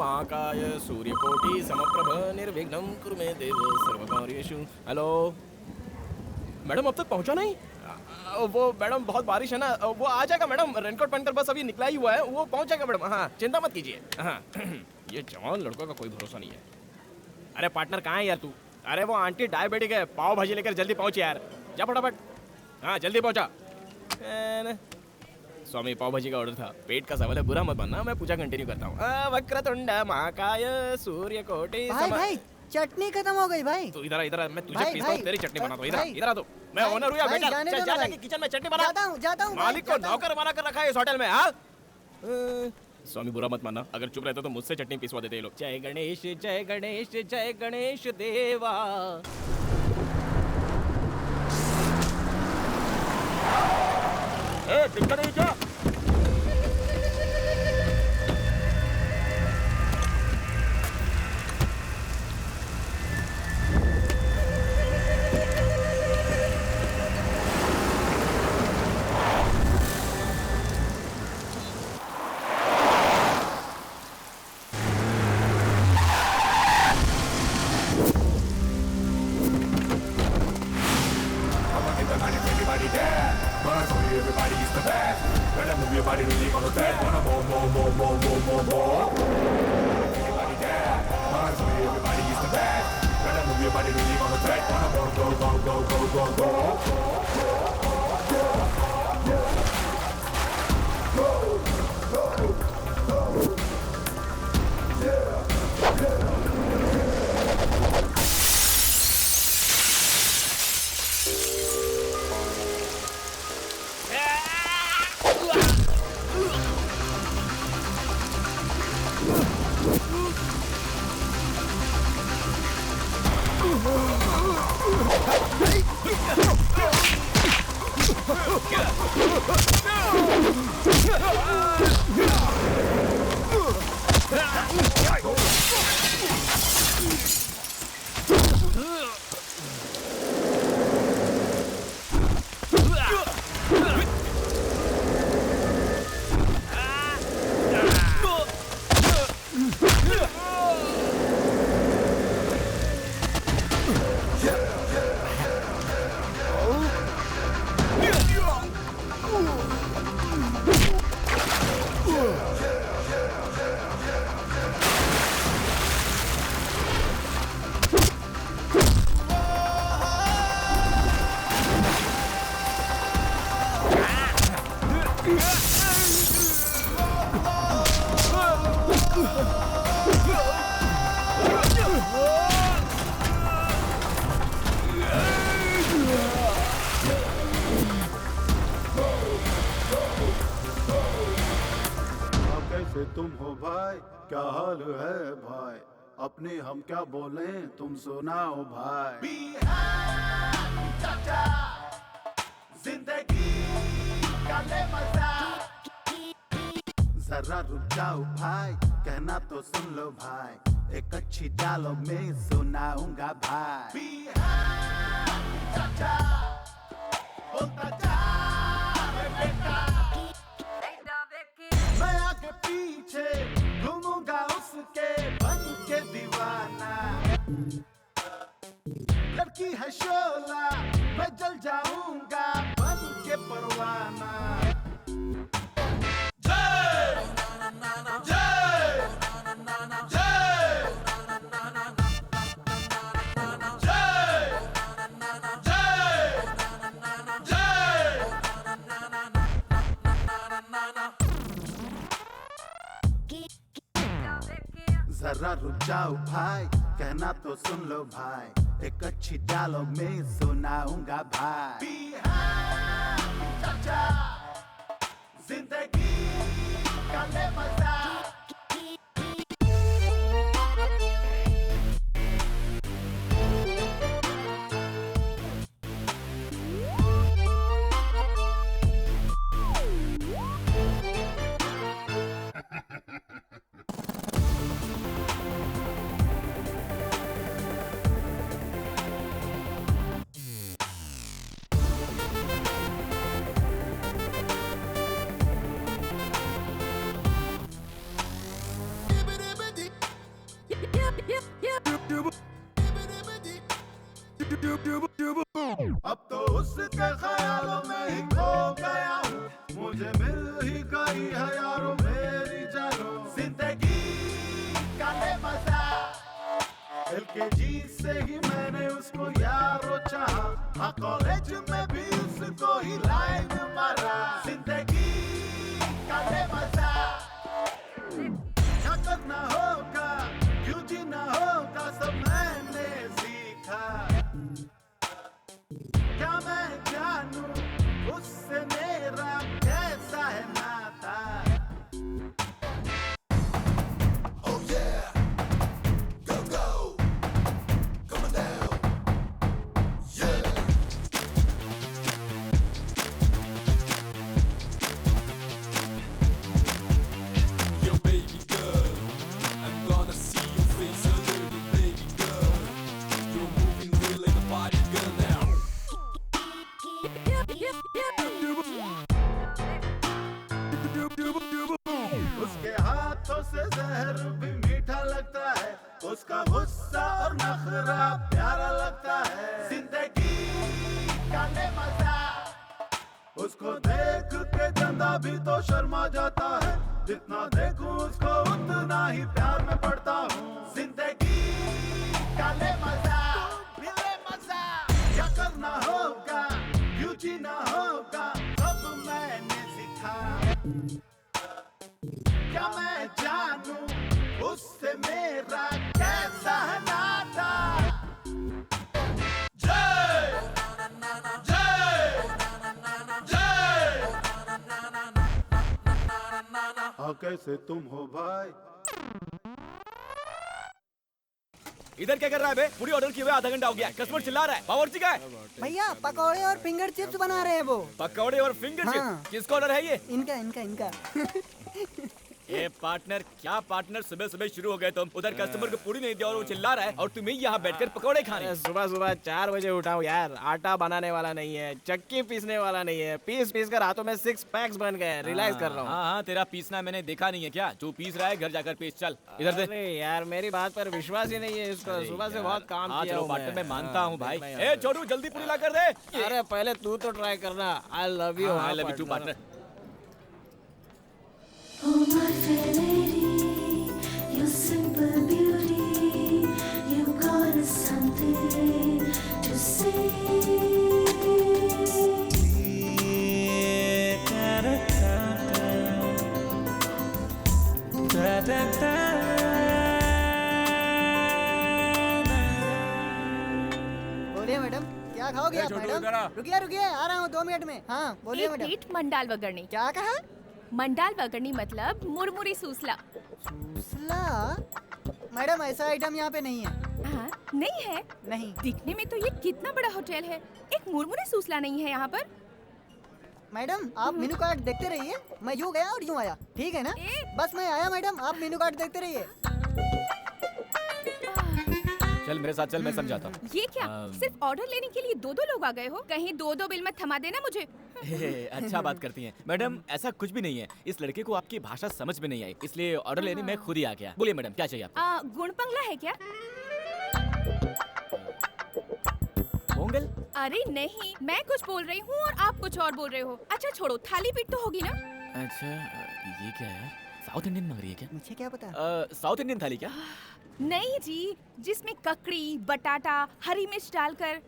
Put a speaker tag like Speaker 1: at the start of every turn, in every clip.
Speaker 1: महाकाय सूर्यकोटि समप्रभ निर्विघ्नं कुरु मे देव सर्वकार्येषु। हेलो मैडम, अब तक पहुंचा नहीं? वो मैडम बहुत बारिश है ना, वो आ जाएगा मैडम। रेनकोट पहनकर बस अभी निकला ही हुआ है, वो पहुंच जाएगा मैडम। हाँ चिंता मत कीजिए। हाँ ये जवान लड़कों का कोई भरोसा नहीं है। अरे पार्टनर कहाँ है यार तू? अरे वो आंटी डायबिटिक है, पाव भाजी लेकर जल्दी पहुंच यार, जा फटाफट। हाँ जल्दी पहुंचा। स्वामी पाव भाजी का ऑर्डर था, पेट का सवाल है, बुरा मत मानना, मैं पूजा कंटिन्यू करता हूँ। वक्रतुंड महाकाय सूर्यकोटि
Speaker 2: भाई चटनी खत्म हो गई भाई।
Speaker 1: तू इधर इधर, मैं तुझे पीसता हूँ, तेरी चटनी बनाता हूँ। इधर आ, तो मैं ओनर हूँ या बेटा? चल जाके किचन में चटनी बना।
Speaker 2: जाता हूँ।
Speaker 1: मालिक को नौकर बना कर रखा है इस होटल में। हाँ स्वामी बुरा मत मानना, अगर चुप रहते तो मुझसे चटनी पिसवा देते ये लोग। जय गणेश जय गणेश जय गणेश देवा। दिक्कत नहीं क्या?
Speaker 3: तुम हो भाई, क्या हाल है भाई? अपने हम क्या बोले, तुम सुनाओ भाई। जिंदगी का ले मजा, जरा रुक जाओ भाई, कहना तो सुन लो भाई, एक अच्छी डायलॉग में सुनाऊंगा भाई। बोलता जा बेटा, मैं आगे पीछे घूमूंगा उसके, बन के दीवाना। लड़की है शोला, मैं जल जाऊंगा बन के परवाना। जय जय जरा रुक जाओ भाई, कहना तो सुन लो भाई, एक अच्छी डायलॉग में सुनाऊंगा भाई। जिंदगी का ले मजा, अब तो उसके ख्यालों में ही खो गया हूँ, मुझे मिल ही गई है यारो मेरी जानो। जिंदगी का ले मजा, LKG से ही मैंने उसको यारो चाहा, हाँ कॉलेज में भी उसको ही लाइन मारा। जिंदगी का ले मजा, क्या करना होगा, क्यों जीना होगा, सब मैंने सीखा। क्या मैं जानूं उससे मेरा कैसा है नाता। Oh yeah, go go, come on down, yeah.
Speaker 4: Yo baby girl, I'm gonna see your face a little baby girl. You're moving real like a body girl now.
Speaker 3: उसके हाथों से जहर भी मीठा लगता है, उसका गुस्सा और नखरा प्यारा लगता है। जिंदगी का ले मजा, उसको देख के चंदा भी तो शर्मा जाता है, जितना देखूं उसको उतना ही प्यार में पड़ता हूँ। जिंदगी का ले मजा, ले मजा, क्या करना होगा, क्यों जीना होगा, सब मैंने सीखा। क्या मैं जानूं उससे मेरा कैसा है नाता। जय जय जय, हाँ कैसे तुम हो भाई।
Speaker 1: इधर क्या कर रहा है बे? पूरी ऑर्डर किए हुए आधा घंटा हो गया, कस्टमर चिल्ला रहा है। बावर्ची का है?
Speaker 2: भैया पकौड़े और फिंगर चिप्स बना रहे हैं वो।
Speaker 1: पकौड़े और फिंगर
Speaker 2: हाँ।
Speaker 1: चिप्स? किसका ऑर्डर है ये?
Speaker 2: इनका इनका इनका
Speaker 1: ए पार्टनर, क्या पार्टनर, सुबह सुबह शुरू हो गए तुम। उधर कस्टमर को पूरी नहीं दिया और वो चिल्ला रहा है, और तुम्हें यहाँ बैठकर पकौड़े खाने।
Speaker 5: सुबह सुबह 4 बजे उठा हूँ यार, आटा बनाने वाला नहीं है, चक्की पीसने वाला नहीं है, पीस पीस कर हाथों में 6 पैक्स बन गए। रियलाइज कर रहा हूँ।
Speaker 1: हाँ हाँ, तेरा पीसना मैंने देखा नहीं है क्या? तू पीस रहा है, घर जाकर पीस। चल इधर से।
Speaker 5: अरे यार मेरी बात पर विश्वास ही नहीं है इसका। सुबह से बहुत काम
Speaker 1: हाँ
Speaker 5: किया
Speaker 1: चलो
Speaker 5: हूँ
Speaker 1: पार्टनर, मैं मानता हूँ भाई।
Speaker 5: मैं-
Speaker 1: ए छोटू जल्दी पूरी ला कर दे।
Speaker 5: अरे पहले तू तो ट्राई करना। I love you.
Speaker 1: I love you too partner.
Speaker 6: Oh my fair lady, your simple beauty, you got us something to say.
Speaker 2: बोलिए मैडम, क्या खाओगे आप मैडम? रुकिए रुकिए, आ रहा हूँ 2 मिनट में। हाँ बोलिए
Speaker 7: एक
Speaker 2: मैडम।
Speaker 7: प्लेट मंडाल वगरनी।
Speaker 2: क्या कहा?
Speaker 7: मंडाल वगरनी मतलब मुरमुरी सूसला।
Speaker 2: सूसला? मैडम ऐसा आइटम यहाँ पे नहीं है।
Speaker 7: हाँ, नहीं है?
Speaker 2: नहीं।
Speaker 7: दिखने में तो ये कितना बड़ा होटल है, एक मुरमुरी सूसला नहीं है यहाँ पर।
Speaker 2: मैडम आप मेनू कार्ड देखते रहिए, मैं यूँ गया और यूँ आया, ठीक है ना? बस मैं आया मैडम, आप मेनू कार्ड देखते रहिए।
Speaker 1: चल मेरे साथ चल, मैं समझाता हूँ।
Speaker 7: ये क्या, सिर्फ ऑर्डर लेने के लिए 2-2 लोग आ गए हो? कहीं 2-2 बिल मत थमा देना मुझे।
Speaker 1: अच्छा बात करती हैं मैडम, ऐसा कुछ भी नहीं है। इस लड़के को आपकी भाषा समझ में नहीं आई, इसलिए ऑर्डर लेने मैं खुद ही आ गया। बोलिए मैडम, क्या चाहिए आपको?
Speaker 7: गुणपंगला है क्या?
Speaker 1: पोंगल?
Speaker 7: अरे नहीं, मैं कुछ बोल रही हूँ और आप कुछ और बोल रहे हो। अच्छा छोड़ो, थाली पीठ तो होगी ना?
Speaker 1: अच्छा ये क्या है, साउथ इंडियन मांग रही है क्या?
Speaker 2: मुझे क्या पता।
Speaker 1: साउथ इंडियन थाली क्या?
Speaker 7: नहीं जी, जिसमें ककड़ी, बटाटा, हरी मिर्च डालकर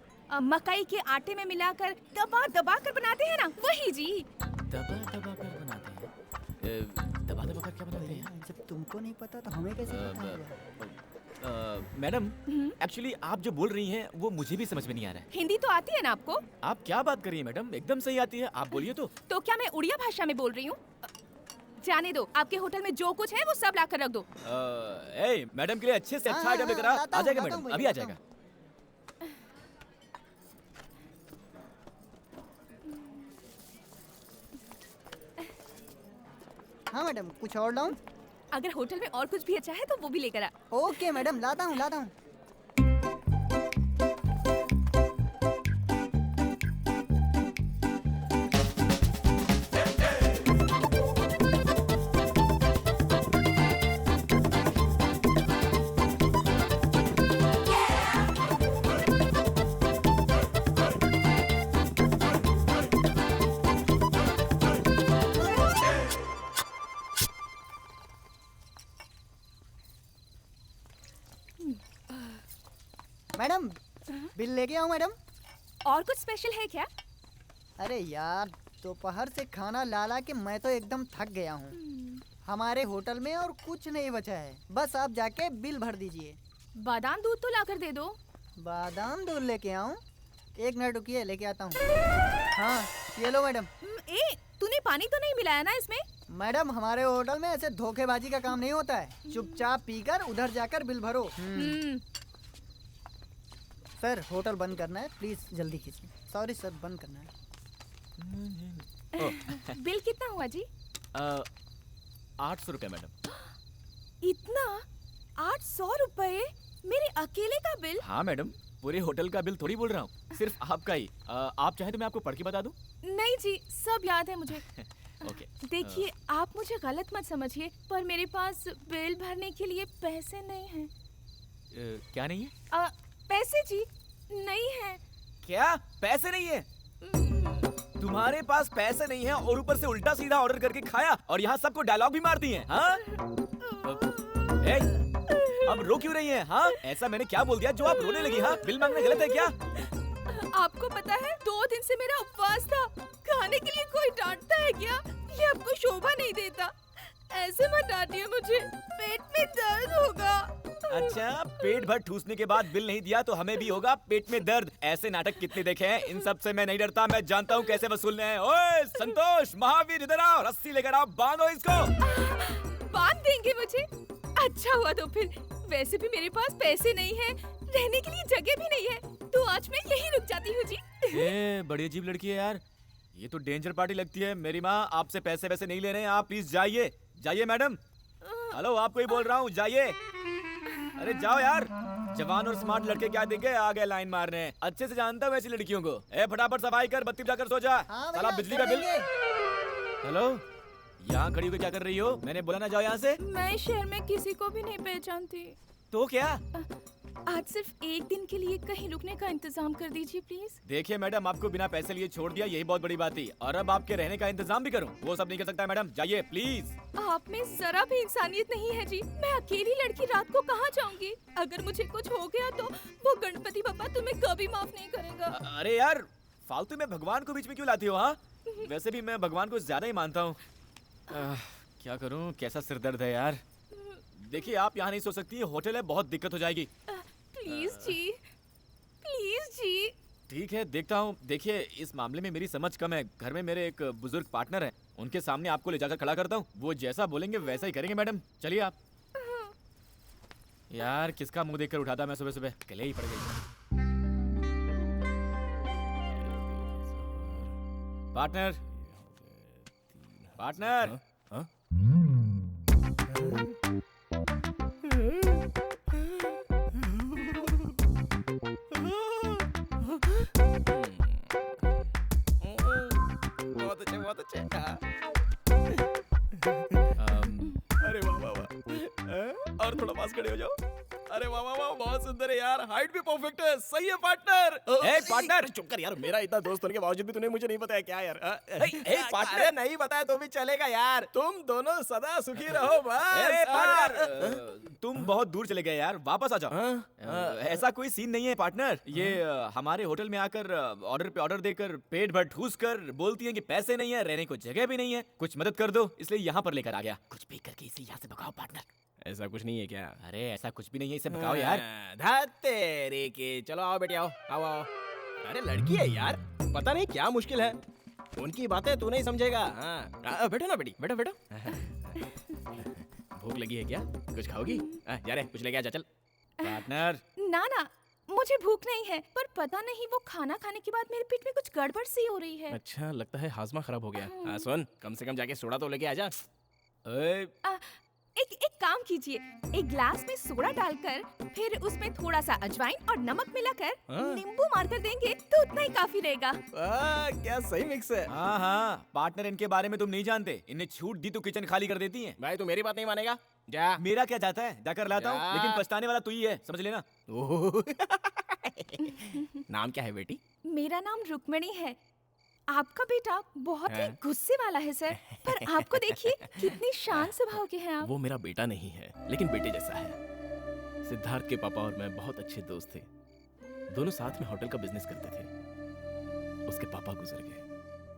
Speaker 7: मकई के आटे में मिलाकर दबा दबा कर बनाते हैं ना, वही जी।
Speaker 1: दबा दबा कर बनाते हैं? दबा दबा कर क्या बनाते हैं?
Speaker 2: जब तुमको नहीं पता तो हमें कैसे पता होगा?
Speaker 1: मैडम एक्चुअली आप जो बोल रही हैं वो मुझे भी समझ में नहीं आ रहा है।
Speaker 7: हिंदी तो आती है ना आपको?
Speaker 1: आप क्या बात कर रही हैं मैडम, एकदम सही आती है, आप बोलिए तो।
Speaker 7: तो क्या मैं उड़िया भाषा में बोल रही हूँ? जाने दो, आपके होटल में जो कुछ है वो सब लाकर रख दो।
Speaker 1: मैडम के लिए अच्छे से अच्छा आइटम लेकर आ जाएगा मैडम, अभी आ जाएगा।
Speaker 2: हाँ मैडम, कुछ और लाऊं?
Speaker 7: अगर होटल में और कुछ भी अच्छा है तो वो भी लेकर आ।
Speaker 2: ओके मैडम, लाता हूँ लाता हूँ। मैडम बिल लेके आओ मैडम।
Speaker 7: और कुछ स्पेशल है क्या?
Speaker 2: अरे यार दोपहर से खाना ला ला के मैं तो एकदम थक गया हूँ। हमारे होटल में और कुछ नहीं बचा है, बस आप जाके बिल भर दीजिए।
Speaker 7: बादाम दूध तो लाकर दे दो।
Speaker 2: बादाम दूध लेके आऊँ? एक मिनट रुकिए, लेके आता हूँ। हाँ ये लो मैडम।
Speaker 7: तूने पानी तो नहीं मिलाया ना इसमें?
Speaker 2: मैडम हमारे होटल में ऐसे धोखेबाजी का काम नहीं होता है, चुपचाप पीकर उधर जाकर बिल भरो। सर होटल बंद करना है, प्लीज जल्दी खींचिए। सॉरी सर, बंद करना है।
Speaker 7: बिल कितना हुआ जी?
Speaker 5: 800 रुपये मैडम।
Speaker 7: इतना? 800 रुपए मेरे अकेले का बिल?
Speaker 5: हाँ मैडम, पूरे होटल का बिल थोड़ी बोल रहा हूँ, सिर्फ आपका ही। आप चाहे तो मैं आपको पढ़ के बता दूँ?
Speaker 7: नहीं जी, सब याद है मुझे।
Speaker 5: ओके।
Speaker 7: देखिए आप मुझे गलत मत समझिए, पर मेरे पास बिल भरने के लिए पैसे नहीं हैं।
Speaker 5: क्या नहीं है?
Speaker 7: पैसे जी नहीं है।
Speaker 5: क्या पैसे नहीं है? तुम्हारे पास पैसे नहीं है और ऊपर से उल्टा सीधा ऑर्डर करके खाया और यहाँ सबको डायलॉग भी मारती हैं, हाँ? अब रो क्यों रही हैं? हाँ, ऐसा मैंने क्या बोल दिया जो आप रोने लगी? हाँ, बिल मांगना गलत है क्या?
Speaker 7: आपको पता है 2 दिन से मेरा उपवास था, खाने के लिए कोई डांटता है क्या? ये आपको शोभा नहीं देता। ऐसे मत डांटिए मुझे, पेट में दर्द होगा।
Speaker 5: अच्छा, पेट भर ठूसने के बाद बिल नहीं दिया तो हमें भी होगा पेट में दर्द। ऐसे नाटक कितने देखे हैं, इन सब से मैं नहीं डरता, मैं जानता हूँ कैसे वसूलने हैं। ओए संतोष, महावीर इधर आओ, रस्सी लेकर आओ, बांधो इसको।
Speaker 7: बांध देंगे मुझे? अच्छा हुआ तो फिर, वैसे भी मेरे पास पैसे नहीं है, रहने के लिए जगह भी नहीं है, तो आज मैं यहीं रुक जाती हूँ जी।
Speaker 5: बड़ी अजीब लड़की है यार, ये तो डेंजर पार्टी लगती है। मेरी माँ आपसे पैसे वैसे नहीं ले रहे हैं, आप प्लीज जाइए। जाइए मैडम। हेलो, आपको ही बोल रहा हूँ, जाइए। अरे जाओ यार, जवान और स्मार्ट लड़के क्या देखे आ गए लाइन मारने। अच्छे से जानता हूँ ऐसी लड़कियों को। फटाफट सफाई कर, बत्ती जाकर सो जा। साला बिजली का बिल। हेलो, यहाँ खड़ी होकर क्या कर रही हो? मैंने बोला ना जाओ यहाँ से।
Speaker 7: मैं शहर में किसी को भी नहीं पहचानती।
Speaker 5: तो क्या?
Speaker 7: आज सिर्फ एक दिन के लिए कहीं रुकने का इंतजाम कर दीजिए प्लीज।
Speaker 5: देखिए मैडम, आपको बिना पैसे लिए छोड़ दिया, यही बहुत बड़ी बात थी। और अब आपके रहने का इंतजाम भी करूं, वो सब नहीं कर सकता मैडम। जाइए प्लीज।
Speaker 7: आप में जरा भी इंसानियत नहीं है जी। मैं अकेली लड़की रात को कहाँ जाऊंगी? अगर मुझे कुछ हो गया तो वो गणपति पापा तुम्हें कभी माफ नहीं करेगा।
Speaker 5: अरे यार, फालतू में भगवान को बीच में क्यों लाती हो? हाँ, वैसे भी मैं भगवान को ज्यादा ही मानता हूँ। क्या करूँ, कैसा सिरदर्द है यार। देखिए आप यहाँ नहीं सो सकती, होटल है, बहुत दिक्कत हो जाएगी।
Speaker 7: प्लीज जी, प्लीज जी।
Speaker 5: ठीक है, देखता हूँ। देखिए इस मामले में मेरी समझ कम है। घर में मेरे एक बुजुर्ग पार्टनर है, उनके सामने आपको ले जाकर खड़ा करता हूँ, वो जैसा बोलेंगे वैसा ही करेंगे मैडम। चलिए आप। यार किसका मुंह देखकर उठाता मैं सुबह सुबह, गले ही पड़ गई। Partner, partner. हाँ?
Speaker 1: बहुत अच्छे, बहुत अच्छे। अरे वाह वाह वाह, और थोड़ा पास खड़े हो जाओ। अरे वाह वाह वाह, बहुत सुंदर है यार, हाइट भी परफेक्ट है। सही है पार्टनर।
Speaker 5: ए पार्टनर,
Speaker 1: चुप कर यार, मेरा इतना दोस्त होने के बावजूद भी तूने मुझे नहीं बताया क्या यार?
Speaker 5: पार्टनर,
Speaker 1: नहीं बताया तो भी चलेगा यार। तुम दोनों सदा सुखी रहो बस।
Speaker 5: पार्टनर, तुम बहुत दूर चले गए यार, वापस आ जाओ। ऐसा कोई सीन नहीं है पार्टनर। ये हमारे होटल में आकर ऑर्डर पे ऑर्डर देकर पेट भर ठूस कर बोलती है कि पैसे नहीं है, रहने को जगह भी नहीं है, कुछ मदद कर दो, इसलिए यहाँ पर लेकर आ गया। कुछ भी करके इसे यहाँ से भगाओ पार्टनर।
Speaker 1: ऐसा कुछ नहीं है क्या?
Speaker 5: अरे ऐसा कुछ भी नहीं है, इसे भगाओ यार।
Speaker 1: तेरे के, चलो आओ बेटे, आओ आओ आओ। अरे लड़की है यार, पता नहीं क्या मुश्किल है, उनकी बातें तू नहीं समझेगा। हाँ बैठो ना बेटी, बैठो बैठो। भूख लगी है क्या? कुछ खाओगी? जा रे, कुछ लेके आ जा, चल।
Speaker 5: पार्टनर,
Speaker 7: ना ना, मुझे भूख नहीं है, पर पता नहीं वो खाना खाने के बाद मेरे पेट में कुछ गड़बड़ सी हो रही है।
Speaker 1: अच्छा, लगता है हाजमा खराब हो गया। सुन, कम से कम जाके सोडा तो लेके आ जा।
Speaker 7: एक काम कीजिए, एक ग्लास में सोडा डालकर फिर उसमें थोड़ा सा अजवाइन और नमक मिलाकर नींबू मारकर देंगे तो उतना ही काफी रहेगा।
Speaker 1: क्या सही मिक्स है।
Speaker 5: हाँ हाँ, पार्टनर इनके बारे में तुम नहीं जानते, इन्हें छूट दी तो किचन खाली कर देती हैं।
Speaker 1: भाई तू मेरी बात नहीं मानेगा, जा।
Speaker 5: मेरा क्या जाता है, जाकर लाता हूँ,
Speaker 1: जा।
Speaker 5: लेकिन पछताने वाला तू ही है, समझ लेना।
Speaker 1: नाम क्या है बेटी?
Speaker 7: मेरा नाम रुक्मणी है। आपका बेटा बहुत ही गुस्से वाला है सर, पर आपको देखिए कितनी शांत स्वभाव के हैं आप।
Speaker 1: वो मेरा बेटा नहीं है, लेकिन बेटे जैसा है। सिद्धार्थ के पापा और मैं बहुत अच्छे दोस्त थे। दोनों साथ में होटल का बिजनेस करते थे। उसके पापा गुजर गए।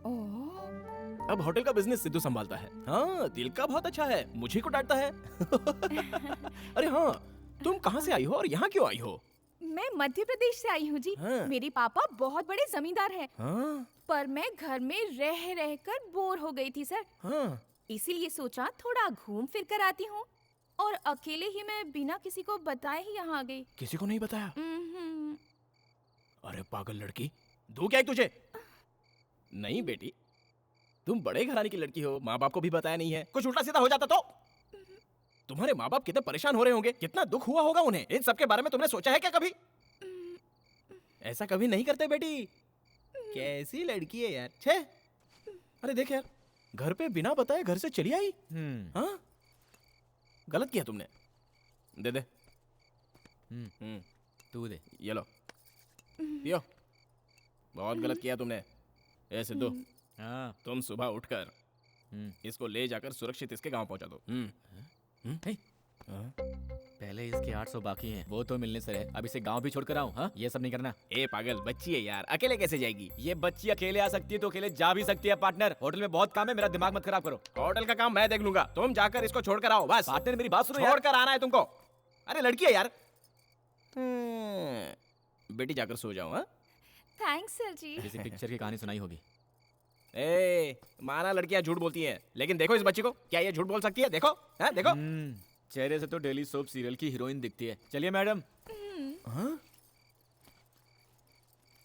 Speaker 7: ओह,
Speaker 1: अब होटल का बिजनेस सिद्धू संभालता है। हाँ, दिल का बहुत अच्छा है, मुझे को डांटता है। अरे हाँ, तुम कहाँ से आई हो और यहाँ क्यों आई हो?
Speaker 7: मैं मध्य प्रदेश से आई हूँ जी।
Speaker 1: हाँ।
Speaker 7: मेरे पापा बहुत बड़े जमींदार हैं,
Speaker 1: हाँ
Speaker 7: पर मैं घर में रह रह कर बोर हो गई थी सर।
Speaker 1: हाँ,
Speaker 7: इसीलिए सोचा थोड़ा घूम फिर कर आती हूँ, और अकेले ही मैं बिना किसी को बताए ही यहाँ आ गई।
Speaker 1: किसी को नहीं बताया?
Speaker 7: हम्म,
Speaker 1: अरे पागल लड़की, दू क्या है तुझे? नहीं बेटी, तुम बड़े घराने की लड़की हो, माँ बाप को भी बताया नहीं है। कुछ उल्टा सीधा हो जाता तो? तुम्हारे माँ बाप कितने परेशान हो रहे होंगे, कितना दुख हुआ होगा उन्हें। इन सब के बारे में तुमने सोचा है क्या कभी? ऐसा कभी नहीं करते बेटी। कैसी लड़की है यार, छे। अरे देख यार, घर पे बिना बताए घर से चली आई। हाँ, गलत किया तुमने। दे दे।
Speaker 5: तू दे।
Speaker 1: ये लो, पियो। बहुत गलत किया तुमने। ए सिद्धू,
Speaker 5: हाँ।
Speaker 1: तुम सुबह उठकर इसको ले जाकर सुरक्षित इसके गांव पहुंचा दो।
Speaker 5: हे, पहले इसके 800 बाकी हैं, वो तो मिलने से रहे। अब इसे गांव भी छोड़कर आऊं? हाँ, ये सब नहीं करना।
Speaker 1: ए पागल बच्ची है यार, अकेले कैसे जाएगी?
Speaker 5: ये बच्ची अकेले आ सकती है तो अकेले जा भी सकती है। पार्टनर, होटल में बहुत काम है, मेरा दिमाग मत खराब करो।
Speaker 1: होटल का काम मैं देख लूंगा, तुम जाकर इसको छोड़ कर आओ बस।
Speaker 5: पार्टनर, मेरी बात सुनो यार।
Speaker 1: छोड़ कर आना है तुमको। अरे लड़की है यार। बेटी जाकर सो जाओ। हाँ,
Speaker 7: थैंक्स सर जी।
Speaker 5: किसी पिक्चर की कहानी सुनाई होगी।
Speaker 1: ए माना लड़कियां झूठ बोलती हैं, लेकिन देखो इस बच्ची को, क्या ये झूठ बोल सकती है? देखो, हाँ देखो।
Speaker 5: चेहरे से तो डेली सोप सीरियल की हीरोइन दिखती है। चलिए मैडम।
Speaker 1: हाँ?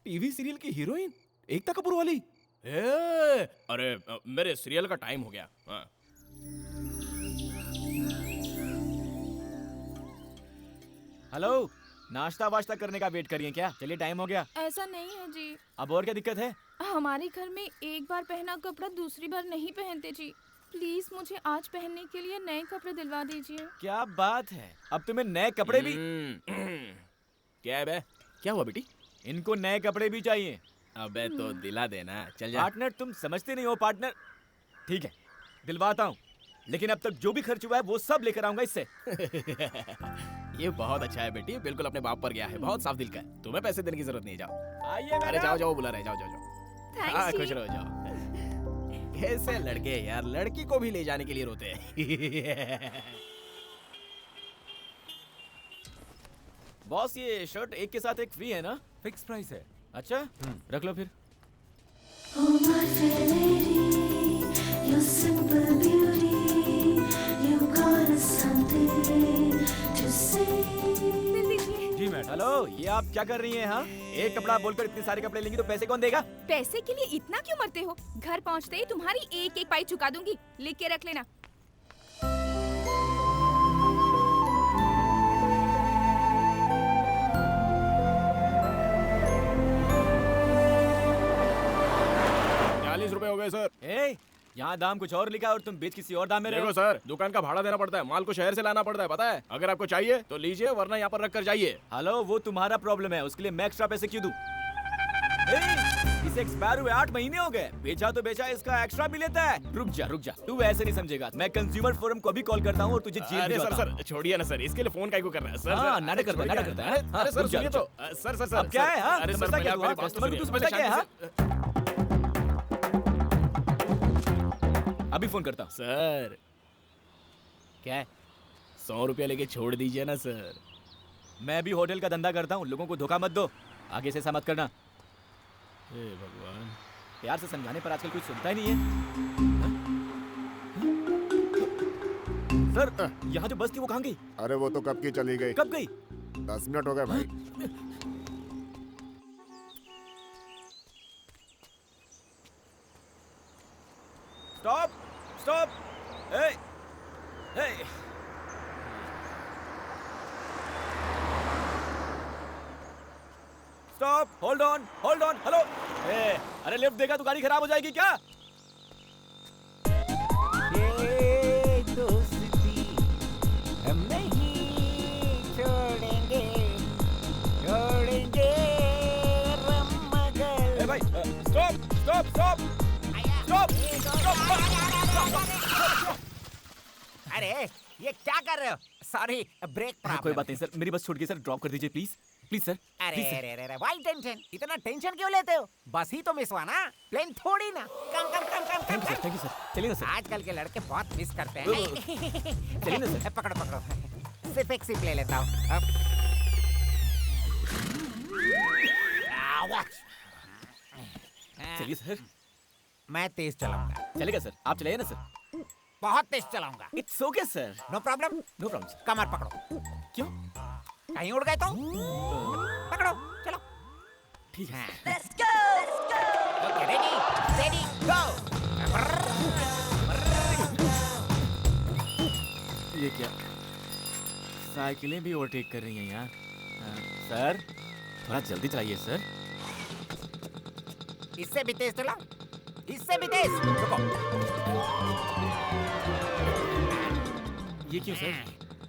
Speaker 1: टीवी सीरियल की हीरोइन एकता कपूर वाली? अरे मेरे सीरियल का टाइम हो गया। हाँ।
Speaker 5: हेलो, नाश्ता वाश्ता करने का वेट करिए क्या? चलिए टाइम हो गया।
Speaker 7: ऐसा नहीं है जी,
Speaker 5: अब और क्या दिक्कत है?
Speaker 7: हमारे घर में एक बार पहना कपड़ा दूसरी बार नहीं पहनते जी। प्लीज मुझे आज पहनने के लिए नए कपड़े दिलवा दीजिए।
Speaker 5: क्या बात है, अब तुम्हें नए कपड़े भी?
Speaker 1: क्या है बे? क्या हुआ बेटी?
Speaker 5: इनको नए कपड़े भी चाहिए।
Speaker 1: अबे तो दिला देना, चल जा।
Speaker 5: पार्टनर, तुम समझते नहीं हो पार्टनर। ठीक है, दिलवाता हूँ, लेकिन अब तक जो भी खर्च हुआ है वो सब लेकर आऊंगा इससे।
Speaker 1: ये बहुत अच्छा है बेटी, बिल्कुल अपने बाप पर गया है, बहुत साफ दिल का है। तुम्हें पैसे देने की जरूरत नहीं, जाओ।
Speaker 5: आइए
Speaker 1: अरे
Speaker 5: मैडम।
Speaker 1: जाओ जाओ, बुला रहे, जाओ जाओ जाओ।
Speaker 7: थैंक्स
Speaker 1: हाँ,
Speaker 7: जी।
Speaker 1: खुश रहो, जाओ। कैसे लड़के यार, लड़की को भी ले जाने के लिए रोते हैं।
Speaker 5: बॉस, ये शर्ट एक के साथ एक फ्री है ना?
Speaker 8: फिक्स प्राइस है।
Speaker 5: अच्छा, रख लो फिर।
Speaker 6: Oh my fair lady, you're simple beauty. You got something to say.
Speaker 7: दिल दीजिए।
Speaker 5: जी मैडम। हेलो, ये आप क्या कर रही हैं? हाँ, एक कपड़ा बोलकर इतने सारे कपड़े लेंगी तो पैसे कौन देगा?
Speaker 7: पैसे के लिए इतना क्यों मरते हो? घर पहुंचते ही तुम्हारी एक एक पाई चुका दूंगी, लिख के रख लेना।
Speaker 1: ₹40 हो गए सर।
Speaker 5: ए, यहाँ दाम कुछ और लिखा है और तुम बेच किसी और दाम में रहे
Speaker 1: देखो
Speaker 5: हो।
Speaker 1: सर, दुकान का भाड़ा देना पड़ता है, माल को शहर से लाना पड़ता है, पता है? अगर आपको चाहिए तो लीजिए, वरना यहाँ पर रख कर जाइए।
Speaker 5: हेलो, वो तुम्हारा प्रॉब्लम है, उसके लिए मैं एक्स्ट्रा पैसे क्यों दूं? इसे एक्सपायर हुए 8 महीने हो गए, बेचा तो बेचा, इसका एक्स्ट्रा भी लेता है। रुक जा, तू ऐसे नहीं समझेगा। मैं कंज्यूमर फोरम को भी कॉल करता हूँ और तुझे जेल
Speaker 1: अरे
Speaker 5: भिजवाता हूँ।
Speaker 1: सर छोड़िए ना सर, इसके लिए फोन काहे को कर रहा है सर?
Speaker 5: हाँ,
Speaker 1: सर,
Speaker 5: नाटक करता है,
Speaker 1: छोड़िए
Speaker 5: नाटक करता
Speaker 1: ना।
Speaker 5: है।
Speaker 1: अरे सर
Speaker 5: रुक जा,
Speaker 1: सुनिए
Speaker 5: रुक
Speaker 1: तो, सर
Speaker 5: अब क्या है? हाँ,
Speaker 1: अरे सर
Speaker 5: समझता
Speaker 1: पहले
Speaker 5: क्या
Speaker 1: आप
Speaker 5: तू?
Speaker 1: मेरी
Speaker 5: आप
Speaker 1: बात तो
Speaker 5: कस्टमर को
Speaker 1: सुनिए,
Speaker 5: तू समझता क्या है? हाँ?
Speaker 1: शांति
Speaker 5: अभी फोन करता हूँ।
Speaker 1: सर
Speaker 5: क्या है?
Speaker 1: ₹100 लेके छोड़ दीजिए ना सर।
Speaker 5: मैं भी होटल का धंधा करता हूँ, लोगों को धोखा मत दो। आगे से ऐसा मत करना।
Speaker 1: हे भगवान,
Speaker 5: प्यार से समझाने पर आजकल कोई सुनता ही नहीं है। सर, यहाँ जो बस थी वो कहाँ गई?
Speaker 9: अरे वो तो कब की चली गई।
Speaker 5: कब गई?
Speaker 9: 10 मिनट हो गए भाई।
Speaker 5: Stop, stop. ए, ए। Stop, hold on, hello. ए, अरे लिफ्ट देगा तो गाड़ी खराब हो जाएगी क्या?
Speaker 2: ये दोस्ती हम नहीं छोड़ेंगे
Speaker 5: ए भाई, स्टॉप।
Speaker 10: अरे ये क्या कर रहे हो? सॉरी, ब्रेक
Speaker 5: कोई बात नहीं सर, मेरी बस छूट गई सर, ड्रॉप कर दीजिए प्लीज। प्लीज सर,
Speaker 8: अरे
Speaker 5: प्लीज सर।
Speaker 8: अरे अरे वाई टेंशन, इतना टेंशन क्यों लेते हो? बस ही तो मिस हुआ ना, प्लेन थोड़ी ना। Come come come come
Speaker 5: thank you sir, thank you sir. चलिए ना सर।
Speaker 8: आजकल के लड़के बहुत मिस करते हैं।
Speaker 5: चलिए ना सर।
Speaker 8: पकड़ो पकड़ो, सिर्फ एक सिप ले लेता हूँ अब।
Speaker 5: चलिए सर।
Speaker 8: मैं तेज चलाऊंगा।
Speaker 5: चलेगा सर, आप चलाइए ना सर।
Speaker 8: बहुत तेज चलाऊंगा।
Speaker 5: It's okay sir,
Speaker 8: no problem.
Speaker 5: No problem sir.
Speaker 8: कमर पकड़ो।
Speaker 5: क्यों?
Speaker 8: कहीं उड़ गए तो पकड़ो, चलो।
Speaker 5: ठीक है।
Speaker 8: ओके, रेडी रेडी गो।
Speaker 5: ये क्या, साइकिलें भी ओवरटेक कर रही हैं यहाँ। सर थोड़ा जल्दी चलाइए सर।
Speaker 8: इससे भी तेज चलाओ, इससे भी तेज। रुको।
Speaker 5: ये क्यों सर?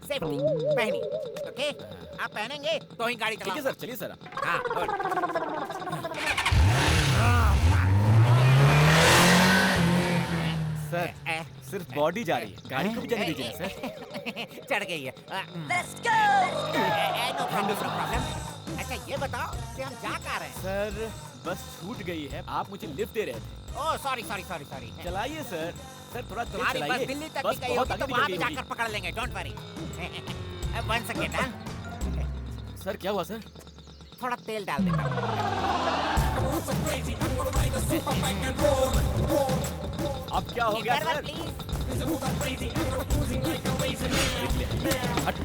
Speaker 8: सेफ्टी पहनी, ओके? आप पहनेंगे तो ही गाड़ी
Speaker 5: ठीक है
Speaker 8: चलाओ।
Speaker 5: सर, चलिए सर।
Speaker 8: हाँ, गुड।
Speaker 5: सर सिर्फ बॉडी जा रही है, गाड़ी को भी जाने दीजिए ना सर।
Speaker 8: चढ़ गई है। Let's go. No problem. अच्छा ये बताओ कि हम जा कहाँ रहे हैं?
Speaker 5: सर बस छूट गई है, आप मुझे लिफ्ट दे रहे थे।
Speaker 8: Oh sorry sorry sorry sorry.
Speaker 5: चलाइए सर। सर थोड़ा तेज
Speaker 8: तुम्हारी बस
Speaker 5: चलाइए।
Speaker 8: दिल्ली तक
Speaker 5: बस
Speaker 8: भी गई
Speaker 5: बहुत
Speaker 8: होगी तो
Speaker 5: आगे
Speaker 8: वहाँ
Speaker 5: निकल
Speaker 8: भी
Speaker 5: गई
Speaker 8: जाकर
Speaker 5: होगी।
Speaker 8: पकड़ लेंगे, डोंट वरी। 1 सेकेंड। हाँ,
Speaker 5: सर क्या हुआ सर?
Speaker 8: थोड़ा तेल डाल देता हूँ।
Speaker 5: अब क्या हो गया
Speaker 8: ड्राइवर,
Speaker 5: सर?
Speaker 8: प्लीज।
Speaker 5: हट।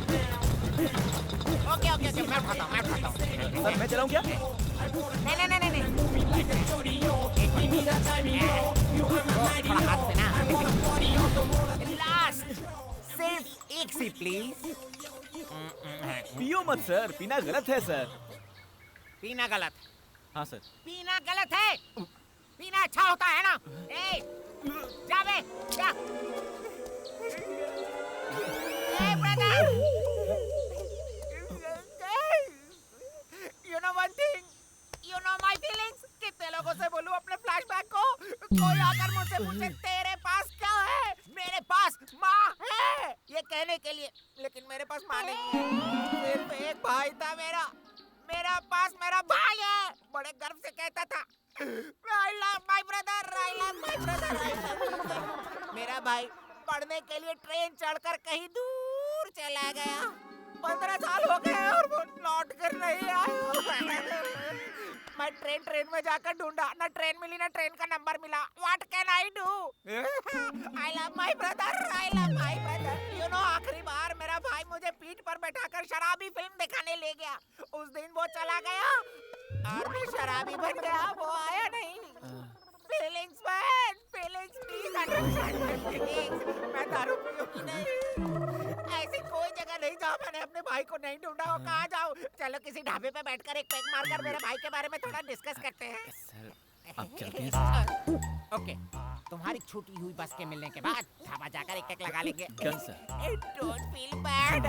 Speaker 8: ओके ओके ओके, मैं उठाता हूँ, मैं उठाता हूँ।
Speaker 5: सर मैं चलाऊं क्या?
Speaker 8: नहीं नहीं नहीं नहीं नहीं। थोड़ा हाथ से ना। लास्ट, सिर्फ एक सी प्लीज।
Speaker 5: पियो मत सर, पीना गलत है सर।
Speaker 8: पीना गलत,
Speaker 5: हाँ सर।
Speaker 8: पीना गलत है। पीना अच्छा होता है ना? ए, जा बे, जा। ए brother, you know one thing, you know my feelings। कितने लोगों से बोलूं अपने फ्लैशबैक को? कोई आकर मुझसे पूछे तेरे पास क्या है? मेरे पास माँ है ये कहने के लिए, लेकिन मेरे पास माँ नहीं है। सिर्फ एक भाई था मेरा, मेरा पास मेरा भाई है। बड़े गर्व से कहता था, I love my brother, I love my brother, I love my brother। मेरा भाई पढ़ने के लिए ट्रेन चढ़कर कहीं दूर चला गया। 15 साल हो गए और वो लौट कर नहीं आया। मैं ट्रेन में जाकर ढूंढा, ना ट्रेन मिली ना ट्रेन का नंबर मिला। What can I do? I love my brother, I love my brother। You know आखिरी बार मेरा भाई मुझे पीठ पर बैठाकर शराबी फिल्म दिखाने ले गया। उस दिन वो चला गया और मैं शराबी बन गया, वो आया नहीं। Feelings man, feelings please understand my feelings। मैं दारू पीऊंगी नहीं। ऐसी कोई जगह नहीं जहाँ मैंने अपने भाई को नहीं ढूंढा हो। कहाँ जाऊँ? चलो किसी ढाबे पे बैठकर एक पैक मारकर मेरे भाई के बारे में थोड़ा डिस्कस करते हैं।
Speaker 5: सर आप चलते हैं।
Speaker 8: ओके, तुम्हारी छूटी हुई बस के मिलने के बाद ढाबा जाकर एक लगा लेंगे।
Speaker 5: Done sir.
Speaker 8: Don't feel bad.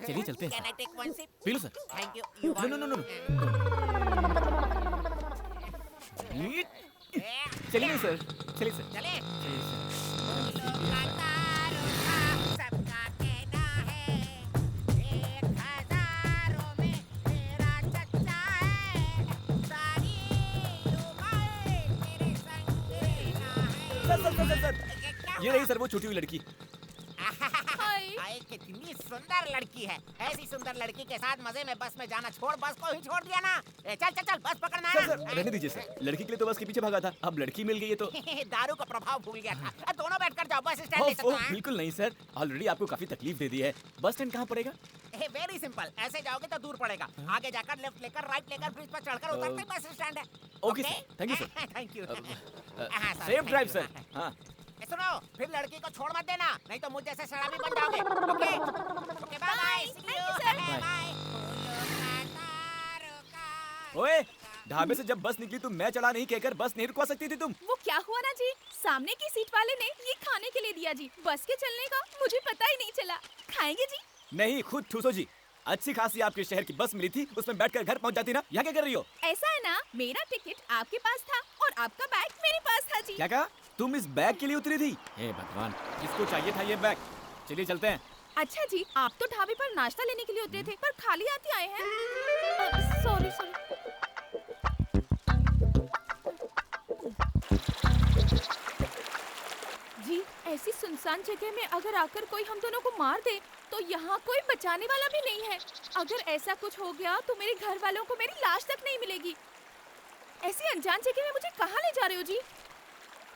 Speaker 5: चलिए चलते हैं।
Speaker 8: Can I take one sip?
Speaker 5: पी लो sir.
Speaker 8: Thank you.
Speaker 5: No no no no. चलिए सर, चलिए सर।
Speaker 8: चले।
Speaker 5: चलिए सर।
Speaker 8: सबका कहना है 1000 में मेरा चच्चा है। सारी उम्र मेरे संग रहना है।
Speaker 5: सर ये रही सर वो छूटी हुई लड़की।
Speaker 8: हाय, कितनी सुंदर लड़की है। ऐसी सुंदर लड़की के साथ मजे में बस में जाना छोड़, बस को ही छोड़ दिया ना। चल चल चल, बस पकड़ना है
Speaker 5: सर
Speaker 8: ना।
Speaker 5: सर रहने दीजिए सर, लड़की के लिए तो बस के पीछे भागा था, अब लड़की मिल गई है तो।
Speaker 8: दारू का प्रभाव भूल गया था। दोनों बैठकर जाओ, बस स्टैंड ले सकते
Speaker 5: ओह,
Speaker 8: हैं।
Speaker 5: बिल्कुल नहीं सर, ऑलरेडी आपको काफी तकलीफ दे दी है। बस स्टैंड कहाँ पड़ेगा?
Speaker 8: वेरी सिंपल, ऐसे जाओगे तो दूर पड़ेगा। आगे जाकर लेफ्ट लेकर राइट लेकर ब्रिज पर चढ़कर उतरते बस स्टैंड है।
Speaker 5: Okay sir, thank you sir.
Speaker 8: Thank you.
Speaker 5: Safe drive sir. हाँ
Speaker 8: सुनो, फिर लड़की को छोड़ मत देना, नहीं तो मुझ जैसे शराबी बन जाओगे। Okay okay, bye bye.
Speaker 7: Thank you, sir।
Speaker 8: Bye.
Speaker 5: ओए, ढाबे से जब बस निकली तो मैं चढ़ा नहीं कहकर बस नहीं रुकवा सकती थी तुम?
Speaker 7: वो क्या हुआ ना जी, सामने की सीट वाले ने ये खाने के लिए दिया जी। बस के चलने का मुझे पता ही नहीं चला। खाएंगे जी?
Speaker 5: नहीं, खुद ठूसो जी। अच्छी खासी आपके शहर की बस मिली थी, उसमें बैठकर घर पहुंच जाती ना। यहाँ क्या कर रही हो?
Speaker 7: ऐसा है ना, मेरा टिकट आपके पास था और आपका बैग मेरे पास था जी।
Speaker 5: क्या कहा? तुम इस बैग के लिए उतरी थी? हे भगवान, किसको चाहिए था ये बैग? चलिए चलते हैं।
Speaker 7: अच्छा जी, आप तो ढाबे पर नाश्ता लेने के लिए उतरे थे, पर खाली हाथ ही आए हैं। सुनसान जगह में अगर आकर कोई हम दोनों को मार दे तो यहाँ कोई बचाने वाला भी नहीं है। अगर ऐसा कुछ हो गया तो मेरे घर वालों को मेरी लाश तक नहीं मिलेगी। ऐसी अनजान जगह में मुझे कहाँ ले जा रहे हो जी?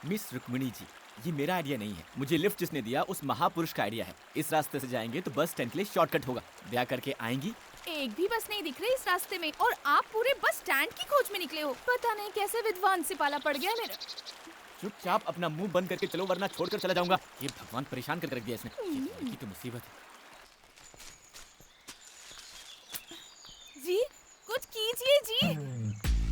Speaker 5: मिस रुक्मिणी जी, ये मेरा आइडिया नहीं है। मुझे लिफ्ट जिसने दिया उस महापुरुष का आइडिया है। इस रास्ते से जाएंगे तो बस स्टैंड के लिए शॉर्टकट होगा। ब्याह करके आएंगी।
Speaker 7: एक भी बस नहीं दिख रही इस रास्ते में और आप पूरे बस स्टैंड की खोज में निकले हो। पता नहीं कैसे विद्वान से पाला पड़ गया मेरा।
Speaker 5: चुपचाप अपना मुंह बंद करके चलो वरना छोड़कर चला जाऊंगा। ये भगवान परेशान करके रख दिया इसने। ये लड़की तो मुसीबत है।
Speaker 7: जी कुछ कीजिए जी।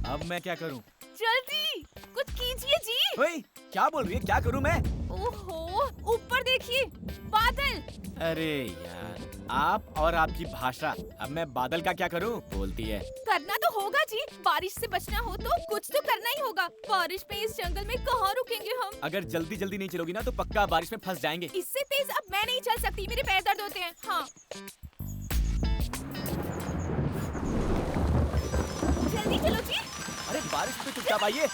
Speaker 5: अब मैं क्या करूं?
Speaker 7: जल्दी कुछ कीजिए जी।
Speaker 5: ओए, क्या बोल रही है? क्या करूं मैं?
Speaker 7: ओहो, ऊपर देखिए बादल।
Speaker 5: अरे यार, आप और आपकी भाषा। अब मैं बादल का क्या करूं? बोलती है।
Speaker 7: करना तो होगा जी। बारिश से बचना हो तो कुछ तो करना ही होगा। बारिश में इस जंगल में कहाँ रुकेंगे हम?
Speaker 5: अगर जल्दी जल्दी नहीं चलोगी ना तो पक्का बारिश में फंस जाएंगे।
Speaker 7: इससे तेज अब मैं नहीं चल सकती, मेरे पैर दर्द होते हैं। हाँ जल्दी चलो जी।
Speaker 5: अरे बारिश में चुपचाप आइए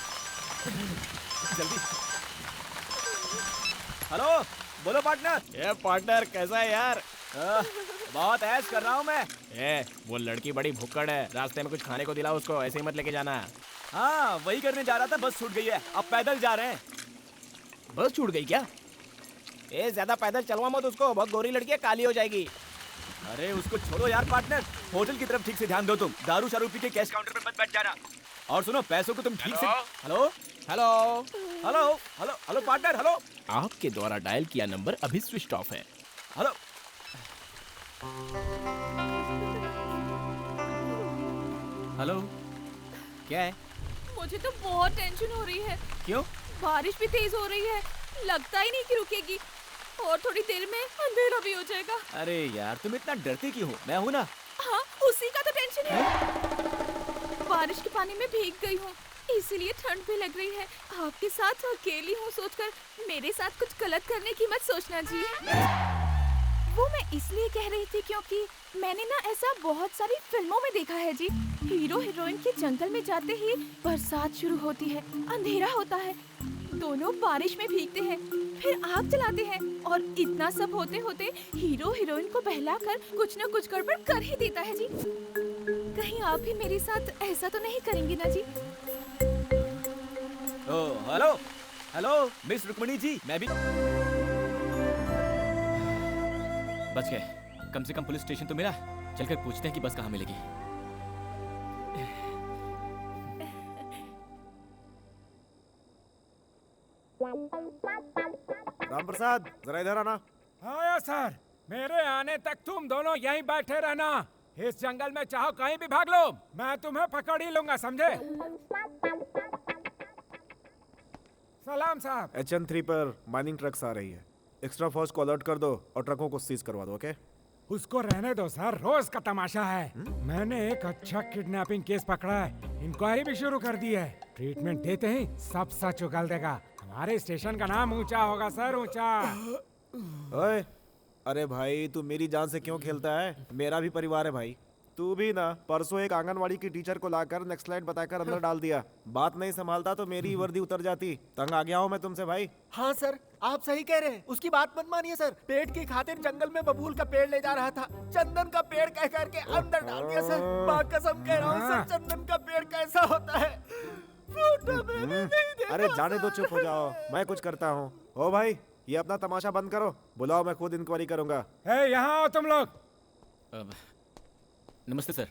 Speaker 5: जल्दी। हेलो, बोलो पार्टनर।
Speaker 1: ये पार्टनर कैसा है यार?
Speaker 5: बहुत ऐश कर रहा हूँ मैं।
Speaker 1: वो लड़की बड़ी भुक्कड़ है, रास्ते में कुछ खाने को दिलाओ उसको, ऐसे ही मत लेके जाना।
Speaker 5: हाँ वही करने जा रहा था, बस छूट गई है। अब पैदल जा रहे हैं।
Speaker 1: बस छूट गई क्या? ज्यादा पैदल चलवा मत उसको, बहुत गोरी लड़की है, काली हो जाएगी।
Speaker 5: अरे उसको छोड़ो यार पार्टनर, होटल की तरफ ठीक से ध्यान दो तुम। दारू शारू पी के कैश काउंटर पे मत बैठ जाना। और सुनो, पैसों को तुम ठीक से। Hello
Speaker 1: hello
Speaker 5: hello hello hello partner, hello.
Speaker 1: आपके द्वारा डायल किया नंबर अभी स्विच ऑफ है।
Speaker 5: हेलो हेलो, क्या है?
Speaker 7: मुझे तो बहुत टेंशन हो रही है।
Speaker 5: क्यों?
Speaker 7: बारिश भी तेज हो रही है, लगता ही नहीं कि रुकेगी और थोड़ी देर में अंधेरा भी हो जाएगा।
Speaker 5: अरे यार तुम इतना डरती क्यों हो? मैं हूँ ना।
Speaker 7: हाँ उसी का तो टेंशन है। बारिश के पानी में भीग गई हूँ इसीलिए ठंड भी लग रही है। आपके साथ अकेली हूँ सोचकर मेरे साथ कुछ गलत करने की मत सोचना जी। वो मैं इसलिए कह रही थी क्योंकि मैंने ना ऐसा बहुत सारी फिल्मों में देखा है जी। हीरो हीरोइन के जंगल में जाते ही बरसात शुरू होती है, अंधेरा होता है, दोनों बारिश में भीगते हैं, फिर आग जलाते हैं और इतना सब होते होते हीरो हीरोइन को बहलाकर कुछ न कुछ गड़बड़ कर ही देता है जी। कहीं आप भी मेरे साथ ऐसा तो नहीं करेंगे ना जी?
Speaker 5: Oh hello hello miss Rukmini ji, मैं भी बच गए। कम से कम पुलिस स्टेशन तो मिला। चलकर पूछते हैं कि बस कहाँ मिलेगी।
Speaker 9: राम प्रसाद, जरा इधर आना।
Speaker 10: आया सर, मेरे आने तक तुम दोनों यहीं बैठे रहना। इस जंगल में चाहो कहीं भी भाग लो, मैं तुम्हें पकड़ ही लूंगा, समझे? सलाम साहब।
Speaker 9: HN3 पर माइनिंग ट्रक्स आ रही है। एक्स्ट्रा फोर्स को अलर्ट कर दो और ट्रकों को सीज करवा दो, ओके?
Speaker 10: उसको रहने दो सर, रोज का तमाशा है। मैंने एक अच्छा किडनैपिंग केस पकड़ा है, इंक्वायरी भी शुरू कर दी है। ट्रीटमेंट देते ही सब सच उगल देगा। हमारे स्टेशन का नाम ऊंचा होगा सर, ऊंचा।
Speaker 9: ओए, अरे भाई तू मेरी जान से क्यों खेलता है? मेरा भी परिवार है भाई। तू भी ना परसों एक आंगनवाड़ी की टीचर को लाकर नेक्स्ट स्लाइड बताकर अंदर डाल दिया। बात नहीं संभालता तो मेरी वर्दी उतर जाती। तंग आ गया हूँ मैं तुमसे भाई।
Speaker 11: हाँ सर, आप सही कह रहे हैं। उसकी बात मत मानिए सर। पेट की खातिर जंगल में बबूल का पेड़ ले जा रहा था, चंदन का पेड़ कह करके अंदर डाल दिया सर। माँ कसम कह रहा हूँ सर, चंदन का पेड़ कैसा होता है फोटो मैंने नहीं देखा।
Speaker 9: अरे जाने दो, चुप हो जाओ, मैं कुछ करता हूँ। ओ भाई, ये अपना तमाशा बंद करो, बुलाओ, मैं खुद इंक्वायरी करूंगा।
Speaker 10: यहाँ आओ तुम लोग।
Speaker 5: नमस्ते सर।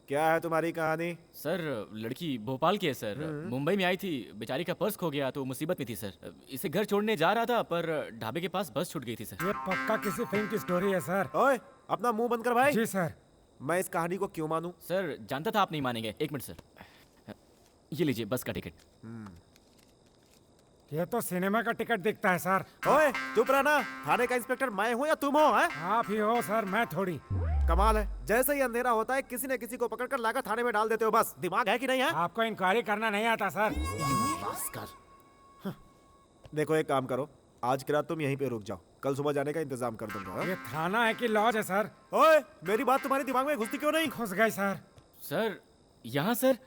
Speaker 9: क्या है तुम्हारी कहानी?
Speaker 5: सर लड़की भोपाल की है सर। मुंबई में आई थी, बेचारी का पर्स खो गया तो मुसीबत में थी सर। इसे घर छोड़ने जा रहा था पर ढाबे के पास बस छूट गई थी सर।
Speaker 10: ये पक्का किसी फिल्म की स्टोरी है सर।
Speaker 9: ओए, अपना मुंह बंद कर भाई।
Speaker 10: जी सर।
Speaker 9: मैं इस कहानी को क्यों मानूं?
Speaker 5: सर जानता था आप नहीं मानेंगे। एक मिनट सर, ये लीजिए बस का टिकट।
Speaker 10: ये तो सिनेमा का टिकट दिखता है सर।
Speaker 9: ओए चुप रहना, थाने का इंस्पेक्टर मैं हूँ या तुम हो?
Speaker 10: आप ही हो सर, मैं थोड़ी।
Speaker 9: कमाल है, जैसे ही अंधेरा होता है किसी न किसी को पकड़कर लाकर थाने में डाल देते हो। बस दिमाग है कि नहीं है?
Speaker 10: आपको इंक्वायरी करना नहीं आता सर।
Speaker 9: देखो एक काम करो, आज की रात तुम यहीं पे रुक जाओ, कल सुबह जाने का इंतजाम कर दूंगा।
Speaker 10: ये थाना है कि लॉज है सर?
Speaker 9: ओए, मेरी बात तुम्हारे दिमाग में घुसती क्यों नहीं?
Speaker 10: घुस गई सर।
Speaker 5: सर यहाँ सर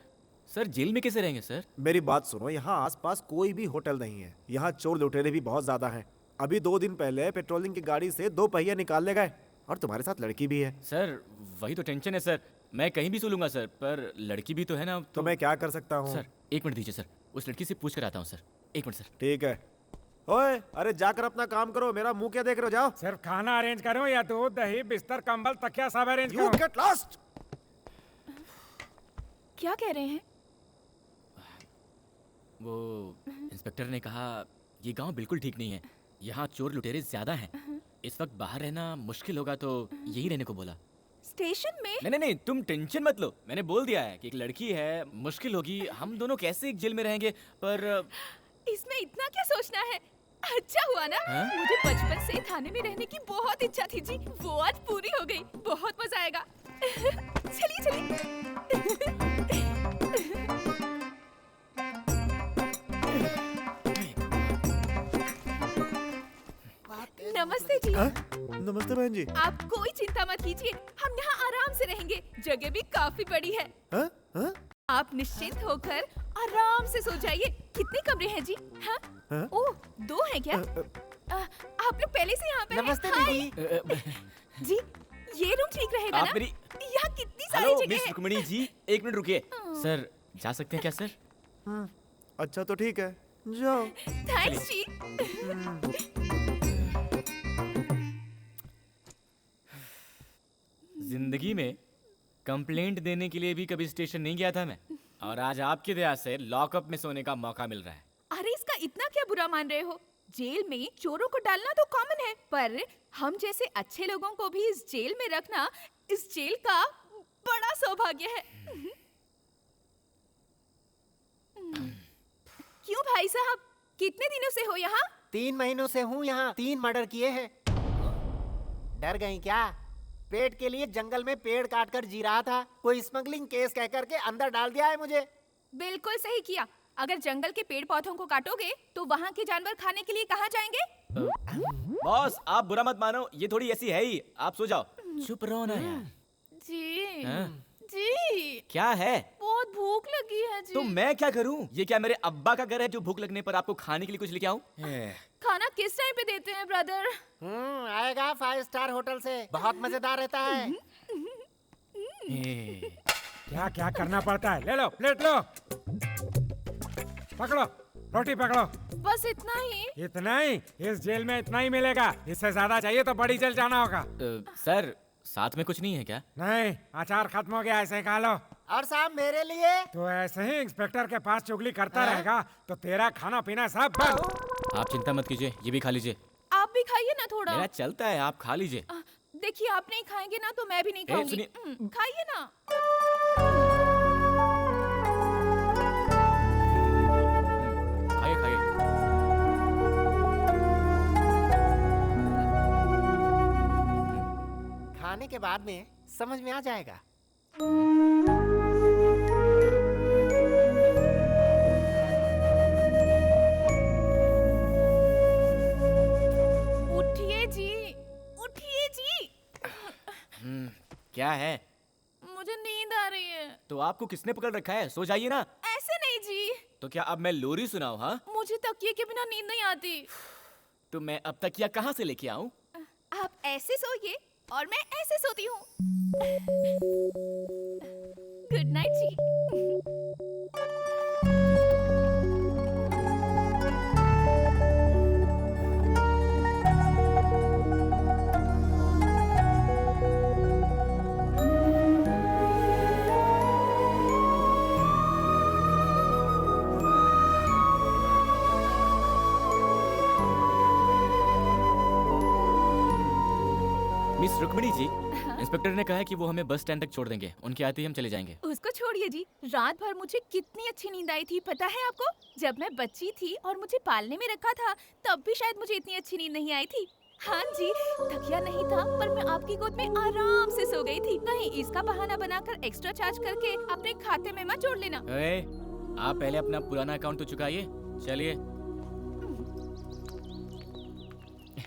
Speaker 5: सर जेल में कैसे रहेंगे सर?
Speaker 9: मेरी बात सुनो, यहाँ आसपास कोई भी होटल नहीं है। यहाँ चोर लुटेरे भी बहुत ज्यादा हैं। अभी 2 दिन पहले पेट्रोलिंग की गाड़ी से 2 पहिए निकाल ले गए, और तुम्हारे साथ लड़की भी है।
Speaker 5: सर वही तो टेंशन है सर। मैं कहीं भी सो लूंगा सर, पर लड़की भी तो है ना।
Speaker 9: तो मैं क्या कर सकता हूँ?
Speaker 5: सर 1 मिनट दीजिए सर, उस लड़की से पूछ कर आता हूँ सर। 1 minute sir.
Speaker 9: ठीक है। ओए, अरे जाकर अपना काम करो, मेरा मुंह क्या देख रहे हो? जाओ।
Speaker 10: सिर्फ खाना अरेंज करो या दूध दही बिस्तर कंबल तकिया सब अरेंज
Speaker 9: You
Speaker 10: करो।
Speaker 9: get lost!
Speaker 7: क्या कह रहे हैं?
Speaker 5: वो इंस्पेक्टर ने कहा ये गांव बिल्कुल ठीक नहीं है, यहाँ चोर लुटेरे ज्यादा हैं। इस वक्त बाहर रहना मुश्किल होगा, तो यही रहने को बोला।
Speaker 7: स्टेशन में?
Speaker 5: नहीं नहीं नहीं, तुम टेंशन मत लो। मैंने बोल दिया है कि एक लड़की है, मुश्किल होगी, हम दोनों कैसे एक जेल में रहेंगे। पर
Speaker 7: इसमें इतना क्या सोचना है? अच्छा हुआ ना, मुझे बचपन से थाने में रहने की बहुत इच्छा थी जी, वो आज पूरी हो गई। बहुत मजा आएगा। चलिए चलिए। नमस्ते जी।
Speaker 9: नमस्ते बहन जी।
Speaker 7: आप कोई चिंता मत कीजिए, हम यहाँ आराम से रहेंगे। जगह भी काफी बड़ी है। आप निश्चिंत होकर आराम से सो जाइए। कितने कमरे हैं जी? हाँ? ओह, 2 हैं क्या? आप लोग पहले से यहाँ पे हैं?
Speaker 11: नमस्ते
Speaker 7: हाय।
Speaker 11: दीदी।
Speaker 7: जी, ये रूम ठीक रहेगा
Speaker 5: आप
Speaker 7: ना?
Speaker 5: मेरी-
Speaker 7: यहाँ कितनी सारी
Speaker 5: हेलो
Speaker 7: जगह
Speaker 5: मिस
Speaker 7: है।
Speaker 5: रुक्मिणी जी, 1 मिनट रुकिए। सर जा सकते हैं क्या सर?
Speaker 9: अच्छा तो ठीक है, जाओ।
Speaker 7: थैंक्स जी।
Speaker 5: जिंदगी में कंप्लेंट देने के लिए भी कभी स्टेशन नहीं गया था मैं, और आज आपकी दया से लॉकअप में सोने का मौका मिल रहा है।
Speaker 7: अरे इसका इतना क्या बुरा मान रहे हो? जेल में चोरों को डालना तो कॉमन है, पर हम जैसे अच्छे लोगों को भी इस जेल में रखना इस जेल का बड़ा सौभाग्य है। क्यों भाई साहब, कितने दिनों से हो यहाँ?
Speaker 11: 3 महीनों से हूँ यहाँ। 3 मर्डर किए हैं। डर गई क्या? पेट के लिए जंगल में पेड़ काट कर जी रहा था, कोई स्मगलिंग केस कह करके अंदर डाल दिया है मुझे।
Speaker 7: बिल्कुल सही किया। अगर जंगल के पेड़ पौधों को काटोगे तो वहाँ के जानवर खाने के लिए कहाँ जाएंगे?
Speaker 5: बॉस आप बुरा मत मानो, ये थोड़ी ऐसी है ही। आप सो जाओ। चुप रहो ना यार।
Speaker 7: जी
Speaker 5: हाँ?
Speaker 7: जी,
Speaker 5: क्या है?
Speaker 7: बहुत भूख लगी है जी।
Speaker 5: तो मैं क्या करूं? ये क्या मेरे अब्बा का घर है जो भूख लगने पर आपको खाने के लिए कुछ लेके आऊं?
Speaker 7: खाना किस टाइम पे देते हैं ब्रदर?
Speaker 11: आएगा 5 स्टार होटल से, बहुत मजेदार रहता है।
Speaker 10: क्या क्या करना पड़ता है? ले लो प्लेट लो, पकड़ो रोटी पकड़ो।
Speaker 7: बस इतना ही?
Speaker 10: इतना ही? इस जेल में इतना ही मिलेगा, इससे ज्यादा चाहिए तो बड़ी जेल जाना होगा।
Speaker 5: सर साथ में कुछ नहीं है क्या?
Speaker 10: नहीं, अचार खत्म हो गया, ऐसे ही खा लो।
Speaker 11: और साहब मेरे लिए?
Speaker 10: तो ऐसे ही इंस्पेक्टर के पास चुगली करता रहेगा तो तेरा खाना पीना सब बंद।
Speaker 5: आप चिंता मत कीजिए, ये भी खा लीजिए।
Speaker 7: आप भी खाइए ना थोड़ा।
Speaker 5: मेरा चलता है, आप खा लीजिए।
Speaker 7: देखिए आप नहीं खाएंगे ना तो मैं भी नहीं खाऊंगी।
Speaker 5: सुनिए।
Speaker 7: खाइए ना।
Speaker 5: खाइए खाइए।
Speaker 11: खाने के बाद में समझ में आ जाएगा।
Speaker 7: उठिए जी, उठिए जी।
Speaker 5: क्या है?
Speaker 7: मुझे नींद आ रही है।
Speaker 5: तो आपको किसने पकड़ रखा है? सो जाइए ना।
Speaker 7: ऐसे नहीं जी,
Speaker 5: तो क्या अब मैं लोरी सुनाऊं? हाँ,
Speaker 7: मुझे तकिए के बिना नींद नहीं आती।
Speaker 5: तो मैं अब तक या कहाँ से लेके आऊं?
Speaker 7: आप ऐसे सोइए और मैं ऐसे सोती हूँ। गुड नाइट जी।
Speaker 5: मिस रुक्मिणी जी, इंस्पेक्टर ने कहा है कि वो हमें बस स्टैंड तक छोड़ देंगे, उनके आते ही हम चले जाएंगे।
Speaker 7: उसको छोड़िए जी, रात भर मुझे कितनी अच्छी नींद आई थी पता है आपको? जब मैं बच्ची थी और मुझे पालने में रखा था तब भी शायद मुझे इतनी अच्छी नींद नहीं आई थी। हाँ जी, तकिया नहीं था पर मैं आपकी गोद में आराम से सो गई थी। कहीं इसका बहाना बनाकर एक्स्ट्रा चार्ज करके अपने खाते में मत जोड़ लेना।
Speaker 5: आप पहले अपना पुराना अकाउंट तो चुकाइए। चलिए।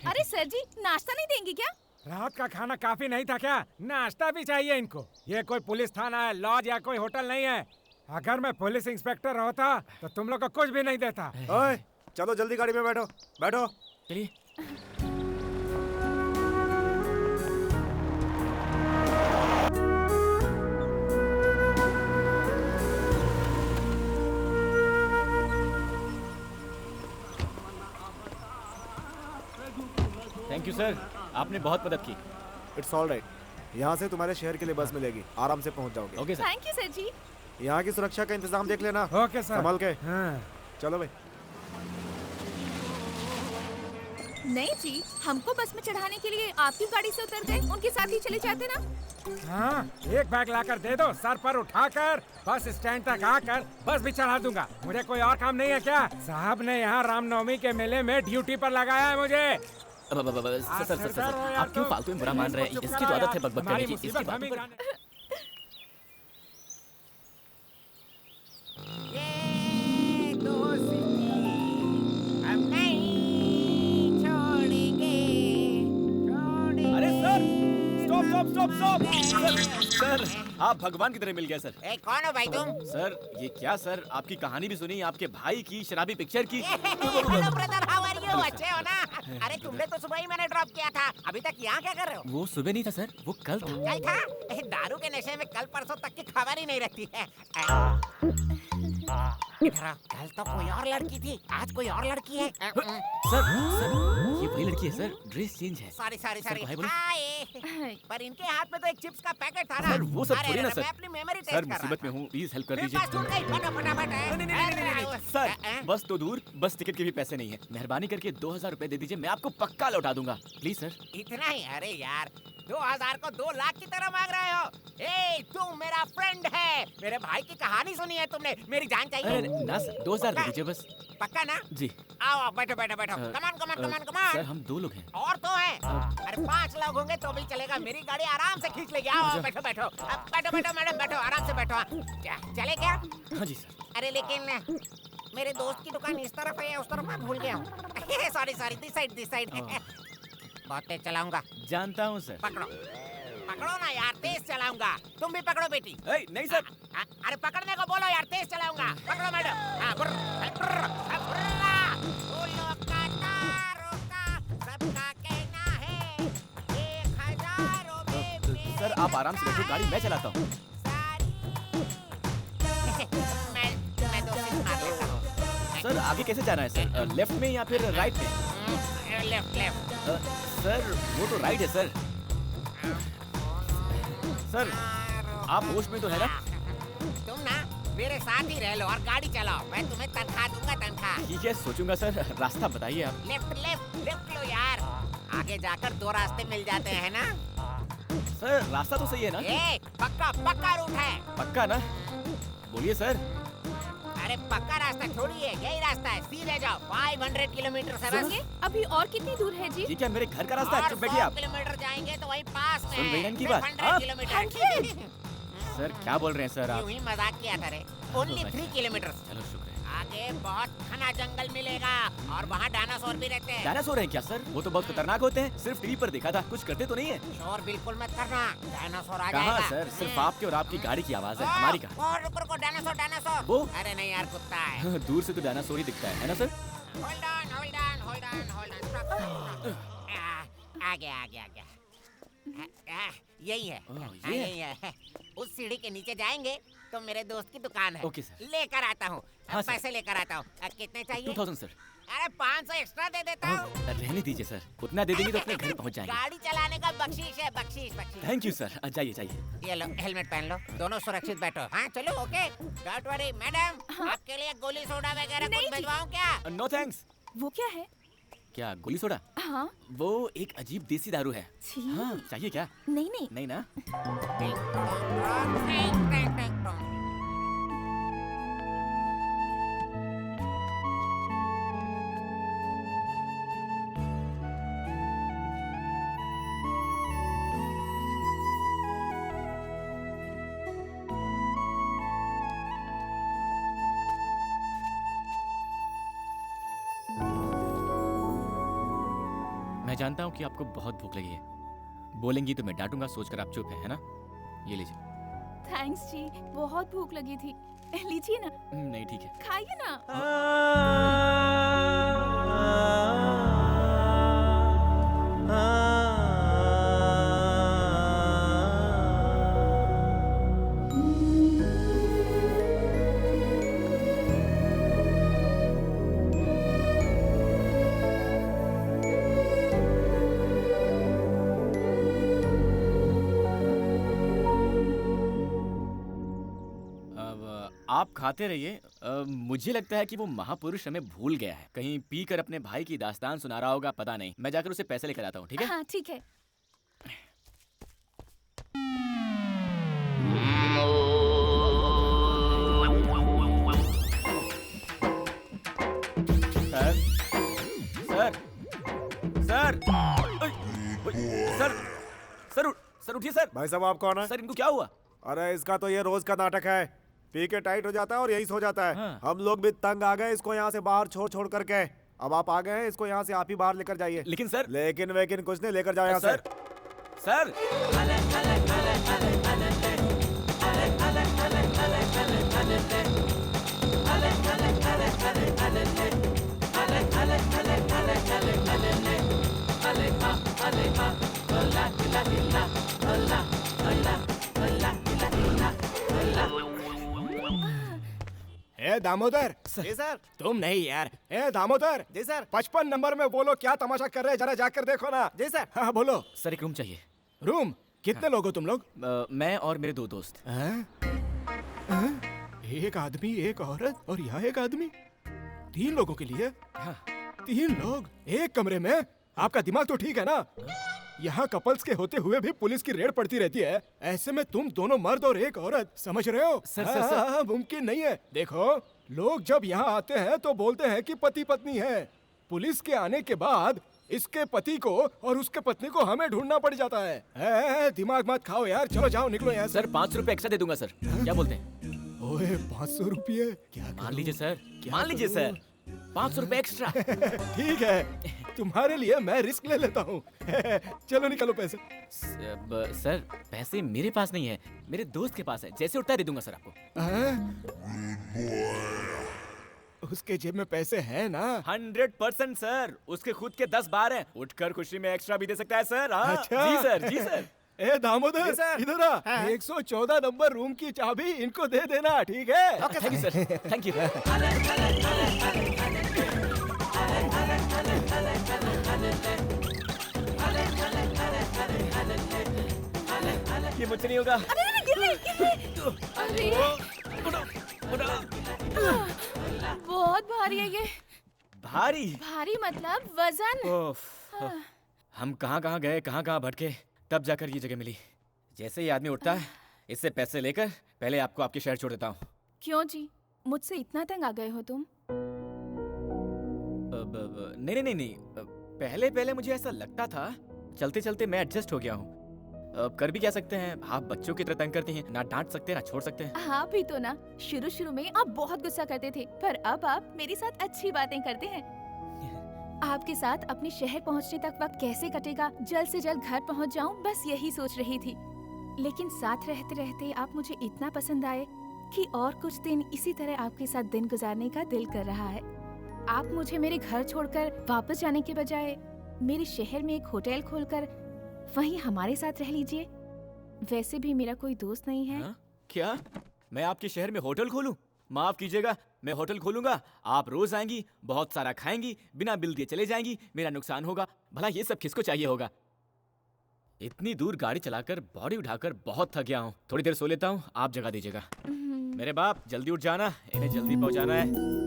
Speaker 7: अरे सर जी, नाश्ता नहीं देंगे क्या?
Speaker 10: रात का खाना काफी नहीं था क्या? नाश्ता भी चाहिए इनको। ये कोई पुलिस थाना है, लॉज या कोई होटल नहीं है। अगर मैं पुलिस इंस्पेक्टर होता तो तुम लोग को कुछ भी नहीं देता।
Speaker 9: ओए चलो जल्दी गाड़ी में बैठो बैठो।
Speaker 5: चलिए। थैंक यू सर, आपने बहुत मदद की।
Speaker 9: It's all right. यहाँ से तुम्हारे शहर के लिए बस मिलेगी, आराम से पहुँच जाओगे।
Speaker 5: Okay sir.
Speaker 7: Thank you sir जी।
Speaker 9: यहाँ की सुरक्षा का इंतजाम देख लेना।
Speaker 10: Okay sir.
Speaker 9: संभल के।
Speaker 10: हाँ।
Speaker 9: चलो भाई।
Speaker 7: नहीं जी, हमको बस में चढ़ाने के लिए आपकी गाड़ी से उतर गए, उनके साथ ही चले जाते ना।
Speaker 10: हाँ, एक बैग लाकर दे दो, सर पर उठाकर बस स्टैंड तक आकर बस भी चढ़ा दूंगा। मुझे कोई और काम नहीं है क्या? साहब ने यहाँ रामनवमी के मेले में ड्यूटी पर लगाया है मुझे।
Speaker 5: सर, आप क्यों फालतू में बुरा मान रहे हैं? इसकी तो आदत है बकबक करने की। इसकी बातों पर
Speaker 8: ये दोस्ती हम नहीं छोड़ेंगे, छोड़ेंगे।
Speaker 5: अरे सर, स्टॉप। सर, आप भगवान की तरह मिल गए सर।
Speaker 8: ए, कौन हो भाई तुम?
Speaker 5: सर, ये क्या सर, आपकी कहानी भी सुनी, आपके भाई की शराबी पिक्चर की।
Speaker 8: Hello brother, how are you? अच्छे हो ना? अरे तुमने तो सुबह ही मैंने ड्रॉप किया था, अभी तक यहाँ क्या कर रहे हो?
Speaker 5: वो सुबह नहीं था सर, वो कल था।
Speaker 8: कल था? दारू के नशे में कल परसों तक की खबर ही नहीं रहती है। इधर आओ, कल तो कोई और लड़की थी, आज कोई और लड़की है।
Speaker 5: सर, ये वही लड़की है सर, ड्रेस चेंज है।
Speaker 8: सॉरी
Speaker 5: भाई बोलो।
Speaker 8: हाय। पर इनके हाथ में तो एक चिप्स का पैकेट था ना।
Speaker 5: सर, वो सब
Speaker 8: अरे,
Speaker 5: थोड़ी ना
Speaker 8: अरे,
Speaker 5: सर।
Speaker 8: मैं अपनी मेमोरी टेस्ट
Speaker 5: सर,
Speaker 8: कर रहा
Speaker 5: मुसीबत
Speaker 8: था।
Speaker 5: में हूँ, प्लीज हेल्प कर
Speaker 8: मेरे
Speaker 5: दीजिए।
Speaker 8: पास छूट गई, फटाफट
Speaker 5: सर, बस तो दूर, बस टिकट के भी पैसे नहीं है। मेहरबानी करके 2000 रुपए दे दीजिए, मैं आपको पक्का लौटा दूंगा। Please sir.
Speaker 8: इतना ही? अरे यार, 2000 को 2 लाख की तरह मांग रहे हो? ए, तू मेरा फ्रेंड है, मेरे भाई की कहानी सुनी है तुमने, मेरी जान चाहिए।
Speaker 5: अरे ना सर, 2000 दे दीजिए बस।
Speaker 8: पक्का ना?
Speaker 5: जी।
Speaker 8: आओ बैठो बैठो बैठो। कमान।
Speaker 5: सर, हम 2 लोग हैं।
Speaker 8: और तो है। अरे 5 लोग होंगे तो भी चलेगा, मेरी गाड़ी आराम से खींच लेगी। आओ बैठो मैडम बैठो, आराम से बैठो। चले क्या?
Speaker 5: हाँ जी सर।
Speaker 8: अरे लेकिन मेरे दोस्त की दुकान इस तरफ है, उस तरफ मैं भूल गया हूँ। Sorry, this side. बहुत तेज चलाऊंगा।
Speaker 5: जानता हूँ सर।
Speaker 8: पकड़ो ना यार, तेज चलाऊंगा। तुम भी पकड़ो बेटी।
Speaker 5: नहीं सर।
Speaker 8: अरे पकड़ने को बोलो यार, तेज चलाऊंगा। पकड़ो मैडम। सबका कहना है 1000 में
Speaker 5: सर, आप आराम से बैठो, गाड़ी मैं चलाता हूँ।
Speaker 8: मैं 2 सिक्स मार लेता हूँ।
Speaker 5: सर, आगे कैसे जाना है सर? लेफ्ट में या फिर राइट में?
Speaker 8: लेफ्ट।
Speaker 5: सर, वो तो राइट है सर। सर, आप होश में तो है ना?
Speaker 8: तुम ना मेरे साथ ही रह लो और गाड़ी चलाओ, मैं तुम्हें तनख्वाह दूंगा, तनख्वाह।
Speaker 5: ठीक है, सोचूंगा सर। रास्ता बताइए आप।
Speaker 8: लेफ्ट लो यार, आगे जाकर 2 रास्ते मिल जाते हैं ना।
Speaker 5: सर, रास्ता तो सही है ना?
Speaker 8: पक्का रूट है।
Speaker 5: पक्का ना? बोलिए सर।
Speaker 8: अरे पक्का रास्ता छोड़िए, यही रास्ता है, सीधे जाओ। 500 किलोमीटर से बस।
Speaker 7: अभी और कितनी दूर है जी?
Speaker 5: ये क्या मेरे घर का रास्ता है? चुप बैठिए आप।
Speaker 8: 100 किलोमीटर जाएंगे तो वही पास में
Speaker 5: सुन रही हैं इनकी बात?
Speaker 8: 100 किलोमीटर।
Speaker 5: सर, क्या बोल रहे हैं सर आप?
Speaker 8: यूं ही मजाक किया था रे। Only 3 kilometre.
Speaker 5: चलो शुक्र है।
Speaker 8: आगे बहुत घना जंगल मिलेगा और वहाँ डायनासोर भी रहते हैं।
Speaker 5: डायनासोर हैं क्या सर? वो तो बहुत खतरनाक होते हैं, सिर्फ टीवी पर देखा था, कुछ करते तो नहीं है।
Speaker 8: शोर बिल्कुल मत करना, डायनासोर आ
Speaker 5: कहाँ
Speaker 8: जाएगा।
Speaker 5: सर? सिर्फ आपके और आपकी गाड़ी की आवाज है, हमारी कहाँ?
Speaker 8: और रुको, डायनासोर।
Speaker 5: वो?
Speaker 8: अरे नहीं यार, कुत्ता है।
Speaker 5: दूर से तो डायनासोर ही दिखता है ना सर?
Speaker 8: Hold on. आ गया। यही है।
Speaker 5: ये
Speaker 8: यही है। उस सीढ़ी के नीचे जाएंगे तो मेरे दोस्त की दुकान है।
Speaker 5: Okay sir.
Speaker 8: लेकर आता हूँ।
Speaker 5: हाँ सर।
Speaker 8: पैसे लेकर आता हूँ। कितने चाहिए?
Speaker 5: 2000 सर।
Speaker 8: अरे 500 एक्स्ट्रा दे देता हूँ।
Speaker 5: रहने दीजिए सर, उतना दे देंगे तो अपने घर पहुँच जाएंगे।
Speaker 8: गाड़ी चलाने का बख्शीश है, बख्शीश।
Speaker 5: Thank you sir. जाइए।
Speaker 8: ये लो, हेलमेट पहन लो, दोनों सुरक्षित बैठो। हाँ चलो, ओके। डोंट वरी मैडम, आपके लिए गोली सोडा वगैरह कुछ भिजवाऊं क्या?
Speaker 5: No thanks.
Speaker 7: वो क्या है?
Speaker 5: क्या गोली सोडा?
Speaker 7: हाँ।
Speaker 5: वो एक अजीब देसी दारू है।
Speaker 7: छी।
Speaker 5: हाँ, चाहिए क्या?
Speaker 7: नहीं
Speaker 5: ना? मैं जानता हूँ कि आपको बहुत भूख लगी है। बोलेंगी तो मैं डांटूंगा, सोचकर आप चुप है ना? ये लीजिए।
Speaker 7: थैंक्स जी, बहुत भूख लगी थी। लीजिए ना,
Speaker 5: नहीं ठीक है।
Speaker 7: खाइए ना।
Speaker 5: आप खाते रहिए। मुझे लगता है कि वो महापुरुष हमें भूल गया है। कहीं पीकर अपने भाई की दास्तान सुना रहा होगा, पता नहीं। मैं जाकर उसे पैसे लेकर आता हूँ, ठीक है?
Speaker 7: हाँ ठीक है।
Speaker 5: Sir, sir, sir, sir, sir, sir उठिए सर।
Speaker 9: भाई साहब आप कौन है?
Speaker 5: सर इनको क्या हुआ?
Speaker 9: अरे इसका तो ये रोज का नाटक है। पी के टाइट हो जाता है और यही सो जाता है।
Speaker 5: हाँ।
Speaker 9: हम लोग भी तंग आ गए इसको यहाँ से बाहर छोड़ छोड़ करके। अब आप आ गए हैं, इसको यहाँ से आप ही बाहर लेकर जाइए।
Speaker 5: लेकिन सर,
Speaker 9: लेकिन वेकिन कुछ नहीं, लेकर जाओ यहाँ से।
Speaker 5: सर, सर,
Speaker 11: ए दामोदर।
Speaker 1: जी सर। तुम नहीं यार।
Speaker 11: ए दामोदर।
Speaker 1: जी सर।
Speaker 11: 55 नंबर में बोलो क्या तमाशा कर रहे हैं, जरा जाकर देखो ना।
Speaker 1: जी सर।
Speaker 11: हाँ बोलो।
Speaker 5: सर एक रूम चाहिए।
Speaker 11: रूम? कितने लोग हो तुम लोग?
Speaker 5: मैं और मेरे 2 दोस्त।
Speaker 11: एक आदमी, एक औरत और यहाँ एक आदमी। 3 लोगों के लिए?
Speaker 5: हाँ।
Speaker 11: 3 लोग एक कमरे में? आपका दिमाग तो ठीक है ना? यहाँ कपल्स के होते हुए भी पुलिस की रेड पड़ती रहती है। ऐसे में तुम दोनों मर्द और एक औरत, समझ रहे हो?
Speaker 5: Sir, sir, sir.
Speaker 11: हाँ, मुमकिन नहीं है। देखो, लोग जब यहाँ आते हैं तो बोलते हैं कि पति पत्नी है। पुलिस के आने के बाद इसके पति को और उसके पत्नी को हमें ढूंढना पड़ जाता है। दिमाग मत खाओ यार, चलो जाओ, निकलो यहाँ से।
Speaker 5: सर 5 रुपए एक्स्ट्रा दे दूंगा सर। क्या बोलते हैं?
Speaker 11: ओए 500 रुपये? क्या
Speaker 5: मान लीजिए सर, मान लीजिए सर, 500 रुपए एक्स्ट्रा।
Speaker 11: ठीक है, तुम्हारे लिए मैं रिस्क ले लेता हूँ। चलो निकलो पैसे।
Speaker 5: सर पैसे मेरे पास नहीं है, मेरे दोस्त के पास है। जैसे उठता है दे दूंगा सर आपको।
Speaker 11: उसके जेब में पैसे हैं ना?
Speaker 5: 100% सर, उसके खुद के 10 बार हैं। उठकर खुशी में एक्स्ट्रा भी दे सकता है सर। हाँ।
Speaker 11: अच्छा।
Speaker 5: जी सर, जी सर।
Speaker 11: ए दामोदर, इधर आ। 114 नंबर रूम की चाबी इनको दे देना, ठीक है?
Speaker 5: Thank you sir, thank you. ये मुझसे नहीं होगा।
Speaker 7: अरे गिर रही। बहुत भारी है ये।
Speaker 5: भारी?
Speaker 7: भारी मतलब वजन।
Speaker 5: हम कहाँ गए, कहाँ भटके, तब जाकर ये जगह मिली। जैसे ही आदमी उठता है, इससे पैसे लेकर पहले आपको आपके शहर छोड़ देता हूँ।
Speaker 7: क्यों जी, मुझसे इतना तंग आ गए हो तुम?
Speaker 5: नहीं। पहले मुझे ऐसा लगता था। चलते चलते मैं एडजस्ट हो गया हूँ। अब कर भी क्या सकते हैं, आप बच्चों की तरह तंग करते हैं, ना डांट सकते ना छोड़ सकते हैं।
Speaker 7: हाँ भी तो ना, शुरू में आप बहुत गुस्सा करते थे, पर अब आप मेरे साथ अच्छी बातें करते हैं। आपके साथ अपने शहर पहुंचने तक वक्त कैसे कटेगा, जल्द से जल्द घर पहुंच जाऊं, बस यही सोच रही थी। लेकिन साथ रहते रहते आप मुझे इतना पसंद आए कि और कुछ दिन इसी तरह आपके साथ दिन गुजारने का दिल कर रहा है। आप मुझे मेरे घर छोड़कर वापस जाने के बजाय मेरे शहर में एक होटल खोलकर वहीं हमारे साथ रह लीजिए। वैसे भी मेरा कोई दोस्त नहीं है।
Speaker 5: हाँ? क्या मैं आपके शहर में होटल खोलूं? माफ कीजिएगा, मैं होटल खोलूंगा, आप रोज आएंगी, बहुत सारा खाएंगी, बिना बिल दिए चले जाएंगी, मेरा नुकसान होगा। भला ये सब किसको चाहिए होगा? इतनी दूर गाड़ी चलाकर बॉडी उठाकर बहुत थक गया हूँ। थोड़ी देर सो लेता हूँ, आप जगह दीजिएगा। मेरे बाप जल्दी उठ जाना, इन्हें जल्दी पहुँचाना है।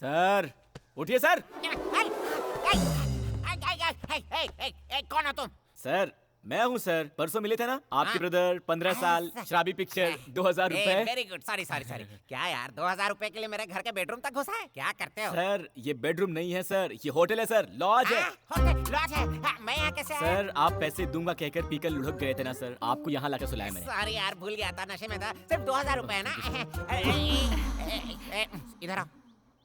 Speaker 5: सर उठिए सर।
Speaker 8: कौन हो तुम?
Speaker 5: सर मैं हूँ सर, परसों मिले थे ना आपके ब्रदर, 15 साल, शराबी पिक्चर, 2000 रुपए।
Speaker 8: Very good, sorry sorry sorry. क्या यार 2000 रुपए के लिए मेरे घर के बेडरूम तक घुसा है? क्या करते हो?
Speaker 5: सर ये बेडरूम नहीं है सर, ये होटल है सर, लॉज है।
Speaker 8: होटल लॉज है? मैं यहाँ कैसे आया?
Speaker 5: सर आप पैसे दूंगा कहकर पीकर लुढ़क गए थे ना सर, आपको यहाँ लाकर सुलाया मैंने।
Speaker 8: सॉरी यार, भूल गया था, नशे में था। सिर्फ 2000 रुपए है ना? इधर आओ।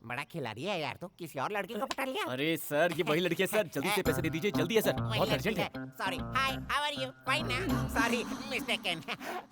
Speaker 8: बड़ा खिलाड़ी है यार, तो किसी और लड़की को पटा लिया?
Speaker 5: अरे सर ये वही लड़की है सर, जल्दी से पैसे दे दीजिए, जल्दी है सर, बहुत अर्जेंट है।
Speaker 8: Sorry, hi, how are you? Fine ना? Sorry, mistaken.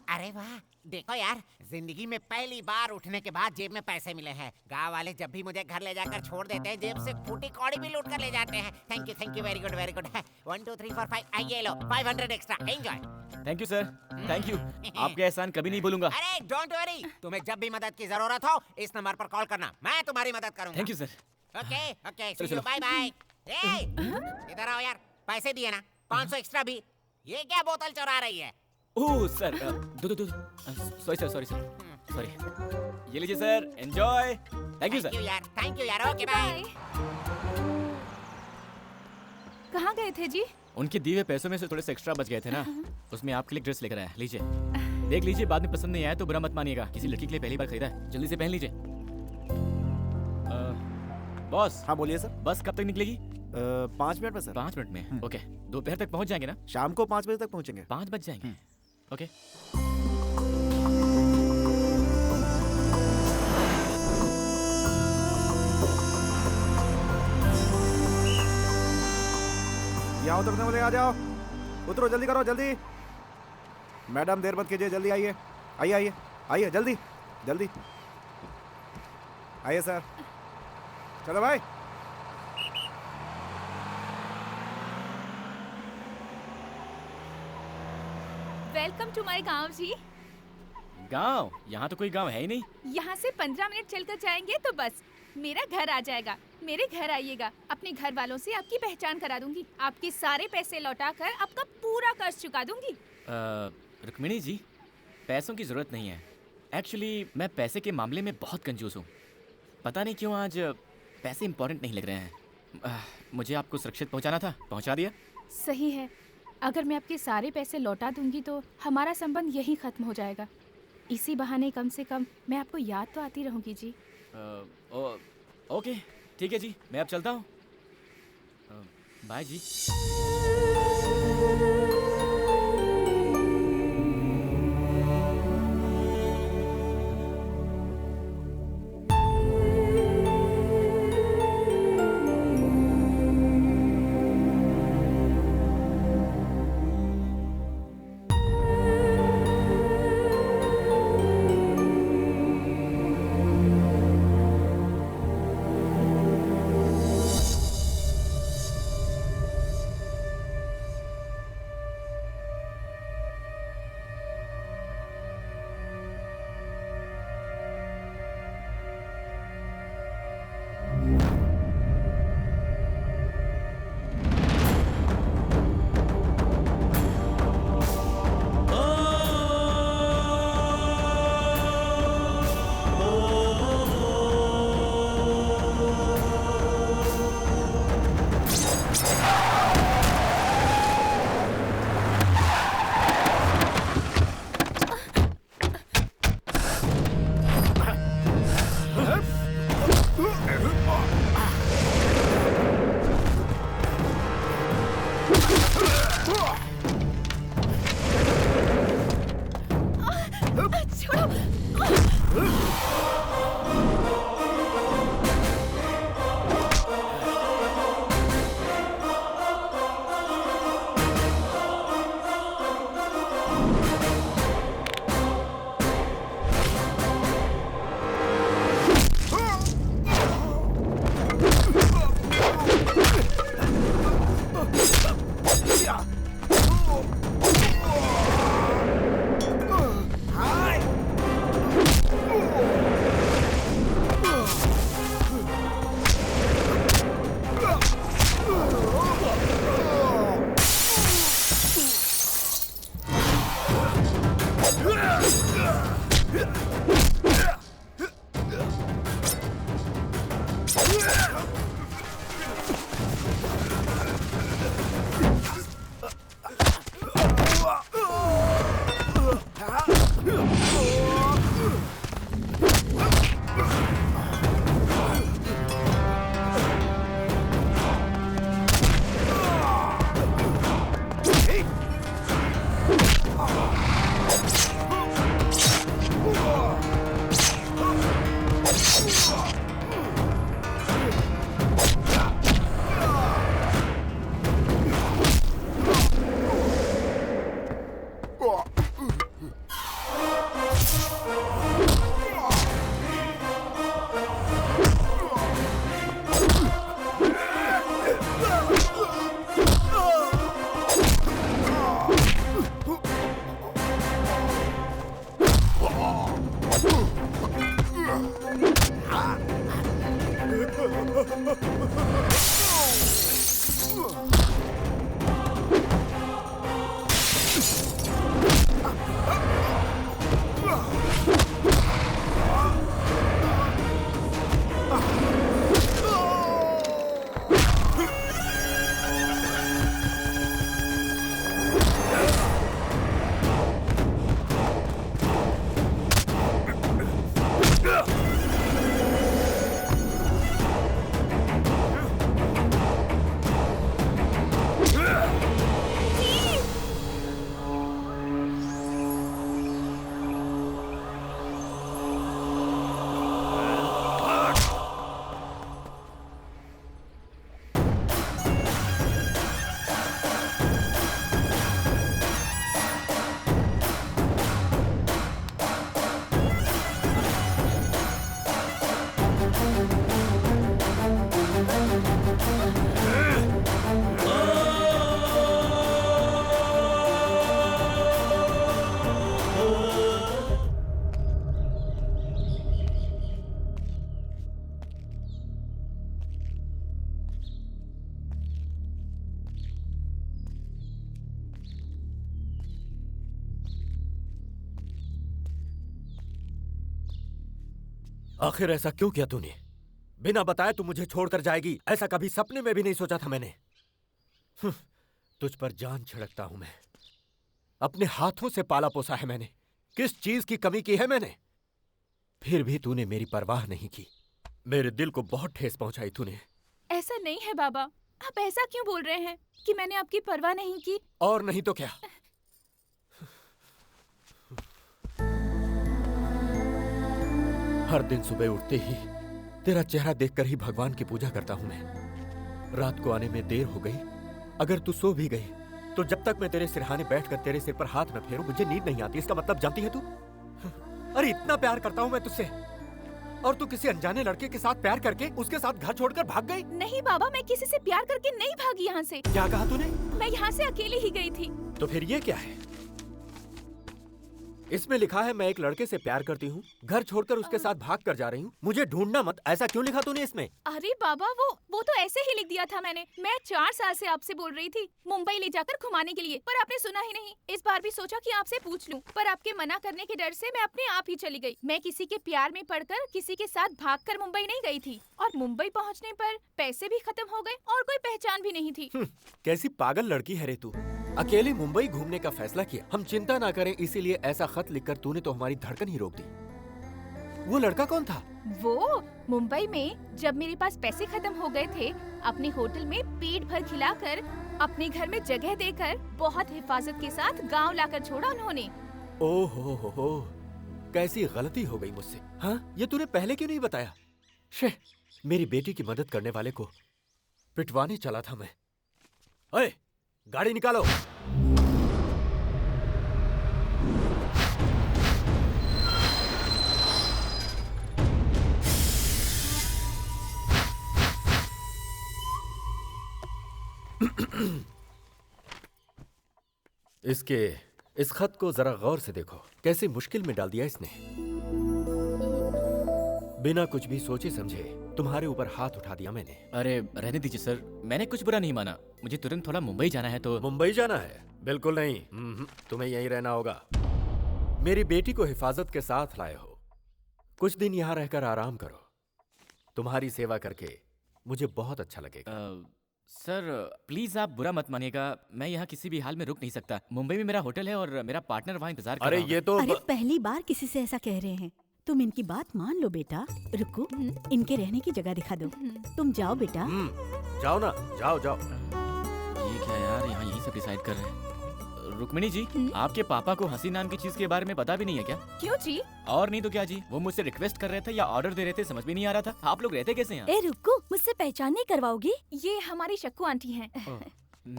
Speaker 8: अरे वाह, देखो यार, जिंदगी में पहली बार उठने के बाद जेब में पैसे मिले हैं। गांव वाले जब भी मुझे घर ले जाकर छोड़ देते हैं, जेब से फूटी कौड़ी भी लूट कर ले जाते हैं। Thank you, very good, very good. 1 2 3 4 5, ये लो 500 extra, enjoy.
Speaker 5: Thank you sir, thank you, आपका एहसान कभी नहीं भूलूंगा।
Speaker 8: अरे डोंट वरी, तुम्हें जब भी मदद की जरूरत हो इस नंबर पर कॉल करना, मैं तुम्हारी मदद करूंगा।
Speaker 5: Thank you sir.
Speaker 8: Okay okay, see
Speaker 5: चलो,
Speaker 8: यू, बाय बाय। इधर आओ यार, पैसे दिए ना, 500 एक्स्ट्रा भी। ये क्या बोतल चुरा रही है?
Speaker 5: ओह सर, दो सॉरी सॉरी, ये लीजिए sir, enjoy. Thank you sir.
Speaker 8: Thank you यार, ओके बाय।
Speaker 7: कहाँ गए थे जी?
Speaker 5: उनके दिए हुए पैसों में से थोड़े से एक्स्ट्रा बच गए थे ना, उसमें आपके लिए ड्रेस लेकर आया, लीजिए देख लीजिए, बाद में पसंद नहीं आया तो बुरा मत मानिएगा, किसी लड़की के लिए पहली बार खरीदा है, जल्दी से पहन लीजिए। बॉस।
Speaker 9: हाँ बोलिए सर।
Speaker 5: बस कब तक निकलेगी?
Speaker 9: 5 मिनट में सर।
Speaker 5: 5 मिनट में? ओके, दोपहर तक पहुंच जाएंगे ना?
Speaker 9: शाम को 5 बजे तक पहुंचेंगे।
Speaker 5: 5 बज जाएंगे? ओके।
Speaker 9: यहाँ उतरने वाले आ जाओ, उतरो, जल्दी करो, जल्दी। मैडम देर मत कीजिए, जल्दी आइए, आइए आइए आइए, जल्दी जल्दी आइए सर। चलो भाई।
Speaker 7: वेलकम टू माय गांव जी।
Speaker 5: गांव? यहाँ तो कोई गांव है ही नहीं।
Speaker 7: यहाँ से 15 मिनट चलकर जाएंगे तो बस मेरा घर आ जाएगा। मेरे घर आइएगा, अपने घर वालों से आपकी पहचान करा दूंगी, आपके सारे पैसे लौटाकर आपका पूरा कर्ज चुका दूंगी।
Speaker 5: रुक्मिणी जी, पैसों की जरूरत नहीं है। एक्चुअली मैं पैसे के मामले में बहुत कंजूस हूँ, पता नहीं क्यों आज पैसे इंपॉर्टेंट नहीं लग रहे हैं। मुझे आपको सुरक्षित पहुँचाना था, पहुँचा दिया।
Speaker 7: सही है, अगर मैं आपके सारे पैसे लौटा दूंगी तो हमारा संबंध यहीं खत्म हो जाएगा। इसी बहाने कम से कम मैं आपको याद तो आती रहूंगी जी।
Speaker 5: ओके ठीक है जी, मैं अब चलता हूँ। बाय जी।
Speaker 12: आखिर ऐसा क्यों किया तूने? बिना बताए तू मुझे छोड़कर जाएगी, ऐसा कभी सपने में भी नहीं सोचा था मैंने। तुझ पर जान छिड़कता हूं मैं। अपने हाथों से पाला पोसा है मैंने। किस चीज की कमी की है मैंने? फिर भी तूने मेरी परवाह नहीं की। मेरे दिल को बहुत ठेस पहुंचाई तूने।
Speaker 7: ऐसा नहीं है बाबा, आप ऐसा क्यों बोल रहे हैं कि मैंने आपकी परवाह नहीं की?
Speaker 12: और नहीं तो क्या। हर दिन सुबह उठते ही तेरा चेहरा देखकर ही भगवान की पूजा करता हूं मैं। रात को आने में देर हो गई, अगर तू सो भी गई तो जब तक मैं तेरे सिरहाने बैठकर तेरे सिर पर हाथ न फेरूं मुझे नींद नहीं आती। इसका मतलब जानती है तू? अरे इतना प्यार करता हूं मैं तुझसे और तू किसी अनजाने लड़के के साथ प्यार करके उसके साथ घर छोड़कर भाग गई।
Speaker 7: नहीं बाबा, मैं किसी से प्यार करके नहीं भागी यहाँ से।
Speaker 12: क्या कहा तूने?
Speaker 7: मैं यहाँ से अकेली ही गई थी।
Speaker 12: तो फिर ये क्या है? इसमें लिखा है मैं एक लड़के से प्यार करती हूँ, घर छोड़कर उसके साथ भाग कर जा रही हूँ, मुझे ढूंढना मत। ऐसा क्यों लिखा तूने इसमें?
Speaker 7: अरे बाबा, वो तो ऐसे ही लिख दिया था मैंने। मैं 4 साल से आपसे बोल रही थी मुंबई ले जाकर घुमाने के लिए, पर आपने सुना ही नहीं। इस बार भी सोचा कि आपसे पूछ लूं, पर आपके मना करने के डर से मैं अपने आप ही चली गई। मैं किसी के प्यार में पड़कर किसी के साथ भागकर मुंबई नहीं गई थी, और मुंबई पहुंचने पर पैसे भी खत्म हो गए और कोई पहचान भी नहीं थी।
Speaker 12: कैसी पागल लड़की है रे तू। अकेले मुंबई घूमने का फैसला किया, हम चिंता ना करें इसीलिए ऐसा खत लिखकर तूने तो हमारी धड़कन ही रोक दी। वो लड़का कौन था?
Speaker 7: वो मुंबई में जब मेरे पास पैसे खत्म हो गए थे, अपने होटल में पेट भर खिलाकर, अपने घर में जगह देकर, बहुत हिफाजत के साथ गांव लाकर छोड़ा उन्होंने।
Speaker 12: ओहो हो, कैसी गलती हो गई मुझसे। हाँ, ये तूने पहले क्यों नहीं बताया? शे, मेरी बेटी की मदद करने वाले को पिटवाने चला था मैं। ओए, गाड़ी निकालो। इस खत को जरा गौर से देखो, कैसी मुश्किल में डाल दिया इसने। बिना कुछ भी सोचे समझे तुम्हारे ऊपर हाथ उठा दिया मैंने।
Speaker 5: अरे रहने दीजिए सर, मैंने कुछ बुरा नहीं माना। मुझे तुरंत थोड़ा मुंबई जाना है तो।
Speaker 12: मुंबई जाना है? बिल्कुल नहीं, तुम्हें यहीं रहना होगा। मेरी बेटी को हिफाजत के साथ लाए हो, कुछ दिन यहाँ रहकर आराम करो। तुम्हारी सेवा करके मुझे बहुत अच्छा लगेगा।
Speaker 5: सर प्लीज आप बुरा मत मानिएगा, मैं यहाँ किसी भी हाल में रुक नहीं सकता। मुंबई में मेरा होटल है और मेरा पार्टनर वहाँ इंतजार कर रहा
Speaker 12: अरे ये तो
Speaker 13: अरे पहली बार किसी से ऐसा कह रहे हैं। तुम इनकी बात मान लो बेटा। रुको, इनके रहने की जगह दिखा दो। तुम जाओ बेटा।
Speaker 12: जाओ ना, जाओ जाओ।
Speaker 5: ये क्या यार, यहाँ यही सब डिसाइड कर रहे हैं। रुक्मिणी जी, आपके पापा को हंसी नाम की चीज के बारे में पता भी नहीं है क्या?
Speaker 7: क्यों जी?
Speaker 5: और नहीं तो क्या जी, वो मुझसे रिक्वेस्ट कर रहे थे या ऑर्डर दे रहे थे, समझ भी नहीं आ रहा था। आप लोग रहते कैसे हैं?
Speaker 13: ए रुको, मुझसे पहचान नहीं करवाओगी?
Speaker 7: ये हमारी शक्कू आंटी हैं।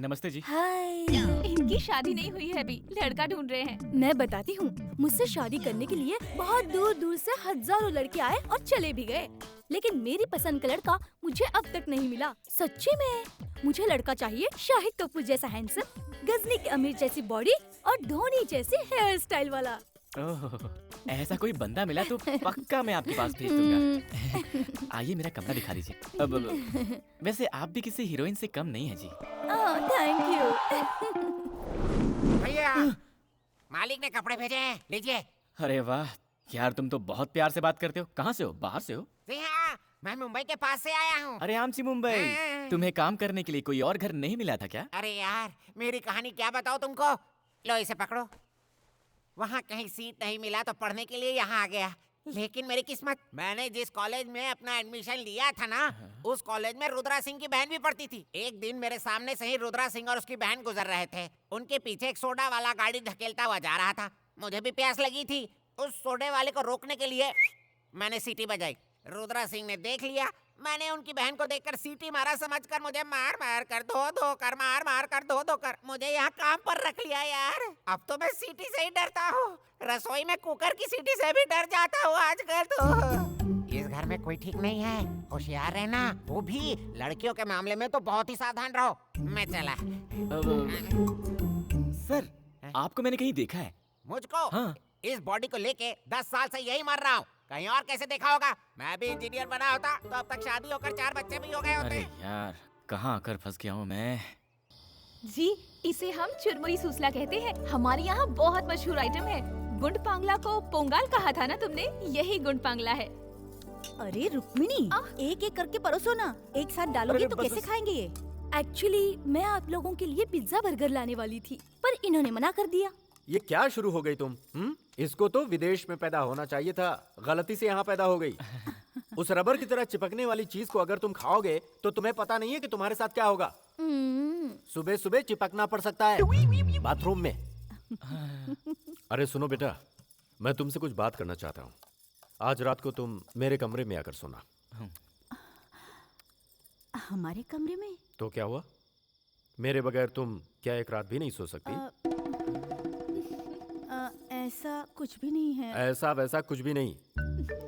Speaker 5: नमस्ते जी।
Speaker 13: हाय।
Speaker 7: इनकी शादी नहीं हुई है अभी, लड़का ढूंढ रहे हैं।
Speaker 13: मैं बताती हूँ, मुझसे शादी करने के लिए बहुत दूर दूर से हजारों लड़के आए और चले भी गए, लेकिन मेरी पसंद का लड़का मुझे अब तक नहीं मिला। सच्ची में मुझे लड़का चाहिए शाहिद कपूर जैसा हैंडसम, गजनी की अमीर जैसी बॉडी और धोनी जैसी हेयर स्टाइल वाला।
Speaker 1: ओह, ऐसा कोई बंदा मिला तो पक्का मैं आपके पास भेज दूंगा। आइए मेरा कमरा दिखा दीजिए। अब वैसे आप भी किसी हीरोइन से कम नहीं है जी।
Speaker 13: Thank you.
Speaker 8: भैया मालिक ने कपड़े भेजे हैं, लीजिए।
Speaker 1: अरे वाह यार, तुम तो बहुत प्यार से बात करते हो। कहाँ से हो? बाहर से हो?
Speaker 8: जी हाँ, मैं मुंबई के पास से आया हूँ।
Speaker 1: अरे आमची मुंबई, तुम्हें काम करने के लिए कोई और घर नहीं मिला था क्या?
Speaker 8: अरे यार, मेरी कहानी क्या बताओ तुमको। लो इसे पकड़ो। वहाँ कहीं सीट नहीं मिला तो पढ़ने के लिए यहाँ आ गया। लेकिन मेरी किस्मत, मैंने जिस कॉलेज में अपना एडमिशन लिया था ना, उस कॉलेज में रुद्रा सिंह की बहन भी पढ़ती थी। एक दिन मेरे सामने से ही रुद्रा सिंह और उसकी बहन गुजर रहे थे। उनके पीछे एक सोडा वाला गाड़ी धकेलता हुआ जा रहा था। मुझे भी प्यास लगी थी। उस सोडे वाले को रोकने के लिए मैंने सीटी बजाई। रुद्रा सिंह ने देख लिया। मैंने उनकी बहन को देखकर सीटी मारा, समझकर मुझे मार मार कर धो कर मार मार कर धो कर मुझे यहाँ काम पर रख लिया यार। अब तो मैं सीटी से ही डरता हूँ। रसोई में कुकर की सीटी से भी डर जाता हूँ आजकल तो। इस घर में कोई ठीक नहीं है, होशियार रहना। वो भी लड़कियों के मामले में तो बहुत ही सावधान रहो। मैं चला।
Speaker 1: सर, आपको मैंने कहीं देखा है।
Speaker 8: मुझको? हाँ। इस बॉडी को लेके 10 साल से यही मर रहा हूँ। कहीं और कैसे देखा होगा? मैं भी इंजीनियर बना होता तो अब तक शादी होकर 4 बच्चे भी हो गए होते।
Speaker 1: अरे यार, कहाँ आकर फंस गया हूँ मैं।
Speaker 7: जी, इसे हम चुरमुई सूसला कहते हैं। हमारे यहाँ बहुत मशहूर आइटम है। गुंड पांगला को पोंगाल कहा था ना तुमने, यही गुंड पांगला है।
Speaker 13: अरे रुक्मिणी, एक एक करके परोसो ना। एक साथ डालोगे तो कैसे खाएंगे ये? एक्चुअली मैं आप लोगों के लिए पिज्जा बर्गर लाने वाली थी, पर इन्होंने मना कर दिया।
Speaker 12: ये क्या शुरू हो गई तुम? इसको तो विदेश में पैदा होना चाहिए था, गलती से यहाँ पैदा हो गई। उस रबर की तरह चिपकने वाली चीज को अगर तुम खाओगे तो तुम्हें पता नहीं है कि तुम्हारे साथ क्या होगा। सुबह सुबह चिपकना पड़ सकता है बाथरूम में। अरे सुनो बेटा, मैं तुमसे कुछ बात करना चाहता हूँ। आज रात को तुम मेरे कमरे में आकर सोना।
Speaker 13: हमारे कमरे में? तो
Speaker 12: क्या हुआ? मेरे बगैर तुम क्या एक रात भी नहीं सो सकती?
Speaker 13: ऐसा कुछ भी नहीं है।
Speaker 12: ऐसा वैसा कुछ भी नहीं।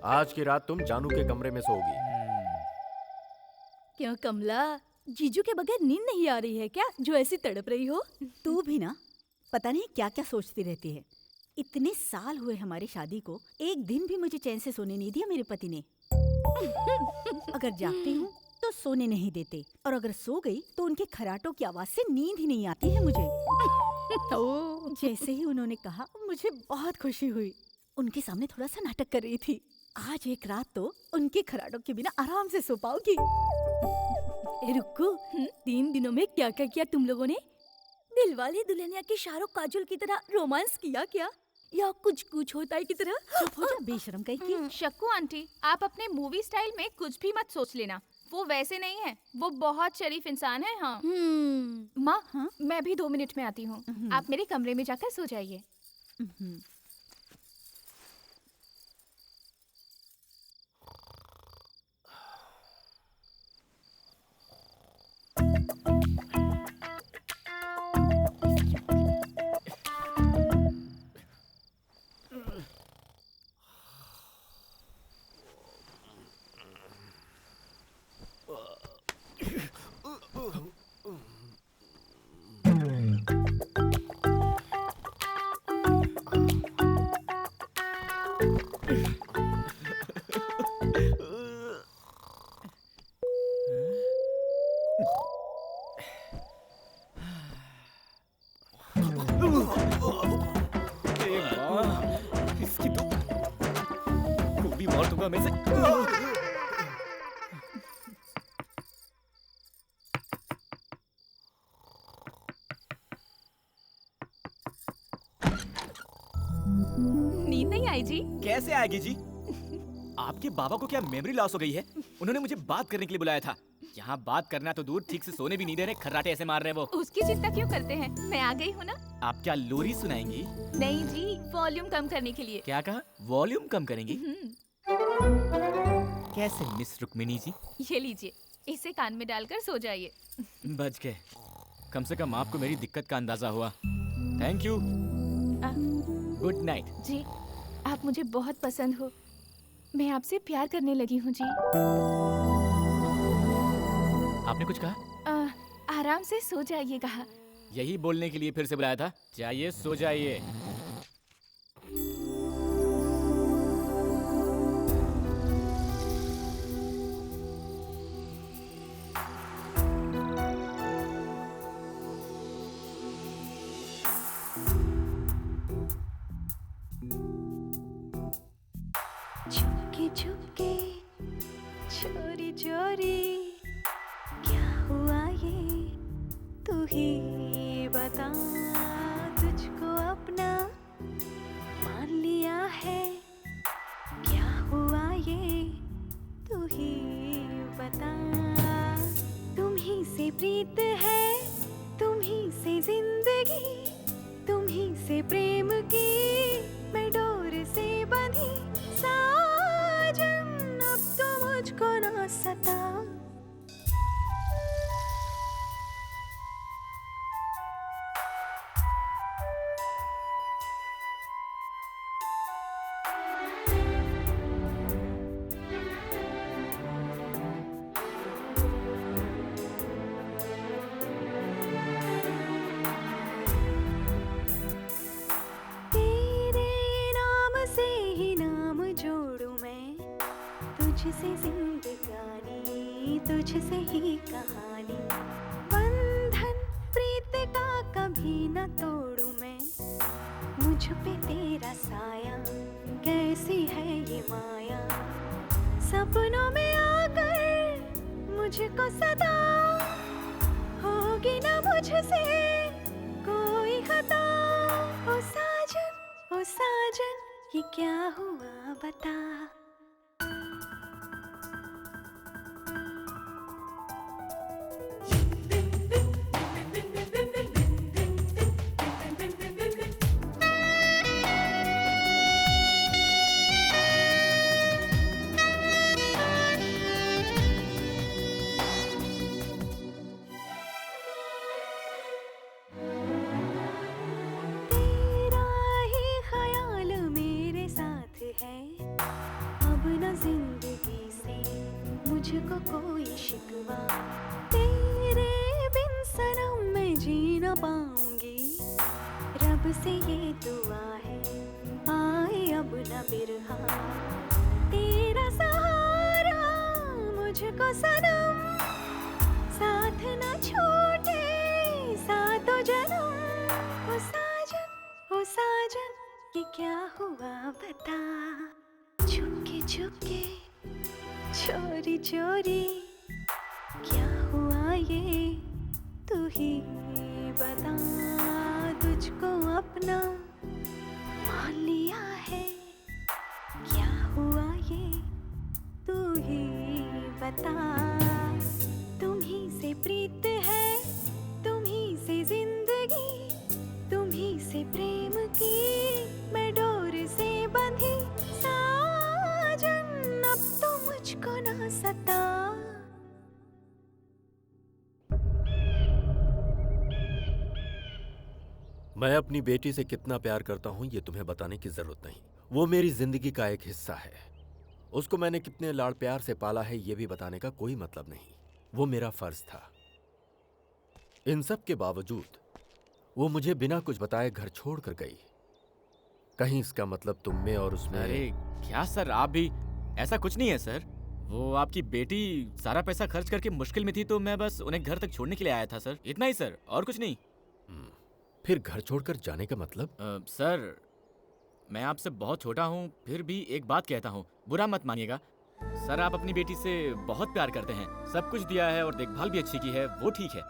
Speaker 12: आज की रात तुम जानू के कमरे में सोओगी।
Speaker 13: क्यों कमला, जीजू के बगैर नींद नहीं आ रही है क्या, जो ऐसी तड़प रही हो? तू भी ना, पता नहीं क्या क्या सोचती रहती है। इतने साल हुए हमारी शादी को, एक दिन भी मुझे चैन से सोने नहीं दिया मेरे पति ने। अगर जागती हूँ तो सोने नहीं देते, और अगर सो गई तो उनके खराटों की आवाज से नींद ही नहीं आती है मुझे। जैसे ही उन्होंने कहा, मुझे बहुत खुशी हुई। उनके सामने थोड़ा सा नाटक कर रही थी। आज एक रात तो उनके खराटों के बिना आराम से सो पाऊंगी। रुको, 3 दिनों में क्या क्या किया तुम लोगों ने? दिलवाले दुल्हनिया के शाहरुख काजोल की तरह रोमांस किया क्या, या कुछ कुछ होता है की तरह? चुप हो जा बेशरम कहीं की।
Speaker 7: शक्कू आंटी, आप अपने मूवी स्टाइल में कुछ भी मत सोच लेना। वो वैसे नहीं है, वो बहुत शरीफ इंसान है। हाँ माँ, मैं भी 2 मिनट में आती हूँ। आप मेरे कमरे में जाकर सो जाइए।
Speaker 1: इसकी तो गोली मार दूंगा मैं इसे।
Speaker 7: नींद नहीं आई जी?
Speaker 1: कैसे आएगी जी? आपके बाबा को क्या मेमोरी लॉस हो गई है? उन्होंने मुझे बात करने के लिए बुलाया था। यहाँ बात करना तो दूर, ठीक से सोने भी नहीं दे रहे, खर्राटे ऐसे मार रहे वो।
Speaker 7: उसकी चिंता क्यों करते हैं, मैं आ गई हूँ ना।
Speaker 1: आप क्या लोरी सुनाएंगी?
Speaker 7: नहीं जी, वॉल्यूम कम करने के लिए।
Speaker 1: क्या कहा? वॉल्यूम कम करेंगी? कैसे मिस रुक्मिणी जी?
Speaker 7: ये लीजिए, इसे कान में डालकर सो जाइए।
Speaker 1: बच गए, कम से कम आपको मेरी दिक्कत का अंदाजा हुआ। Thank you, good night.
Speaker 7: जी, आप मुझे बहुत पसंद हो। मैं आपसे प्यार करने लगी हूँ जी।
Speaker 1: आपने कुछ कहा?
Speaker 7: आराम से सो जाइए कहा।
Speaker 1: यही बोलने के लिए फिर से बुलाया था। जाइए सो जाइए।
Speaker 6: चुपके चुपके चोरी चोरी क्या हुआ ये तू ही बता तुझको अपना मान लिया है क्या हुआ ये तू ही बता तुम ही से प्रीत है तुम ही से जिंदगी तुम ही से प्रेम की मैं डोर से बंधी साजन अब तो मुझको ना सता तुझसे जिंदगानी तुझसे ही कहानी बंधन प्रीत का कभी न तोड़ूं मैं मुझ पे तेरा साया कैसी है ये माया सपनों में आकर मुझको सदा होगी ना मुझसे कोई खता ओ साजन ये क्या हुआ बता मुझको कोई शिकवा तेरे बिन सनम मैं जी न पाऊंगी रब से ये दुआ है आए अब न बिरहा तेरा सहारा मुझको सनम साथ न छूटे सातों जन्म ओ साजन ये क्या हुआ बता चुपके चुपके चोरी चोरी क्या हुआ ये तू ही बता तुझको अपना मान लिया है क्या हुआ ये तू ही बता तुम ही से प्रीत है तुम ही से जिंदगी तुम ही से प्रेम की मैं डोर से बंधी साजन अब तो मुझको ना सता
Speaker 12: मैं अपनी बेटी से कितना प्यार करता हूं ये तुम्हें बताने की जरूरत नहीं वो मेरी जिंदगी का एक हिस्सा है उसको मैंने कितने लाड़ प्यार से पाला है ये भी बताने का कोई मतलब नहीं वो मेरा फर्ज था इन सब के बावजूद वो मुझे बिना कुछ बताए घर छोड़ कर गई कहीं इसका मतलब तुम में और उसमें
Speaker 5: अरे क्या सर आप भी ऐसा कुछ नहीं है सर वो आपकी बेटी सारा पैसा खर्च करके मुश्किल में थी तो मैं बस उन्हें घर तक छोड़ने के लिए आया था सर इतना ही सर और कुछ नहीं
Speaker 12: फिर घर छोड़कर जाने का मतलब
Speaker 5: सर मैं आपसे बहुत छोटा हूँ फिर भी एक बात कहता हूँ बुरा मत मानिएगा सर आप अपनी बेटी से बहुत प्यार करते हैं सब कुछ दिया है और देखभाल भी अच्छी की है वो ठीक है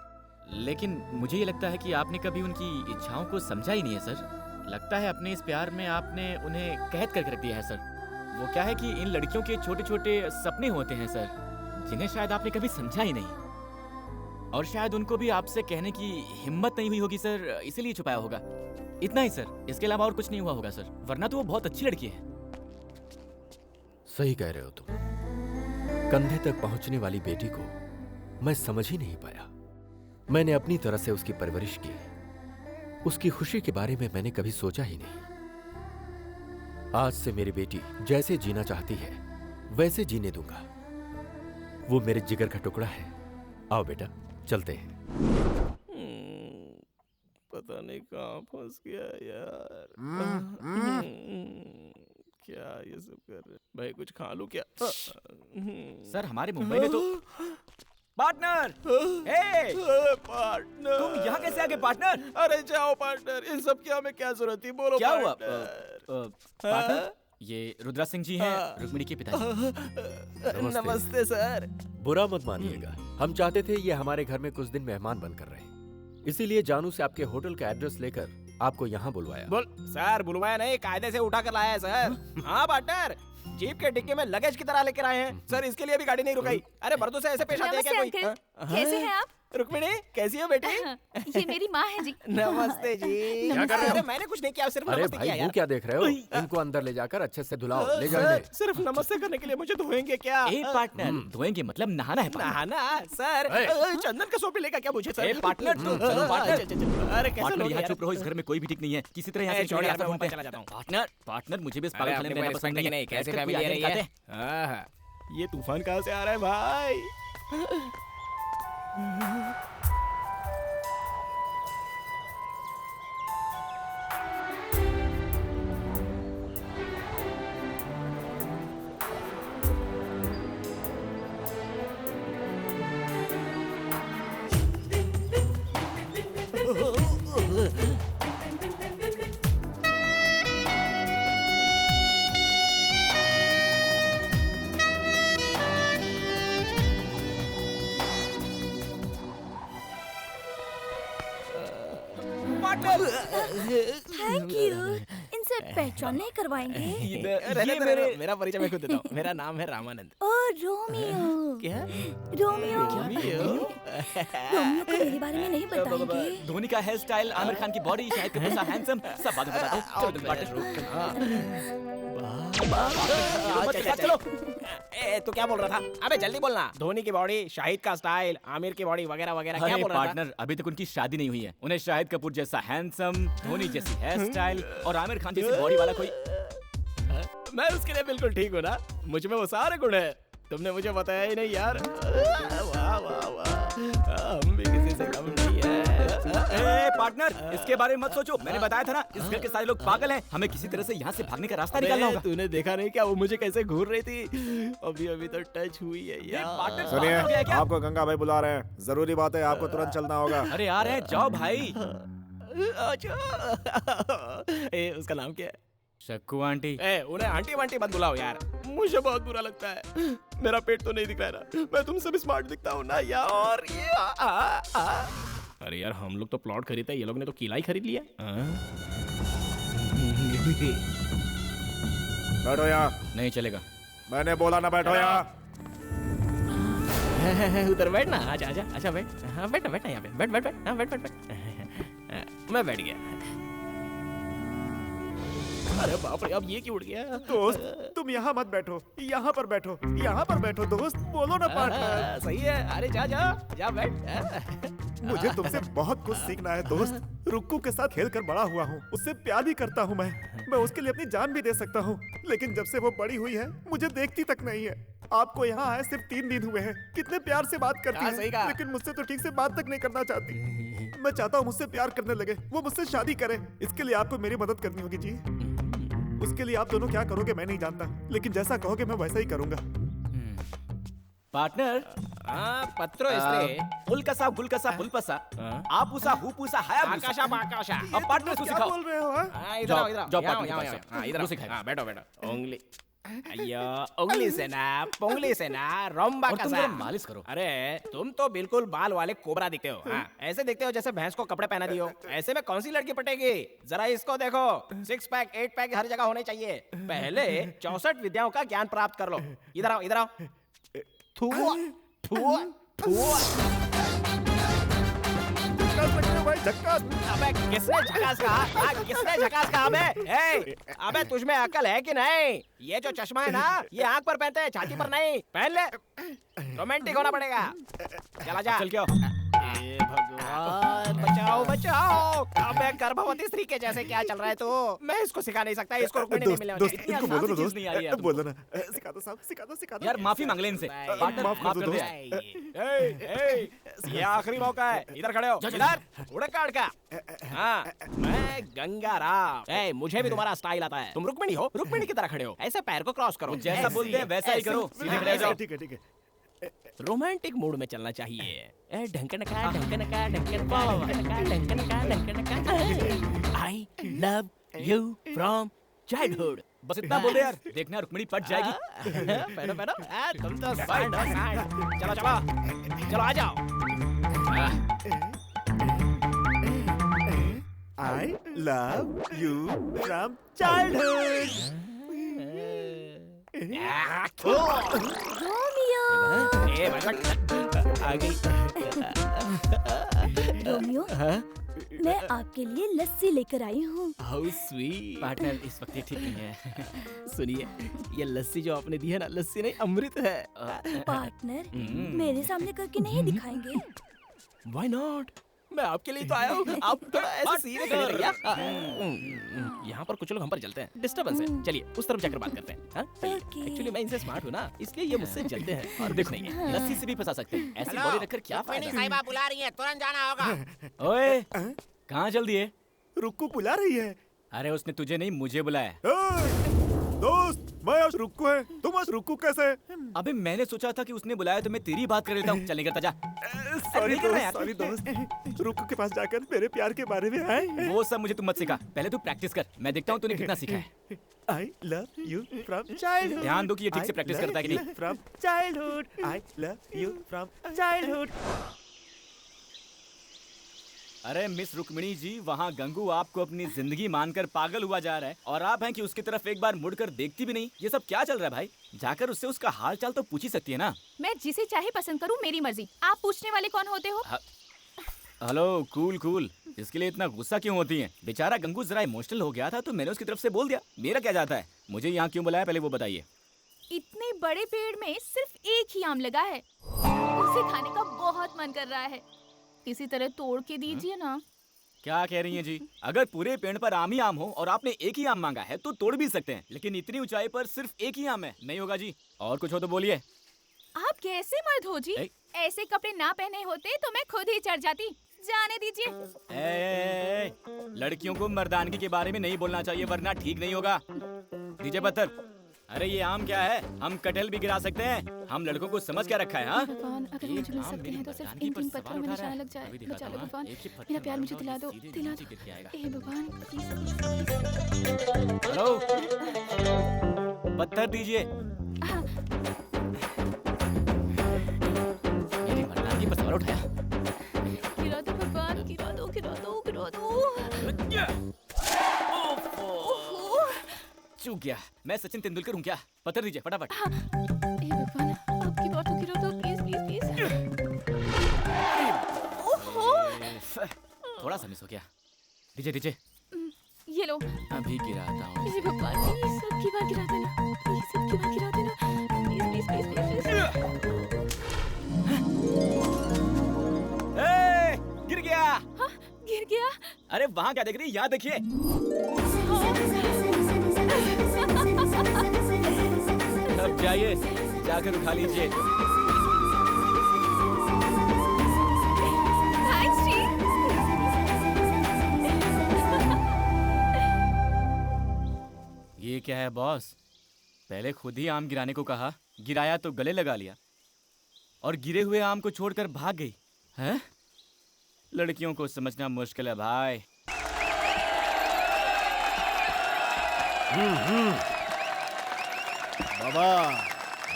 Speaker 5: लेकिन मुझे ये लगता है कि आपने कभी उनकी इच्छाओं को समझा ही नहीं है सर लगता है अपने इस प्यार में आपने उन्हें कैद करके रख दिया है सर वो क्या है कि इन लड़कियों के छोटे छोटे सपने होते हैं सर जिन्हें शायद आपने कभी समझा ही नहीं और शायद उनको भी आपसे कहने की हिम्मत नहीं हुई होगी सर इसीलिए छुपाया होगा इतना ही सर इसके अलावा और कुछ नहीं हुआ होगा सर वरना तो वो बहुत अच्छी लड़की है
Speaker 12: सही कह रहे हो तुम कंधे तक पहुंचने वाली बेटी को मैं समझ ही नहीं पाया मैंने अपनी तरह से उसकी परवरिश की उसकी खुशी के बारे में मैंने कभी सोचा ही नहीं आज से मेरी बेटी जैसे जीना चाहती है वैसे जीने दूंगा वो मेरे जिगर का टुकड़ा है आओ बेटा चलते हैं
Speaker 1: पता नहीं कहाँ फंस गया यार क्या ये सब कर रहे भाई कुछ खा लूं क्या
Speaker 5: सर हमारे मुंबई में तो पार्टनर
Speaker 1: पार्टनर
Speaker 5: तुम यहाँ कैसे आ गए पार्टनर
Speaker 1: अरे जाओ पार्टनर इन सब की हमें क्या जरूरत थी बोलो
Speaker 5: क्या हुआ
Speaker 1: पार्टनर
Speaker 5: ये रुद्रा सिंह जी हैं, रुक्मिणी के पिताजी।
Speaker 1: नमस्ते सर।
Speaker 12: बुरा मत मानिएगा, हम चाहते थे ये हमारे घर में कुछ दिन मेहमान बनकर रहे, इसीलिए जानू से आपके होटल का एड्रेस लेकर आपको यहाँ बुलवाया।
Speaker 1: बोल सर, बुलवाया नहीं, कायदे से उठा कर लाया है सर। हाँ पार्टनर, जीप के डिक्की में लगेज की तरह लेकर आए हैं सर, इसके लिए भी गाड़ी नहीं रुकाई। अरे मर्दों से ऐसे पेश आते हैं क्या कोई?
Speaker 7: कैसे हैं आप?
Speaker 1: रुक्मिणी कैसी हो बेटी?
Speaker 7: ये मेरी माँ है जी।
Speaker 1: नमस्ते जी।
Speaker 12: क्या कर रहे हो?
Speaker 1: अरे मैंने कुछ नहीं किया, सिर्फ
Speaker 12: अरे
Speaker 1: नमस्ते
Speaker 12: भाई
Speaker 1: किया
Speaker 12: वो
Speaker 1: यार।
Speaker 12: क्या देख रहे हो? इनको अंदर ले जाकर अच्छे से धुलाओ, ले जाओ
Speaker 1: सर,
Speaker 12: इन्हें।
Speaker 1: सिर्फ नमस्ते करने के लिए मुझे धोएंगे क्या?
Speaker 5: ए पार्टनर, धोएंगे मतलब नहाना है।
Speaker 1: नहाना सर? चंदन का सोप लेगा क्या मुझे सर?
Speaker 5: ए पार्टनर, चलो पार्टनर।
Speaker 1: अरे कैसे
Speaker 5: पार्टनर
Speaker 1: लोग
Speaker 5: यहाँ
Speaker 1: यार?
Speaker 5: चुप रहो, इस घर में कोई भी ठीक नहीं है। किसी तरह यहाँ से
Speaker 1: छोड़
Speaker 5: निकल
Speaker 1: यार,
Speaker 5: के
Speaker 1: मैं
Speaker 5: ढूंढते
Speaker 1: ऊपर चला
Speaker 5: हैं।
Speaker 1: जाता हूँ।
Speaker 5: पार्टनर, पार्टनर मुझे भी इस पागल खाने में रहना पसंद नहीं है।
Speaker 1: कैसे
Speaker 5: बैठकर
Speaker 1: फैमिली
Speaker 5: कोई
Speaker 1: आ रही
Speaker 5: आदमी
Speaker 1: है?
Speaker 5: खाते हैं।
Speaker 1: आहा, ये तूफान कहाँ से आ रहा है भाई?
Speaker 13: Thank you. इनसे पहचान नहीं करवाएंगे?
Speaker 1: मेरा परिचय मैं खुद देता हूँ। मेरा नाम है रामानंद।
Speaker 13: ओ रोमियो।
Speaker 1: क्या?
Speaker 13: रोमियो।
Speaker 1: रोमियो?
Speaker 13: रोमियो को मेरे बारे में नहीं बताएंगे?
Speaker 5: धोनी का हेयर स्टाइल, आमिर खान की बॉडी, शाहिद कपूर सा हैंडसम, सब बाद में बताता हूँ। चलो तुम पार्टनर।
Speaker 1: चलो। ए, तू क्या बोल रहा था? अबे जल्दी बोलना। धोनी की बॉडी, शाहिद का स्टाइल, आमिर की बॉडी वगैरह वगैरह, क्या
Speaker 5: अरे
Speaker 1: बोल रहा था?
Speaker 5: पार्टनर, अभी तक उनकी शादी नहीं हुई है। उन्हें शाहिद कपूर जैसा हैंडसम, धोनी जैसी हेयर स्टाइल और आमिर खान जैसी बॉडी वाला कोई।
Speaker 1: मैं उसके लिए बिल्कुल ठीक हूँ ना, मुझ में वो सारे गुण है। तुमने मुझे बताया ही नहीं यार। वाह वाह वाह, हम भी किसी से कम नहीं है।
Speaker 5: ए पार्टनर, इसके बारे में मत सोचो, मैंने बताया था ना, इस घर के सारे लोग पागल हैं। हमें किसी तरह से यहाँ से भागने का रास्ता निकालना होगा।
Speaker 1: तूने देखा नहीं क्या वो मुझे कैसे घूर रही थी? अभी अभी तो टच हुई है यार।
Speaker 9: सुनिए, आपको गंगा भाई बुला रहे हैं, जरूरी बात है, आपको तुरंत चलना होगा।
Speaker 5: अरे यार है, जाओ भाई।
Speaker 1: ए, उसका नाम क्या है?
Speaker 5: शक्कू आंटी।
Speaker 1: ए, उन्हें आंटी वांटी मत बुलाओ यार, मुझे बहुत बुरा लगता है। मेरा पेट तो नहीं दिख रहा है ना, मैं तुमसे भी स्मार्ट दिखता हूँ ना यार। ये अरे यार, हम लोग तो प्लॉट खरीदते हैं, ये लोग ने तो किला ही खरीद लिया।
Speaker 9: बैठो यहाँ।
Speaker 5: नहीं चलेगा।
Speaker 9: मैंने बोला ना बैठो यहाँ।
Speaker 1: उधर बैठ ना, आजा आजा, अच्छा बैठ। हाँ बैठ बैठ यहाँ पे, बैठ बैठ बैठ, हाँ बैठ बैठ बैठ। मैं बैठ गया। अरे बाप रे, अब ये क्यों उठ गया?
Speaker 9: दोस्त, तुम यहाँ मत बैठो, यहाँ पर बैठो, यहाँ पर बैठो दोस्त, बोलो ना पार्टनर।
Speaker 1: सही है, अरे जा जा जा बैठ।
Speaker 9: मुझे तुमसे बहुत कुछ सीखना है दोस्त। रुक्कू के साथ खेल कर बड़ा हुआ हूँ, उससे प्यार भी करता हूँ मैं उसके लिए अपनी जान भी दे सकता हूँ, लेकिन जब से वो बड़ी हुई है मुझे देखती तक नहीं है। आपको यहाँ आए सिर्फ 3 दिन हुए हैं, कितने प्यार से बात करती है, लेकिन मुझसे तो ठीक से बात तक नहीं करना चाहती। मैं चाहता हूँ मुझसे प्यार करने लगे, वो मुझसे शादी करे। इसके लिए आपको मेरी मदद करनी होगी जी। उसके लिए आप दोनों क्या करोगे मैं नहीं जानता, लेकिन जैसा कहोगे मैं वैसा ही करूंगा।
Speaker 5: पार्टनर,
Speaker 1: पत्रो इसने
Speaker 5: उल्कसा गुलकसा पुलपसा, आपूसा हुपूसा
Speaker 1: आकाशा बाकाशा।
Speaker 5: अब पार्टनर को सिखाओ।
Speaker 9: बोल रहे हो?
Speaker 1: इधर आओ, इधर आओ,
Speaker 5: जाओ
Speaker 1: यहाँ
Speaker 5: पार्टनर
Speaker 1: आओ,
Speaker 5: के
Speaker 1: यहाँ
Speaker 5: पास
Speaker 1: आओ, इधर
Speaker 5: वो
Speaker 1: आओ।
Speaker 5: सिखाएगा।
Speaker 1: हाँ, बैठो बैठो। उंगली, अय्यो, उंगली से ना, पोंगली से ना, रोम्बा
Speaker 5: और
Speaker 1: का
Speaker 5: तुम
Speaker 1: सा।
Speaker 5: जरा मालिश करो।
Speaker 1: अरे तुम तो बिल्कुल बाल वाले कोबरा दिखते हो। हाँ, ऐसे दिखते हो जैसे भैंस को कपड़े पहना दियो। ऐसे में कौन सी लड़की पटेगी? जरा इसको देखो, 6 पैक 8 पैक हर जगह होने चाहिए। पहले 64 विद्याओं का ज्ञान प्राप्त कर लो। इधर आओ, इधर आओ। थुआ थुआ थुआ।
Speaker 9: भाई झक्कास।
Speaker 1: अबे किसने झकास कहा? किसने झकास कहा? अबे तुझमें अकल है कि नहीं? ये जो चश्मा है ना, ये आंख पर पहनते हैं, छाती पर नहीं। पहन ले, रोमांटिक होना पड़ेगा। चला जा।
Speaker 5: चल क्या?
Speaker 1: हे भगवान, बचाओ बचाओ। अबे गर्भवती स्त्री के जैसे क्या चल रहा है तू? मैं इसको सिखा नहीं सकता, इसको रुकने नहीं मिलेगा।
Speaker 9: दोस्त, इनको बोलो ना दोस्त,
Speaker 5: नहीं आ रही है
Speaker 9: बोलो ना। सिखा दो साहब, सिखा दो, सिखा दो।
Speaker 5: यार माफी मांग ले इनसे। पार्टनर
Speaker 9: माफ कर दो
Speaker 5: दे।
Speaker 1: ये आखिरी मौका है, इधर खड़े हो। इधर उड़ काट का। हाँ, मैं गंगाराम। मुझे भी तुम्हारा स्टाइल आता है। तुम रुक्मिणी हो, रुक्मिणी की तरह खड़े हो। ऐसे पैर को क्रॉस करो,
Speaker 5: जैसा बोलते हैं वैसा ही करो। सीधे खड़े हो जाओ।
Speaker 9: ठीक है ठीक है।
Speaker 1: रोमांटिक मूड में चलना चाहिए। ढंकनका ढंकनका ढंकनका ढंकनका ढंकनका ढंकनका। I love you from childhood.
Speaker 5: बस इतना बोल दे यार, देखना रुक्मिणी पट जाएगी।
Speaker 1: पहनो पहनो, तुम तो स्टैंड हो, स्टैंड। चलो चलो चलो आ जाओ।
Speaker 9: I love you from childhood.
Speaker 13: Romeo
Speaker 1: ए भगवान, आ गई।
Speaker 13: रोमियो मैं आपके लिए लस्सी लेकर आई हूँ।
Speaker 1: How sweet. पार्टनर इस वक्त ये ठीक नहीं है। सुनिए, ये लस्सी जो आपने दी है ना, लस्सी नहीं अमृत है।
Speaker 13: पार्टनर मेरे सामने करके नहीं दिखाएंगे?
Speaker 1: Why not? मैं आपके लिए तो आया हूँ। आप थोड़ा ऐसे सीरियस हो भैया। यहाँ पर कुछ लोग हम पर जलते हैं, डिस्टर्बेंस है। चलिए उस तरफ जाकर बात करते हैं। एक्चुअली मैं इनसे स्मार्ट हूँ ना, इसलिए ये मुझसे जलते हैं। और देखो नहीं, लस्सी से भी फंसा सकते हैं। ऐसी बॉडी रखकर क्या फायदा?
Speaker 8: साहिबा बुला रही है, तुरंत जाना होगा।
Speaker 5: ओए, कहाँ चल दिए?
Speaker 9: रुक्कू बुला रही है।
Speaker 5: अरे उसने तुझे नहीं मुझे बुलाया।
Speaker 9: दोस्त, मैं आज रुक्कू है, तुम आज रुक्कू कैसे?
Speaker 5: अबे मैंने सोचा था कि उसने बुलाया तो मैं तेरी बात कर लेता हूँ। चल निकलता जा।
Speaker 9: सॉरी दोस्त, रुक्कू के पास जाकर मेरे प्यार के बारे में आए।
Speaker 5: वो सब मुझे तुम मत सिखा, पहले तू प्रैक्टिस कर। मैं देखता हूँ तूने कितना सीखा है।
Speaker 9: I love you from childhood.
Speaker 5: ध्यान दो कि ये ठीक से प्रैक्टिस करता है कि नहीं।
Speaker 9: From childhood, I love you from childhood.
Speaker 5: अरे मिस रुक्मिणी जी, वहाँ गंगू आपको अपनी जिंदगी मानकर पागल हुआ जा रहा है और आप हैं कि उसकी तरफ एक बार मुड़कर देखती भी नहीं। ये सब क्या चल रहा है भाई? जाकर उससे उसका हाल चाल तो पूछ ही सकती है ना।
Speaker 7: मैं जिसे चाहे पसंद करूं, मेरी मर्जी। आप पूछने वाले कौन होते हो?
Speaker 5: हेलो कूल कूल, इसके लिए इतना गुस्सा क्यों होती है? बेचारा गंगू जरा इमोशनल हो गया था तो मैंने उसकी तरफ से बोल दिया। मेरा क्या जाता है? मुझे यहाँ क्यों बुलाया पहले वो बताइए।
Speaker 7: इतने बड़े पेड़ में सिर्फ एक ही आम लगा है, उसे खाने का बहुत मन कर रहा है। किसी तरह तोड़ के दीजिए ना।
Speaker 5: क्या कह रही हैं जी? अगर पूरे पेड़ पर आम ही आम हो और आपने एक ही आम मांगा है तो तोड़ भी सकते हैं, लेकिन इतनी ऊंचाई पर सिर्फ एक ही आम है, नहीं होगा जी। और कुछ हो तो बोलिए।
Speaker 7: आप कैसे मर्द हो जी? ऐसे कपड़े ना पहने होते तो मैं खुद ही चढ़ जाती। जाने दीजिए।
Speaker 5: लड़कियों को मर्दानगी के बारे में नहीं बोलना चाहिए वरना ठीक नहीं होगा। दीजिए पत्थर। अरे ये आम क्या है? हम कटहल भी गिरा सकते हैं। हम लड़कों को समझ क्या रखा है? हाँ,
Speaker 7: भगवान अगर मुझे मिल सकते हैं तो सिर्फ इन 3 पत्थरों में निशाना लग जाए। बचा लो भगवान, मेरा प्यार मुझे दिला दो, दिला दो। हे भगवान
Speaker 5: हेलो, पत्थर दीजिए। मेरी मर्दानगी पर सवाल उठाया।
Speaker 7: गिरा दो भगवान, गिरा दो, गिरा दो, गिरा दो।
Speaker 5: चूक गया। मैं सचिन तेंदुलकर हूँ क्या? पत्थर दीजिए फटाफट।
Speaker 7: हे भगवान, आपकी बातों गिरा दो, प्लीज प्लीज प्लीज। ओहो,
Speaker 5: थोड़ा सा मिस हो गया। दीजिए दीजिए।
Speaker 7: ये लो।
Speaker 5: अभी गिराता हूँ।
Speaker 7: हे भगवान, प्लीज सबकी बात गिरा देना, प्लीज सबकी बात गिरा देना, प्लीज प्लीज प्लीज प्लीज।
Speaker 5: गिर गया।
Speaker 7: हाँ, गिर गया।
Speaker 5: अरे वहाँ क्या देख रही है? यहाँ देखिए। अब जाइए, जाकर उठा लीजिए।
Speaker 7: थैंक्स जी।
Speaker 5: ये क्या है बॉस? पहले खुद ही आम गिराने को कहा, गिराया तो गले लगा लिया और गिरे हुए आम को छोड़कर भाग गई। हैं? लड़कियों को समझना मुश्किल है भाई।
Speaker 12: बाबा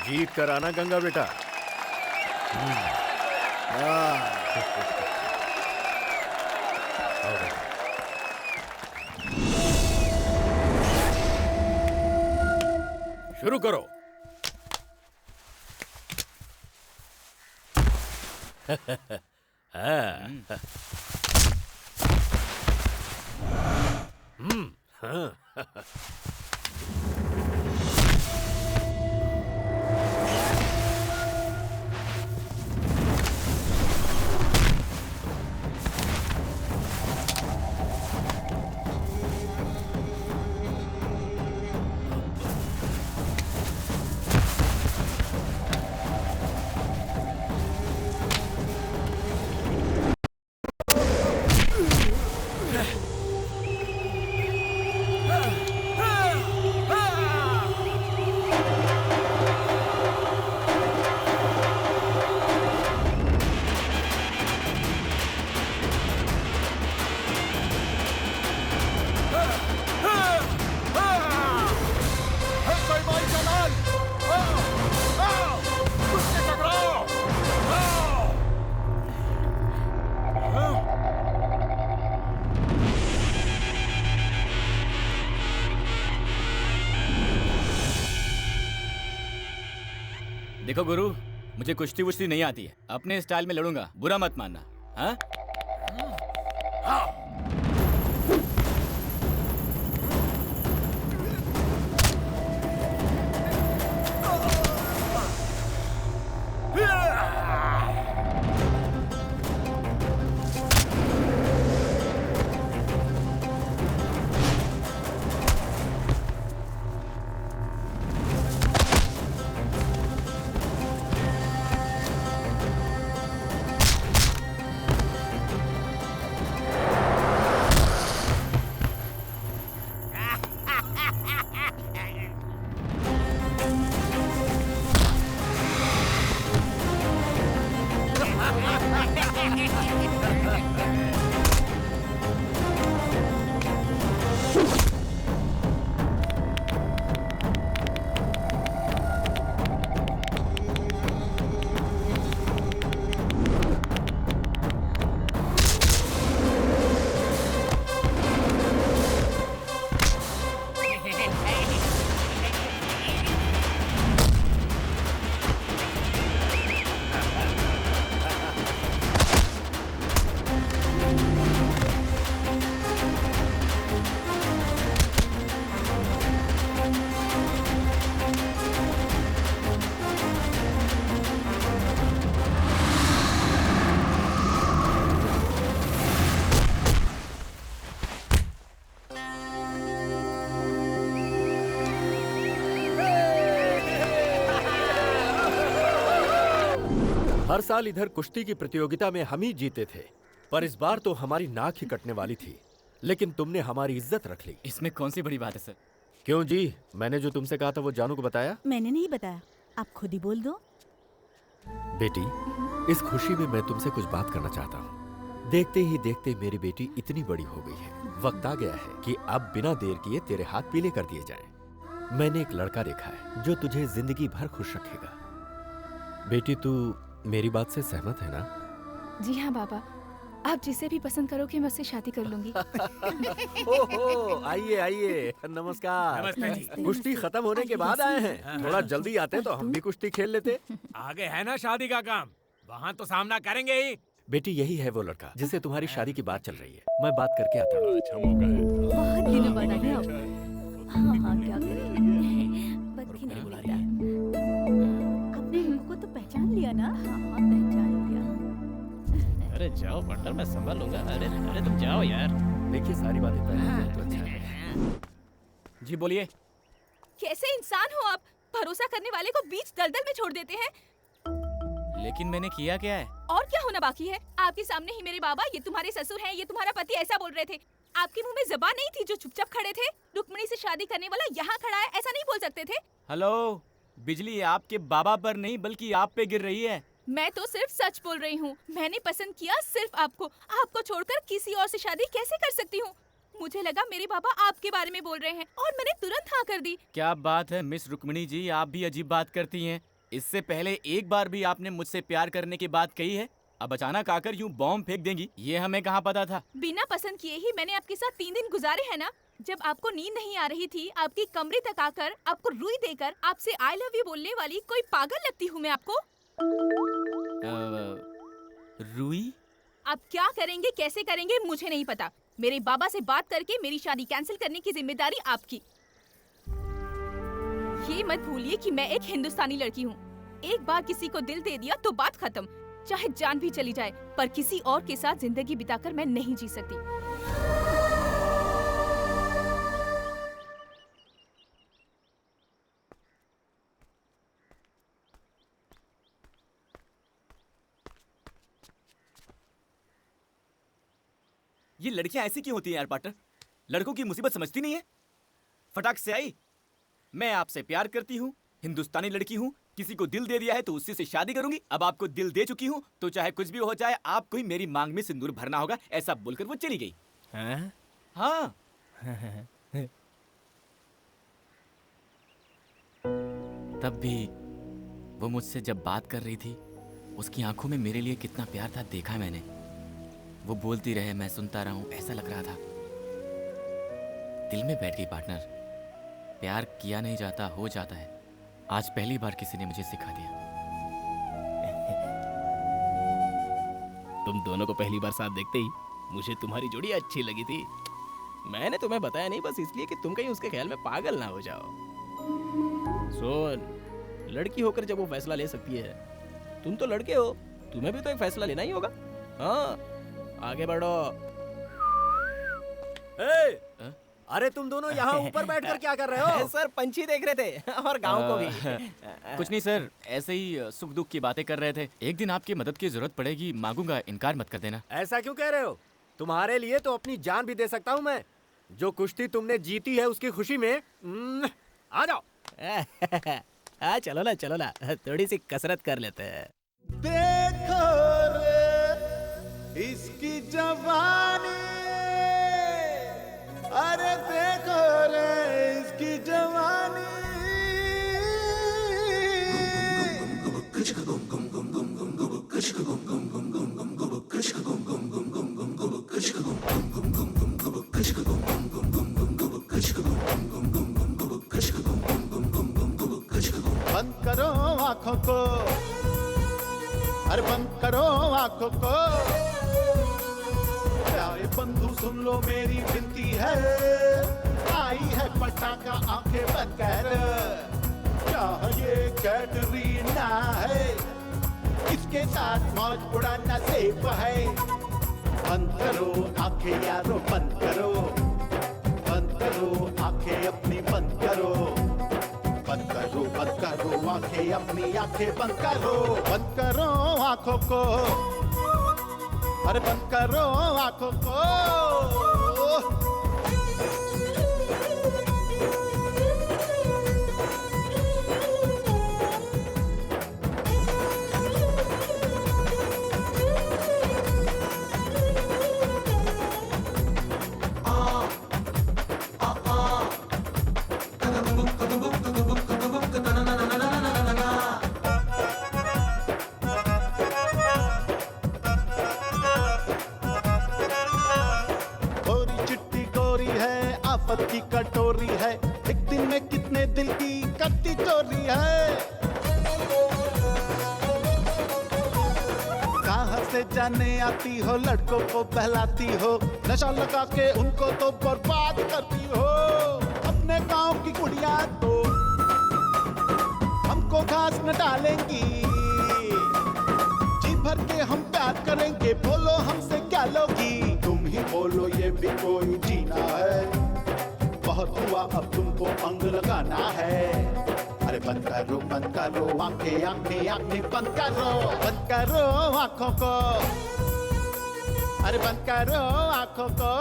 Speaker 12: जीत कर आना गंगा बेटा। शुरू करो।
Speaker 5: देखो गुरु, मुझे कुश्ती वुश्ती नहीं आती है, अपने स्टाइल में लड़ूंगा, बुरा मत मानना। हाँ?
Speaker 12: हर साल इधर कुश्ती की प्रतियोगिता में हम ही जीते थे, पर इस बार तो हमारी नाक ही कटने वाली थी, लेकिन तुमने हमारी इज्जत रख ली।
Speaker 5: इसमें कौन सी बड़ी बात है सर?
Speaker 12: क्यों जी, मैंने जो तुमसे कहा था वो जानू को बताया?
Speaker 14: मैंने नहीं बताया, आप खुद ही बोल दो।
Speaker 12: बेटी, इस खुशी में मैं तुमसे कुछ बात करना चाहता हूँ। देखते ही देखते मेरी बेटी इतनी बड़ी हो गई है, वक्त आ गया है कि अब बिना देर किए तेरे हाथ पीले कर दिए जाएं। मैंने एक लड़का देखा है जो तुझे जिंदगी भर खुश रखेगा। बेटी, तू मेरी बात से सहमत है ना?
Speaker 7: जी हाँ बाबा, आप जिसे भी पसंद करोगे मैं उससे शादी कर लूंगी।
Speaker 12: ओहो, आइए आइए, नमस्कार।
Speaker 10: नमस्ते जी।
Speaker 12: कुश्ती खत्म होने के बाद आए हैं, थोड़ा जल्दी आते तो हम भी कुश्ती खेल लेते।
Speaker 10: आगे है ना शादी का काम, वहाँ तो सामना करेंगे ही।
Speaker 12: बेटी, यही है वो लड़का जिससे तुम्हारी शादी की बात चल रही है। मैं बात करके आता हूँ।
Speaker 10: अच्छा मौका है।
Speaker 13: बहुत दिनों बाद आए आप। हाँ हाँ, क्या करें, बत्ती नहीं मिलता।
Speaker 14: अपने लोगों को तो पहचान लिया ना?
Speaker 13: हाँ हाँ, पहचान लिया।
Speaker 1: अरे जाओ पार्टनर, मैं संभाल लूंगा। अरे अरे तुम जाओ यार।
Speaker 12: देखिए, सारी बातें तय हो जाए तो अच्छा है।
Speaker 5: जी बोलिए।
Speaker 7: कैसे इंसान हो आप, भरोसा करने वाले को बीच दलदल में छोड़ देते हैं।
Speaker 5: लेकिन मैंने किया क्या है?
Speaker 7: और क्या होना बाकी है? आपके सामने ही मेरे बाबा, ये तुम्हारे ससुर हैं, ये तुम्हारा पति, ऐसा बोल रहे थे। आपके मुंह में जबान नहीं थी जो चुपचाप खड़े थे? रुक्मिणी से शादी करने वाला यहाँ खड़ा है, ऐसा नहीं बोल सकते थे?
Speaker 5: हेलो, बिजली आपके बाबा पर नहीं बल्कि आप पे गिर रही है।
Speaker 7: मैं तो सिर्फ सच बोल रही हूँ। मैंने पसंद किया सिर्फ आपको। आपको छोड़कर किसी और से शादी कैसे कर सकती हूँ? मुझे लगा मेरे बाबा आपके बारे में बोल रहे हैं और मैंने तुरंत हाँ कर दी।
Speaker 5: क्या बात है मिस रुक्मिणी जी, आप भी अजीब बात करती हैं। इससे पहले एक बार भी आपने मुझसे प्यार करने की बात कही है, अब अचानक आकर यूं बॉम्ब फेंक देंगी, ये हमें कहाँ पता था।
Speaker 7: बिना पसंद किए ही मैंने आपके साथ 3 दिन गुजारे हैं ना। जब आपको नींद नहीं आ रही थी, आपकी कमरे तक आकर आपको रुई देकर आपसे आई लव यू बोलने वाली कोई पागल लगती हूँ मैं आपको?
Speaker 5: रुई?
Speaker 7: आप क्या करेंगे, कैसे करेंगे, मुझे नहीं पता। मेरे बाबा से बात करके मेरी शादी कैंसिल करने की जिम्मेदारी आपकी। ये मत भूलिए कि मैं एक हिंदुस्तानी लड़की हूँ। एक बार किसी को दिल दे दिया तो बात खत्म, चाहे जान भी चली जाए, पर किसी और के साथ जिंदगी बिताकर मैं नहीं जी सकती।
Speaker 5: ये लड़कियां ऐसी क्यों होती हैं यार पार्टनर? लड़कों की मुसीबत समझती नहीं है। फटाक से आई, मैं आपसे प्यार करती हूँ, हिंदुस्तानी लड़की हूँ, किसी को दिल दे दिया है तो उसी से शादी करूंगी। अब आपको दिल दे चुकी हूँ तो चाहे कुछ भी हो जाए, आपको ही मेरी मांग में सिंदूर भरना होगा, ऐसा बोलकर वो चली गई। हाँ। तब भी वो मुझसे जब बात कर रही थी, उसकी आंखों में मेरे लिए कितना प्यार था देखा मैंने। वो बोलती रहे, मैं सुनता रहूं, ऐसा लग रहा था। दिल में बैठ गई पार्टनर। प्यार किया नहीं जाता, हो जाता है। आज पहली बार किसी ने मुझे सिखा दिया।
Speaker 1: तुम दोनों को पहली बार साथ देखते ही मुझे तुम्हारी जोड़ी अच्छी लगी थी। मैंने तुम्हें बताया नहीं बस इसलिए कि तुम कहीं उसके ख्याल में पागल ना हो जाओ। सुन, लड़की होकर जब वो फैसला ले सकती है, तुम तो लड़के हो, तुम्हें भी तो एक फैसला लेना ही होगा। हाँ, आगे बढ़ो।
Speaker 12: अरे तुम दोनों यहाँ ऊपर बैठकर क्या कर रहे हो?
Speaker 1: सर पंछी देख रहे थे और गांव को भी।
Speaker 5: कुछ नहीं सर, ऐसे ही सुख दुख की बातें कर रहे थे। एक दिन आपकी मदद की जरूरत पड़ेगी, मांगूंगा, इनकार मत कर देना।
Speaker 12: ऐसा क्यों कह रहे हो? तुम्हारे लिए तो अपनी जान भी दे सकता हूँ मैं। जो कुश्ती तुमने जीती है उसकी खुशी में आ जाओ।
Speaker 1: चलो ना, थोड़ी सी कसरत कर लेते हैं।
Speaker 3: देखो रे इसकी जवानी, अरे देखो रे इसकी जवानी। बंद करो आंखों को, अरे बंद करो आंखों को। प्यारे बंधु सुन लो मेरी विनती है, आई है पटाखा आंखें बंद कर। क्या ये कैटरीना है, इसके साथ मौज उड़ाना सेफ है। बंद करो आंखें यारो, बंद करो, बंद करो आंखें अपनी, बंद करो, बंद करो, बंद करो आंखें अपनी, आंखें बंद करो, बंद करो आंखों को, अरे बंद करो आंखों को। की कटोरी है, एक दिन में कितने दिल की करती चोरी है। कहाँ से जाने आती हो, लड़कों को बहलाती हो, नशा लगा के उनको तो बर्बाद करती हो। अपने गांव की कुड़िया तो हमको घास न डालेंगी, जी भर के हम प्यार करेंगे, बोलो हमसे क्या लोगी। तुम ही बोलो ये भी कोई जीना है, बहुत हुआ अब तुमको अंग लगाना है। अरे बंद करो आंखें, आंखें आंखें बंद करो, बंद करो आंखों को, अरे बंद करो आंखों को।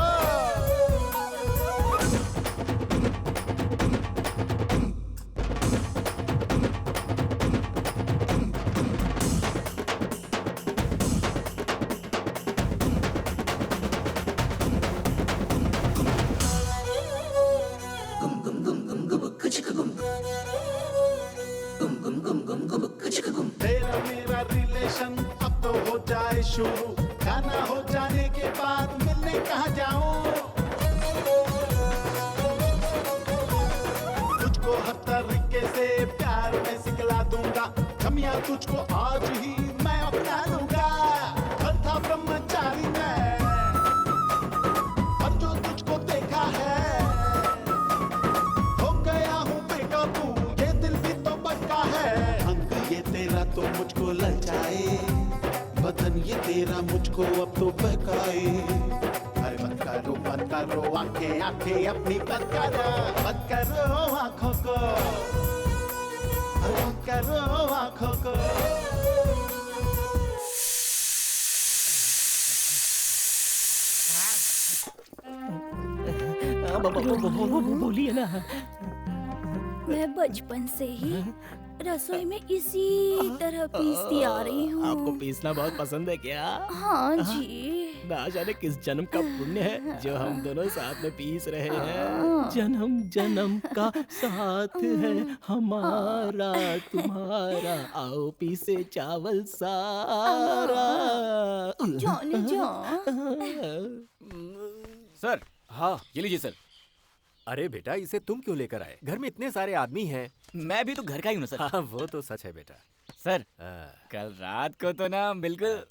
Speaker 3: तेरा मेरा रिलेशन अब तो हो जाए शुरू, खाना हो जाने के बाद मिलने कहाँ जाऊं। तुझको हर तरीके से प्यार में सिखला दूंगा, कमियां तुझको आज ही मैं अपना लूंगा। कल था ब्रह्मचारी मैं, और जो तुझको देखा है हो गया हूँ बेकाबू, ये दिल भी तो बका है। ये तेरा तो मुझको ललचाए, बदन ये तेरा मुझको अब तो बहकाए। अरे बंद करो आंखें, आंखें अपनी बंद करो आंखों को, अरे बंद करो आंखों को।
Speaker 1: बोलिए ना।
Speaker 13: मैं बचपन से ही रसोई में इसी तरह पीसती आ रही हूँ।
Speaker 1: आपको पीसना बहुत पसंद है क्या?
Speaker 13: हाँ जी।
Speaker 1: ना जाने किस जन्म का पुण्य है जो हम दोनों साथ में पीस रहे हैं। जन्म जन्म का साथ है हमारा तुम्हारा, आओ पीसे चावल सारा।
Speaker 13: जाने जा।
Speaker 5: सर, हाँ ये लीजिए सर।
Speaker 12: अरे बेटा, इसे तुम क्यों लेकर आए? घर में इतने सारे आदमी हैं।
Speaker 5: मैं भी तो घर का ही हूँ ना सर।
Speaker 12: हाँ वो तो सच है बेटा।
Speaker 5: सर, कल रात को तो ना बिल्कुल।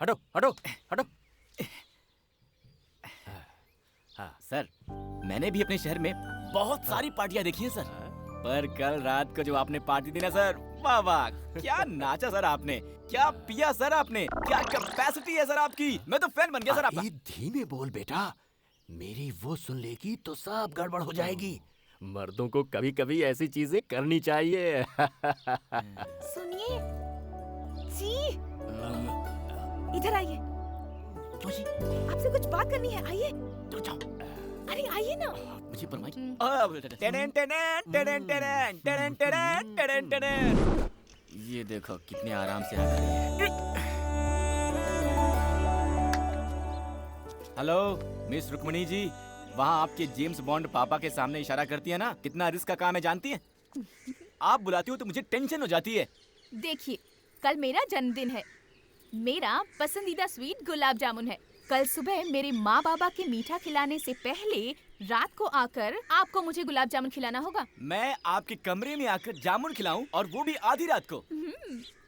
Speaker 12: हटो हटो हटो।
Speaker 5: हाँ सर, मैंने भी अपने शहर में बहुत सारी पार्टियां देखी हैं सर, पर कल रात को जो आपने पार्टी दी ना सर, वाह वाह, क्या नाचा सर आपने, क्या पिया सर आपने, क्या कैपेसिटी है सर आपकी, मैं तो फैन बन गया सर आपका।
Speaker 12: धीमे बोल बेटा, मेरी वो सुन लेगी तो सब गड़बड़ हो जाएगी। मर्दों को कभी कभी ऐसी चीजें करनी चाहिए।
Speaker 7: सुनिए जी, इधर आइए। आपसे कुछ बात करनी है, आइए।
Speaker 5: तो जाओ।
Speaker 7: अरे आइए ना।
Speaker 5: मुझे ये देखो कितने आराम से आ रही है। हेलो मिस रुक्मणी जी, वहाँ आपके जेम्स बॉन्ड पापा के सामने इशारा करती है ना, कितना रिस्क का काम है जानती है? आप बुलाती हो तो मुझे टेंशन हो जाती है।
Speaker 7: देखिए, कल मेरा जन्मदिन है। मेरा पसंदीदा स्वीट गुलाब जामुन है। कल सुबह मेरे माँ बाबा के मीठा खिलाने से पहले रात को आकर आपको मुझे गुलाब जामुन खिलाना होगा।
Speaker 5: मैं आपके कमरे में आकर जामुन खिलाऊं, और वो भी आधी रात को?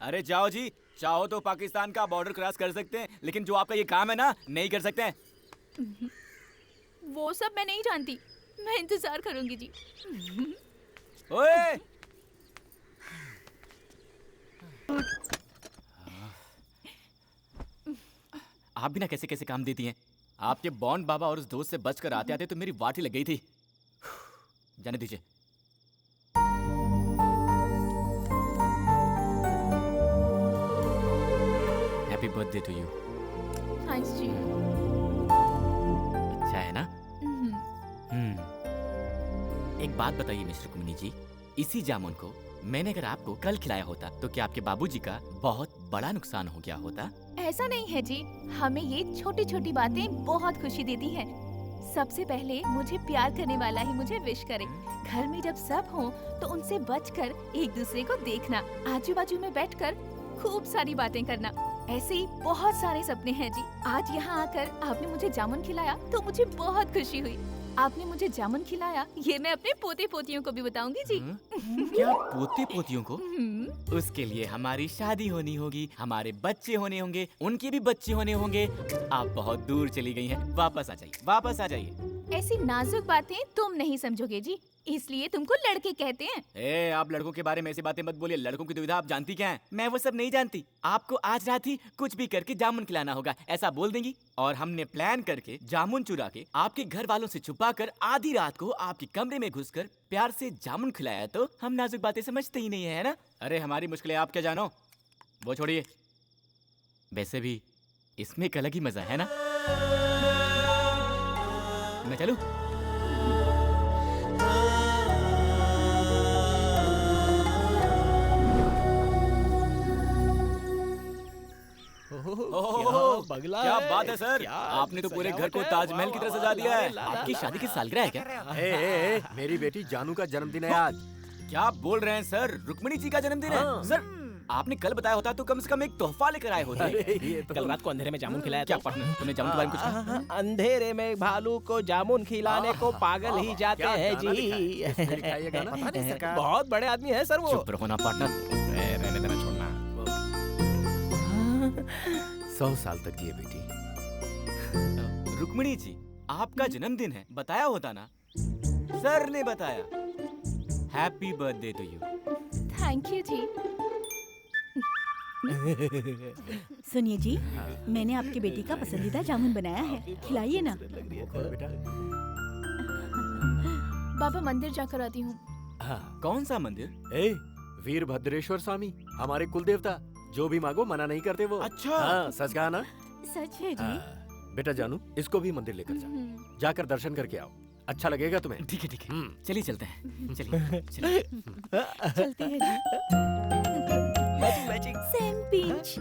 Speaker 5: अरे जाओ जी, चाहो तो पाकिस्तान का बॉर्डर क्रॉस कर सकते हैं, लेकिन जो आपका ये काम है ना, नहीं कर सकते हैं।
Speaker 7: वो सब मैं नहीं जानती, मैं इंतजार करूंगी जी।
Speaker 5: ओए! आप भी ना कैसे कैसे काम देती हैं। आपके बॉन्ड बाबा और उस दोस्त से बचकर आते आते तो मेरी वाट ही लग गई थी। जाने दीजिए। Happy birthday to you.
Speaker 7: Thanks जी।
Speaker 5: अच्छा है ना? एक बात बताइए मिस्टर कुमनी जी, इसी जामुन को मैंने अगर आपको कल खिलाया होता तो क्या आपके बाबूजी का बहुत बड़ा नुकसान हो गया होता?
Speaker 7: ऐसा नहीं है जी, हमें ये छोटी छोटी बातें बहुत खुशी देती हैं। सबसे पहले मुझे प्यार करने वाला ही मुझे विश करे। घर में जब सब हों तो उनसे बचकर एक दूसरे को देखना, आजू बाजू में बैठकर खूब सारी बातें करना, ऐसे ही बहुत सारे सपने हैं जी। आज यहाँ आकर आपने मुझे जामुन खिलाया तो मुझे बहुत खुशी हुई। आपने मुझे जामुन खिलाया, ये मैं अपने पोते पोतियों को भी बताऊंगी जी।
Speaker 5: क्या पोते पोतियों को? उसके लिए हमारी शादी होनी होगी, हमारे बच्चे होने होंगे, उनके भी बच्चे होने होंगे। आप बहुत दूर चली गई हैं, वापस आ जाइए, वापस आ जाइए।
Speaker 7: ऐसी नाजुक बातें तुम नहीं समझोगे जी, इसलिए तुमको लड़के कहते हैं।
Speaker 5: ए, आप लड़कों के बारे में ऐसी बातें मत बोलिए। लड़कों की दुविधा आप जानती क्या है? मैं वो सब नहीं जानती। आपको आज रात ही कुछ भी करके जामुन खिलाना होगा, ऐसा बोल देंगी, और हमने प्लान करके जामुन चुरा के आपके घर वालों से छुपाकर आधी रात को आपके कमरे में घुसकर प्यार से जामुन खिलाया तो हम नाजुक बातें समझते ही नहीं है ना? अरे हमारी मुश्किलें आप क्या जानो, वो छोड़िए। वैसे भी इसमें एक अलग ही मजा है ना? मैं चलूं?
Speaker 1: बगला
Speaker 5: क्या
Speaker 1: है,
Speaker 5: बात है सर,
Speaker 1: क्या
Speaker 5: आपने तो पूरे घर को
Speaker 1: सजावट है,
Speaker 5: ताजमहल की तरह
Speaker 1: वाह,
Speaker 5: सजा
Speaker 1: वाह,
Speaker 5: दिया है।
Speaker 1: ला, ला,
Speaker 5: आपकी
Speaker 1: ला,
Speaker 5: शादी की
Speaker 1: ला,
Speaker 5: सालगिरह है क्या?
Speaker 12: मेरी बेटी जानू का जन्मदिन है आज।
Speaker 5: क्या बोल रहे हैं सर, रुक्मिणी जी का जन्मदिन है? सर आपने कल बताया होता तो कम से कम एक तोहफा लेकर आए होते।
Speaker 1: कल रात को अंधेरे में जामुन खिलाया
Speaker 5: क्या पार्टनर, तुमने जामुन के बारे में कुछ?
Speaker 1: अंधेरे में भालू को जामुन खिलाने को पागल ही जाते हैं जी। बहुत बड़े आदमी है सर वो।
Speaker 5: चुप रहो ना पार्टनर,
Speaker 1: रहने देना, छोड़ना।
Speaker 12: 100 साल तक जिए बेटी।
Speaker 5: रुक्मिणी जी, आपका जन्मदिन है, बताया होता ना। सर ने बताया। Happy birthday to you.
Speaker 7: Thank you जी।
Speaker 14: सुनिए जी, मैंने आपकी बेटी का पसंदीदा जामुन बनाया है, खिलाइए ना।
Speaker 7: बाबा मंदिर जाकर आती हूँ।
Speaker 5: कौन सा मंदिर?
Speaker 12: वीरभद्रेश्वर स्वामी, हमारे कुल देवता। जो भी मांगो मना नहीं करते वो।
Speaker 5: अच्छा।
Speaker 12: हाँ, सच कहा ना?
Speaker 14: सच है जी।
Speaker 12: बेटा जानू, इसको भी मंदिर लेकर जा, जाकर दर्शन करके आओ, अच्छा लगेगा तुम्हें।
Speaker 5: ठीक है ठीक है, चलिए चलते हैं। चलिए
Speaker 14: चलते हैं जी। Same pinch.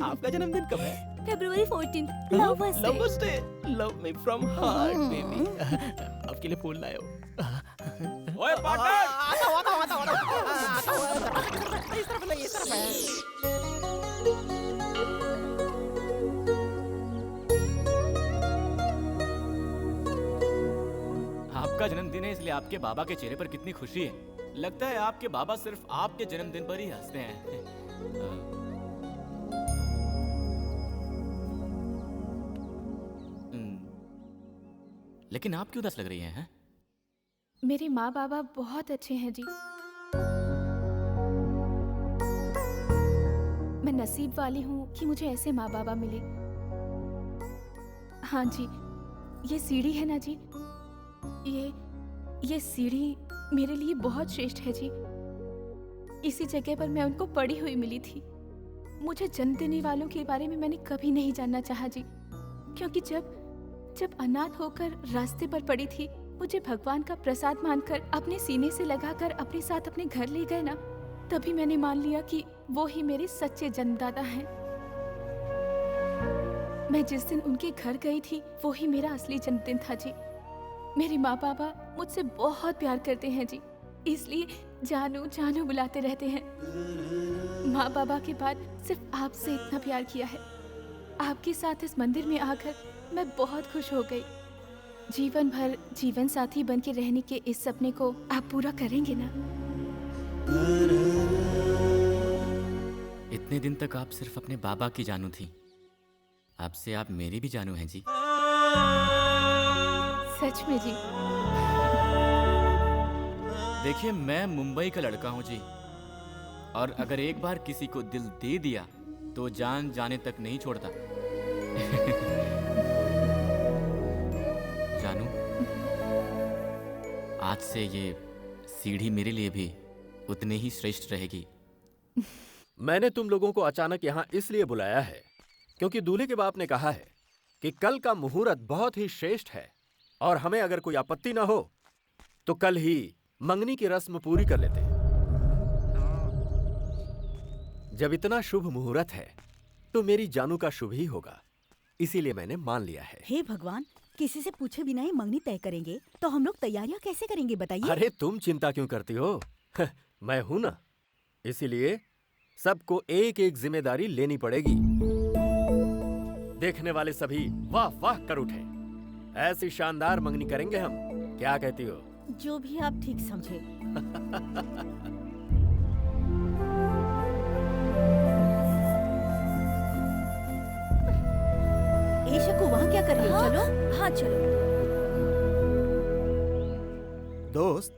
Speaker 1: आपका जन्मदिन कब है?
Speaker 14: February 14th, Lovers Day।
Speaker 1: Love me from heart, baby। आपके लिए फूल लाया हूँ।
Speaker 5: ओए पार्टनर!
Speaker 1: इस तरफ नहीं, इस तरफ है।
Speaker 5: आपका जन्मदिन है इसलिए आपके बाबा के चेहरे पर कितनी खुशी है। लगता है आपके बाबा सिर्फ आपके जन्मदिन पर ही हंसते हैं।
Speaker 15: लेकिन आप क्यों उदास लग रही हैं?
Speaker 7: मेरे माँ बाबा बहुत अच्छे हैं जी। मैं नसीब वाली हूँ कि मुझे ऐसे माँ बाबा मिले। हाँ जी, ये सीढ़ी है ना जी, ये सीढ़ी मेरे लिए बहुत श्रेष्ठ है जी। इसी जगह पर मैं उनको पड़ी हुई मिली थी। मुझे जन्म देने वालों के बारे में मैंने कभी नहीं जानना चाहा जी, क्योंकि जब अनाथ होकर रास्ते पर पड़ी थी, मुझे भगवान का प्रसाद मानकर अपने सीने से लगाकर अपने साथ अपने घर ले गए ना, तभी मैंने मान लिया कि वो ही मेरे सच्चे जन्मदाता हैं। मैं जिस दिन उनके घर गई थी, वो ही मेरा असली जन्मदिन था जी। मेरे माँ बाबा मुझसे बहुत प्यार करते हैं जी, इसलिए जानू जानू बुलाते रहते हैं। माँ बाबा के बाद सिर्फ आपसे इतना प्यार किया है। आपके साथ इस मंदिर में आकर मैं बहुत खुश हो गई। जीवन भर जीवन साथी बन के रहने के इस सपने को आप पूरा करेंगे ना?
Speaker 15: इतने दिन तक आप सिर्फ अपने बाबा की जानू थी, अब से आप मेरी भी जानू हैं जी।
Speaker 7: सच में जी?
Speaker 15: देखिए, मैं मुंबई का लड़का हूँ जी, और अगर एक बार किसी को दिल दे दिया तो जान जाने तक नहीं छोड़ता। जानू, आज से ये सीढ़ी मेरे लिए भी उतने ही श्रेष्ठ रहेगी।
Speaker 12: मैंने तुम लोगों को अचानक यहाँ इसलिए बुलाया है क्योंकि दूल्हे के बाप ने कहा है कि कल का मुहूर्त बहुत ही श्रेष्ठ है और हमें अगर कोई आपत्ति ना हो तो कल ही मंगनी की रस्म पूरी कर लेते हैं। जब इतना शुभ मुहूर्त है तो मेरी जानू का शुभ ही होगा, इसीलिए मैंने मान लिया है।
Speaker 14: हे भगवान, किसी से पूछे बिना ही मंगनी तय करेंगे तो हम लोग तैयारियां कैसे करेंगे बताइए?
Speaker 12: अरे तुम चिंता क्यों करती हो? मैं हूं ना, इसीलिए सबको एक एक जिम्मेदारी लेनी पड़ेगी। देखने वाले सभी वाह वाह कर उठे। ऐसी शानदार मंगनी करेंगे हम, क्या कहती हो?
Speaker 14: जो भी आप ठीक समझे। ए शकु, वहाँ क्या कर रही हो? चलो। हाँ चलो।
Speaker 9: दोस्त,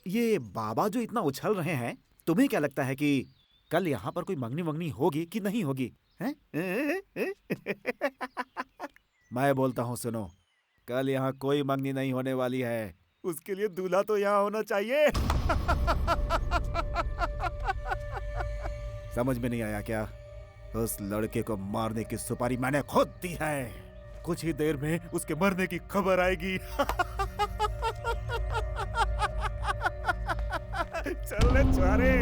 Speaker 9: ये बाबा जो इतना उछल रहे हैं, तुम्हें क्या लगता है कि कल यहाँ पर कोई मंगनी वंगनी होगी कि नहीं होगी? हैं? मैं बोलता हूँ, सुनो, कल यहाँ कोई मंगनी नहीं होने वाली है। उसके लिए दूल्हा तो यहाँ होना चाहिए। समझ में नहीं आया क्या? उस लड़के को मारने की सुपारी मैंने खुद दी है। कुछ ही देर में उसके मरने की खबर आएगी। चल चारे।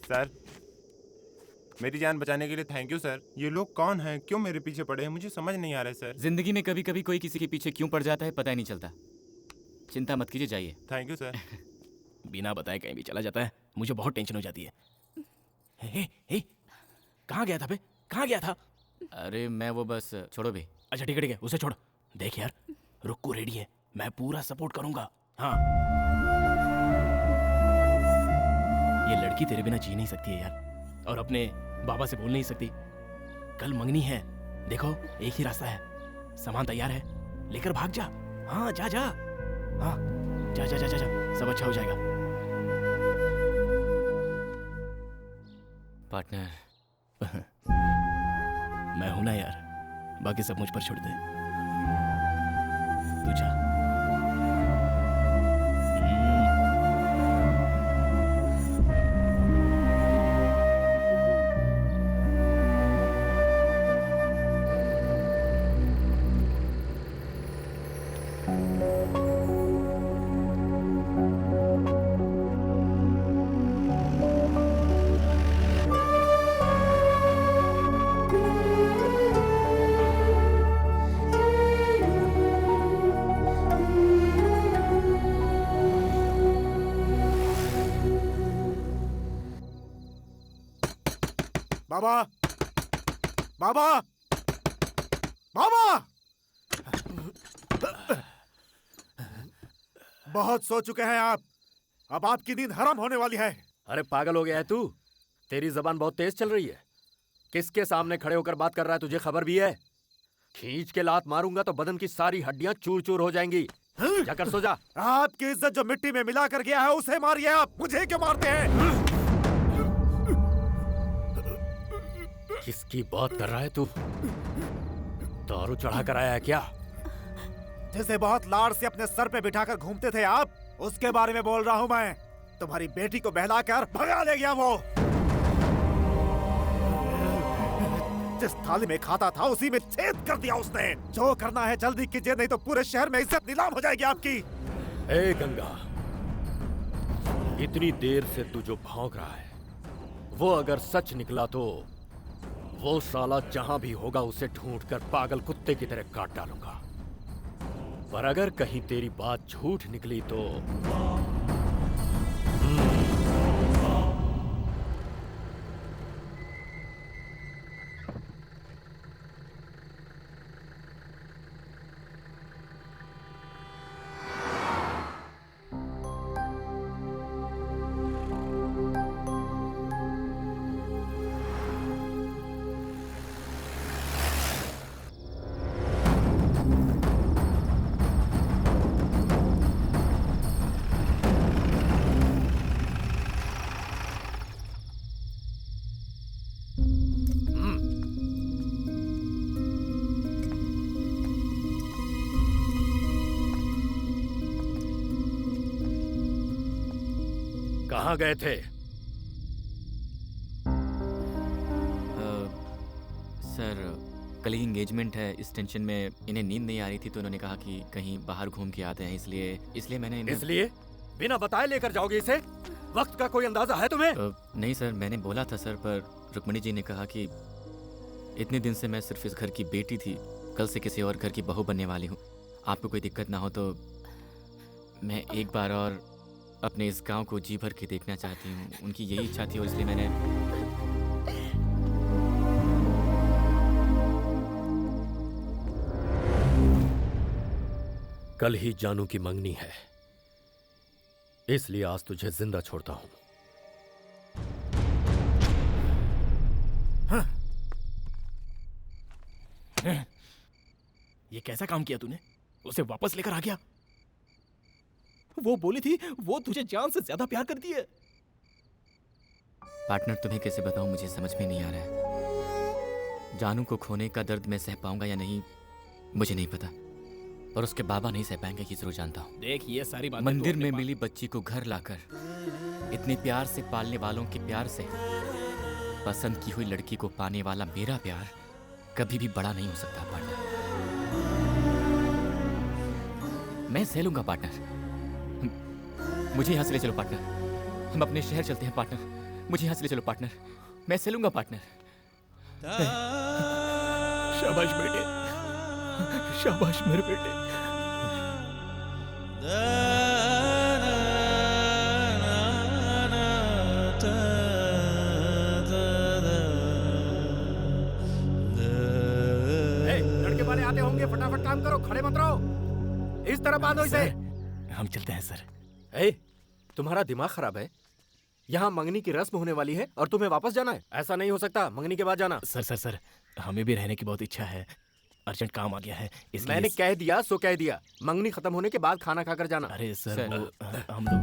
Speaker 16: सर, मेरी जान बचाने के लिए थैंक यू सर। ये लोग कौन हैं, क्यों मेरे पीछे पड़े हैं, मुझे समझ नहीं आ रहा है सर।
Speaker 15: जिंदगी में कभी कभी कोई किसी के पीछे क्यों पड़ जाता है पता ही नहीं चलता। चिंता मत कीजिए, जाइए।
Speaker 16: Thank you sir.
Speaker 1: बिना बताए कहीं भी चला जाता है, मुझे बहुत टेंशन हो जाती है। हे, कहाँ गया था बे? कहाँ गया था?
Speaker 15: अरे मैं वो बस छोड़ो भी।
Speaker 1: अच्छा ठीक है, उसे छोड़। देख यार, रुक्कू रेडी है, मैं पूरा सपोर्ट करूंगा। हाँ, ये लड़की तेरे बिना जी नहीं सकती है यार, और अपने बाबा से बोल नहीं सकती। कल मंगनी है, देखो एक ही रास्ता है, सामान तैयार है, लेकर भाग जा। हाँ जा जा, हाँ जा जा जा जा, जा। सब अच्छा हो जाएगा।
Speaker 15: पार्टनर
Speaker 1: मैं हूं ना यार, बाकी सब मुझ पर छोड़ दे। तू जा।
Speaker 9: बाबा, बाबा, बाबा! बहुत सो चुके हैं आप, अब आपकी नींद हराम होने वाली है।
Speaker 12: अरे पागल हो गया है तू? तेरी जबान बहुत तेज चल रही है। किसके सामने खड़े होकर बात कर रहा है, तुझे खबर भी है? खींच के लात मारूंगा तो बदन की सारी हड्डियां चूर चूर हो जाएंगी। जाकर सो जा।
Speaker 9: आपकी इज्जत जो मिट्टी में मिला कर गया है उसे मारिए आप, मुझे क्यों मारते हैं?
Speaker 12: किसकी बात कर रहा है तू? दारू चढ़ा कर आया है क्या?
Speaker 9: जिसे बहुत लाड़ से अपने सर पे बिठाकर घूमते थे आप, उसके बारे में बोल रहा हूँ मैं। तुम्हारी बेटी को बहलाकर भगा ले गया वो। जिस थाली में खाता था उसी में छेद कर दिया उसने। जो करना है जल्दी कीजिए, नहीं तो पूरे शहर में इज्जत नीलाम हो जाएगी आपकी।
Speaker 12: ए गंगा, इतनी देर से तू जो भौंक रहा है वो अगर सच निकला तो वो साला जहां भी होगा उसे ढूंढकर पागल कुत्ते की तरह काट डालूंगा। पर अगर कहीं तेरी बात झूठ निकली तो कहाँ गए थे?
Speaker 15: सर, कल ही एंगेजमेंट है, इस टेंशन में इन्हें नींद नहीं आ रही थी तो उन्होंने कहा कि कहीं बाहर घूम के आते हैं, इसलिए मैंने
Speaker 12: इसलिए बिना बताए लेकर जाओगे इसे? वक्त का कोई अंदाजा है तुम्हें?
Speaker 15: नहीं सर, मैंने बोला था सर, पर रुक्मणी जी ने कहा कि इतने दिन से मैं सिर्फ इस घर की बेटी थी, कल से किसी और घर की बहू बनने वाली हूँ। आपको कोई दिक्कत ना हो तो मैं एक बार और अपने इस गांव को जी भर के देखना चाहती हूँ। उनकी यही इच्छा थी और इसलिए मैंने
Speaker 12: कल ही जानू की मंगनी है, इसलिए आज तुझे जिंदा छोड़ता हूँ।
Speaker 1: ये कैसा काम किया तूने? उसे वापस लेकर आ गया। वो बोली थी वो तुझे जान से ज्यादा प्यार करती है।
Speaker 15: पार्टनर, तुम्हें कैसे बताऊं, मुझे समझ में नहीं आ रहा है। जानू को खोने का दर्द मैं सह पाऊंगा या नहीं मुझे नहीं पता, पर उसके बाबा नहीं सह पाएंगे ये जरूर जानता हूँ।
Speaker 1: देख, ये सारी बातें
Speaker 15: मंदिर में मिली बच्ची को घर लाकर इतने प्यार से पालने वालों के प्यार से पसंद की हुई लड़की को पाने वाला मेरा प्यार कभी भी बड़ा नहीं हो सकता पार्टनर। मैं सह लूंगा पार्टनर। मुझे यहाँ से ले चलो पार्टनर, हम अपने शहर चलते हैं पार्टनर। मुझे यहाँ से ले चलो पार्टनर, मैं चलूंगा पार्टनर।
Speaker 1: शाबाश बेटे, शाबाश मेरे बेटे।
Speaker 11: लड़के वाले आते होंगे, फटाफट काम करो, खड़े मत रहो। इस तरह बांधो इसे।
Speaker 1: हम चलते हैं सर।
Speaker 17: ए, तुम्हारा दिमाग खराब है? यहाँ मंगनी की रस्म होने वाली है और तुम्हें वापस जाना है? ऐसा नहीं हो सकता, मंगनी के बाद जाना।
Speaker 1: सर सर सर, हमें भी रहने की बहुत इच्छा है, अर्जेंट काम आ गया है इसलिए।
Speaker 17: मैंने कह दिया सो कह दिया, मंगनी खत्म होने के बाद खाना खाकर जाना।
Speaker 1: अरे सर, हम लोग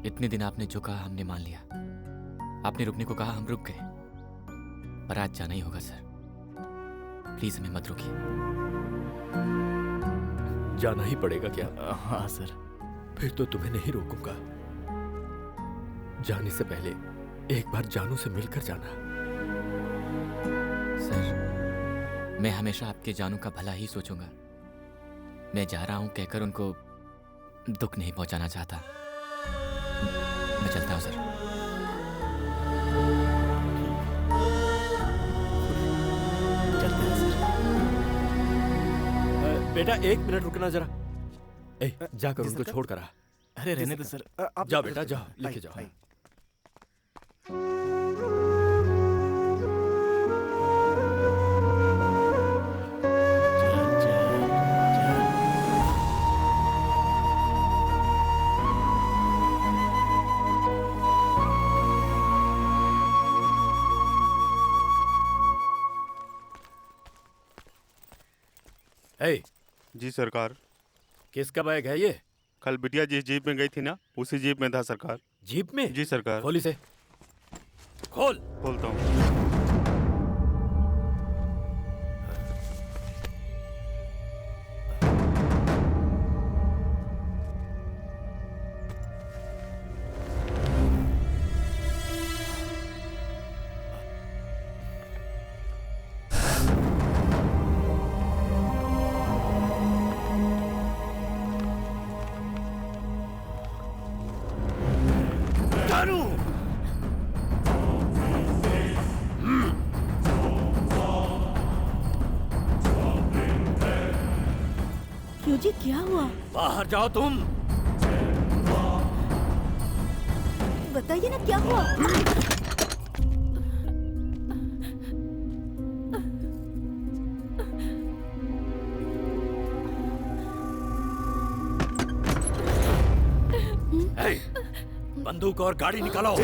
Speaker 15: इतने दिन आपने जो कहा हमने मान लिया, आपने रुकने को कहा हम रुक गए, पर आज जाना ही होगा सर। प्लीज हमें मत रोकिए।
Speaker 12: जाना ही पड़ेगा क्या?
Speaker 1: हाँ सर।
Speaker 12: फिर तो तुम्हें नहीं रोकूंगा। जाने से पहले एक बार जानू से मिलकर जाना।
Speaker 15: सर, मैं हमेशा आपके जानू का भला ही सोचूंगा। मैं जा रहा हूं कहकर उनको दुख नहीं पहुंचाना चाहता। मैं चलता हूं सर।
Speaker 17: बेटा 1 मिनट रुकना जरा। जाकर उनको छोड़ कर आ।
Speaker 1: अरे रहने दो सर।
Speaker 17: जाओ बेटा जाओ, लेके जाओ।
Speaker 16: जी सरकार।
Speaker 17: किसका बैग है ये?
Speaker 16: कल बिटिया जिस जीप में गई थी ना, उसी जीप में था सरकार।
Speaker 17: जीप में?
Speaker 16: जी सरकार।
Speaker 17: खोल इसे, खोल।
Speaker 16: खोलता हूँ।
Speaker 14: क्यों जी, क्या हुआ?
Speaker 17: बाहर जाओ तुम।
Speaker 14: बताइए ना क्या हुआ?
Speaker 17: बंदूक और गाड़ी निकालो।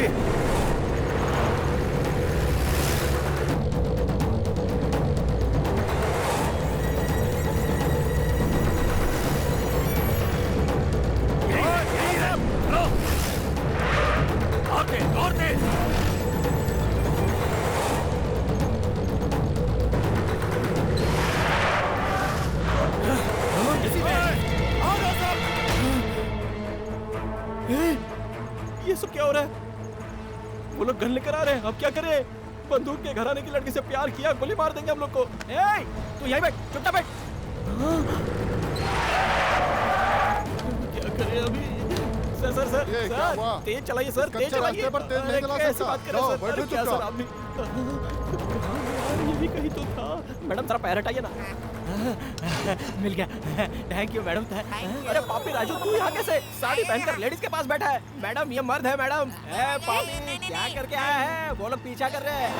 Speaker 1: ये सब क्या हो रहा है? वो लोग गन लेकर आ रहे हैं, अब क्या करें? बंदूक के घराने की लड़की से प्यार किया, गोली मार देंगे हम लोग को। ए, तू यहीं बैठ, चुपचाप बैठ। क्या करें अभी? सर सर सर, सर तेज चलाइए सर, तेज चलाइए। अरे कैसे बात कर रहे हैं सर? अरे क्या सर आप भी? ये भी कहीं तो था। मैडम जरा पैर हटाइए ना। मिल गया, थैंक यू मैडम। अरे पापी राजू, तू यहाँ कैसे? साड़ी पहनकर लेडीज के पास बैठा है। मैडम ये मर्द है मैडम। पापी क्या करके आया है? वो लोग पीछा कर रहे हैं।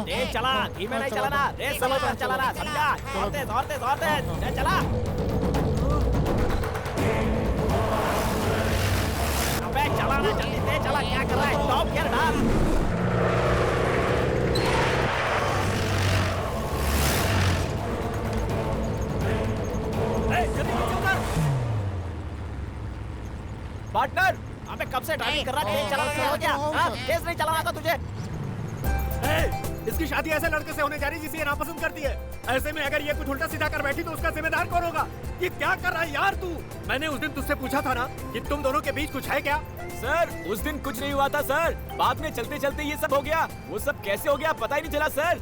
Speaker 1: तेज चला, धीमे नहीं चलाना, रेस समझ कर चलाना, समझा? जोरते जोरते जोरते चला। अबे चला ना, जल्दी तेज चला, क्या कर रहा है? टॉप गियर डाल। पार्टनर, अबे कब से ड्राइविंग कर रहा है? तेज चलाना हो गया? हाँ, तेज नहीं चलाना था तुझे।
Speaker 11: इसकी शादी ऐसे लड़के से होने जा रही जिसे ये नापसंद करती है। ऐसे में अगर ये कुछ उल्टा सीधा कर बैठी तो उसका जिम्मेदार कौन होगा? ये क्या कर रहा है यार तू? मैंने उस दिन तुझसे पूछा था ना कि तुम दोनों के बीच कुछ है क्या?
Speaker 5: सर उस दिन कुछ नहीं हुआ था सर, बाद में चलते चलते ये सब हो गया। वो सब कैसे हो गया पता ही नहीं चला सर।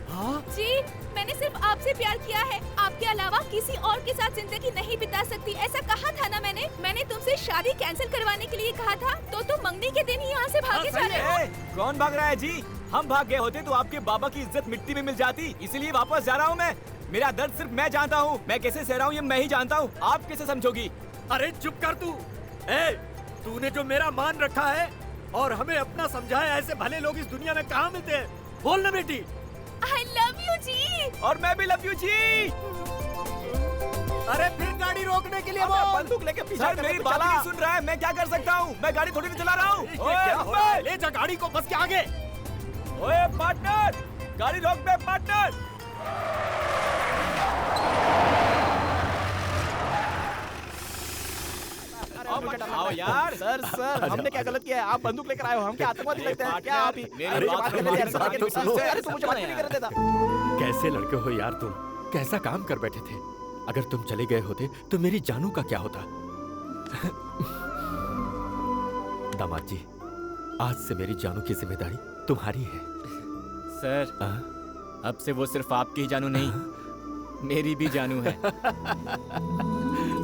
Speaker 7: जी मैंने सिर्फ सिर्फ आपसे प्यार किया है, आपके अलावा किसी और के साथ जिंदगी नहीं बिता सकती। ऐसा कहा था ना मैंने तुमसे शादी कैंसिल करवाने के लिए कहा था, तो तुम मंगनी के दिन ही यहाँ से भागे जा रहे हो।
Speaker 5: कौन भाग रहा है जी? हम भाग गए होते तो आपके बाबा की इज्जत मिट्टी में मिल जाती, इसलिए वापस जा रहा हूँ मैं। मेरा दर्द सिर्फ मैं जानता हूँ, मैं कैसे सह रहा हूँ ये मैं ही जानता हूँ, आप कैसे समझोगी?
Speaker 17: अरे चुप कर तू। तूने जो मेरा मान रखा है और हमें अपना समझाया, ऐसे भले लोग इस दुनिया में कहाँ मिलते हैं? बोल ना बेटी।
Speaker 7: I love you जी।
Speaker 5: और मैं भी लव यू जी।
Speaker 11: अरे फिर गाड़ी रोकने के लिए
Speaker 5: अब मैं बंदूक लेके पीछे
Speaker 11: सर,
Speaker 5: मेरी बात नहीं सुन रहा है, मैं क्या कर सकता हूँ? मैं गाड़ी थोड़ी नहीं चला रहा हूँ।
Speaker 17: क्या हो रहा है? ले जा गाड़ी को बस के आगे।
Speaker 5: ओए पार्टनर, गाड़ी रोक बे पार्टनर। आओ यार।
Speaker 1: सर हमने क्या गलत किया है? आप बंदूक लेकर आए हो, हम क्या आतंकवादी लगते हैं क्या? आप ही
Speaker 17: अरे बात तो सुनो।
Speaker 1: अरे तू मुझे बात नहीं करने देता।
Speaker 17: कैसे लड़के हो यार तुम? कैसा काम कर बैठे थे? अगर तुम चले गए होते तो मेरी जानू का क्या होता? दामाद जी, आज से मेरी जानू की जिम्मेदारी तुम्हारी है।
Speaker 15: सर अब से वो सिर्फ आपकी ही जानू नहीं, मेरी भी जानू है।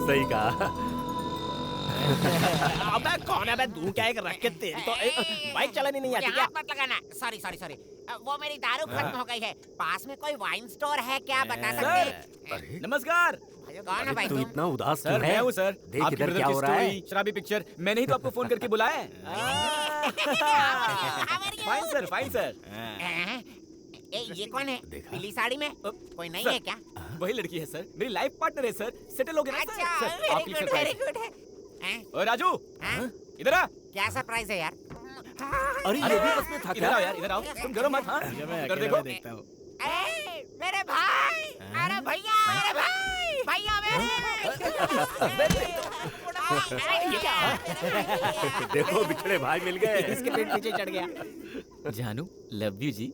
Speaker 17: सही कहा।
Speaker 1: अबे कौन है बे? तू क्या एक रख के तेरी तो बाइक चलानी नहीं आती क्या?
Speaker 8: हाथ मत लगाना। सॉरी वो मेरी दारू खत्म हो गई है। पास में कोई वाइन स्टोर है क्या, बता सकते हैं?
Speaker 5: नमस्कार।
Speaker 8: कौन है भाई
Speaker 17: तू
Speaker 8: तुम?
Speaker 17: इतना उदास
Speaker 5: सर
Speaker 17: क्यों है?
Speaker 5: मैं हूँ सर।
Speaker 17: देख
Speaker 5: आपकी
Speaker 17: इधर
Speaker 5: ब्रदर
Speaker 17: क्या
Speaker 5: की
Speaker 17: हो रहा है?
Speaker 5: स्टोरी, शराबी पिक्चर, मैंने ही तो आपको फोन करके बुलाया है। Fine sir, fine sir.
Speaker 8: ये कौन है पीली साड़ी में? कोई नहीं
Speaker 5: सर,
Speaker 8: है क्या?
Speaker 5: वही लड़की है सर, मेरी लाइफ पार्टनर है सर। सेटल हो गया ना सर?
Speaker 8: अच्छा,
Speaker 5: सर, आपके लिए
Speaker 8: वेरी
Speaker 5: surprise।
Speaker 8: गुड है।
Speaker 5: ओए राजू, इधर आ।
Speaker 8: क्या सरप्राइज है यार?
Speaker 17: अरे ये भी बस में था
Speaker 5: इधर
Speaker 17: क्या?
Speaker 5: आओ यार, इधर आओ। तुम डरो मत। हाँ, इधर देखो।
Speaker 8: मेरे भाई, अरे भैया, मेरे भाई, भैया मेरे।
Speaker 17: देखो बिछड़े भाई मिल गए।
Speaker 1: इसके पेट पीछे चढ़ गया।
Speaker 15: जानू लव यू जी।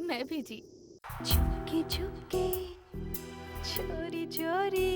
Speaker 7: मैं भी जी।
Speaker 6: चुपके चुपके चोरी चोरी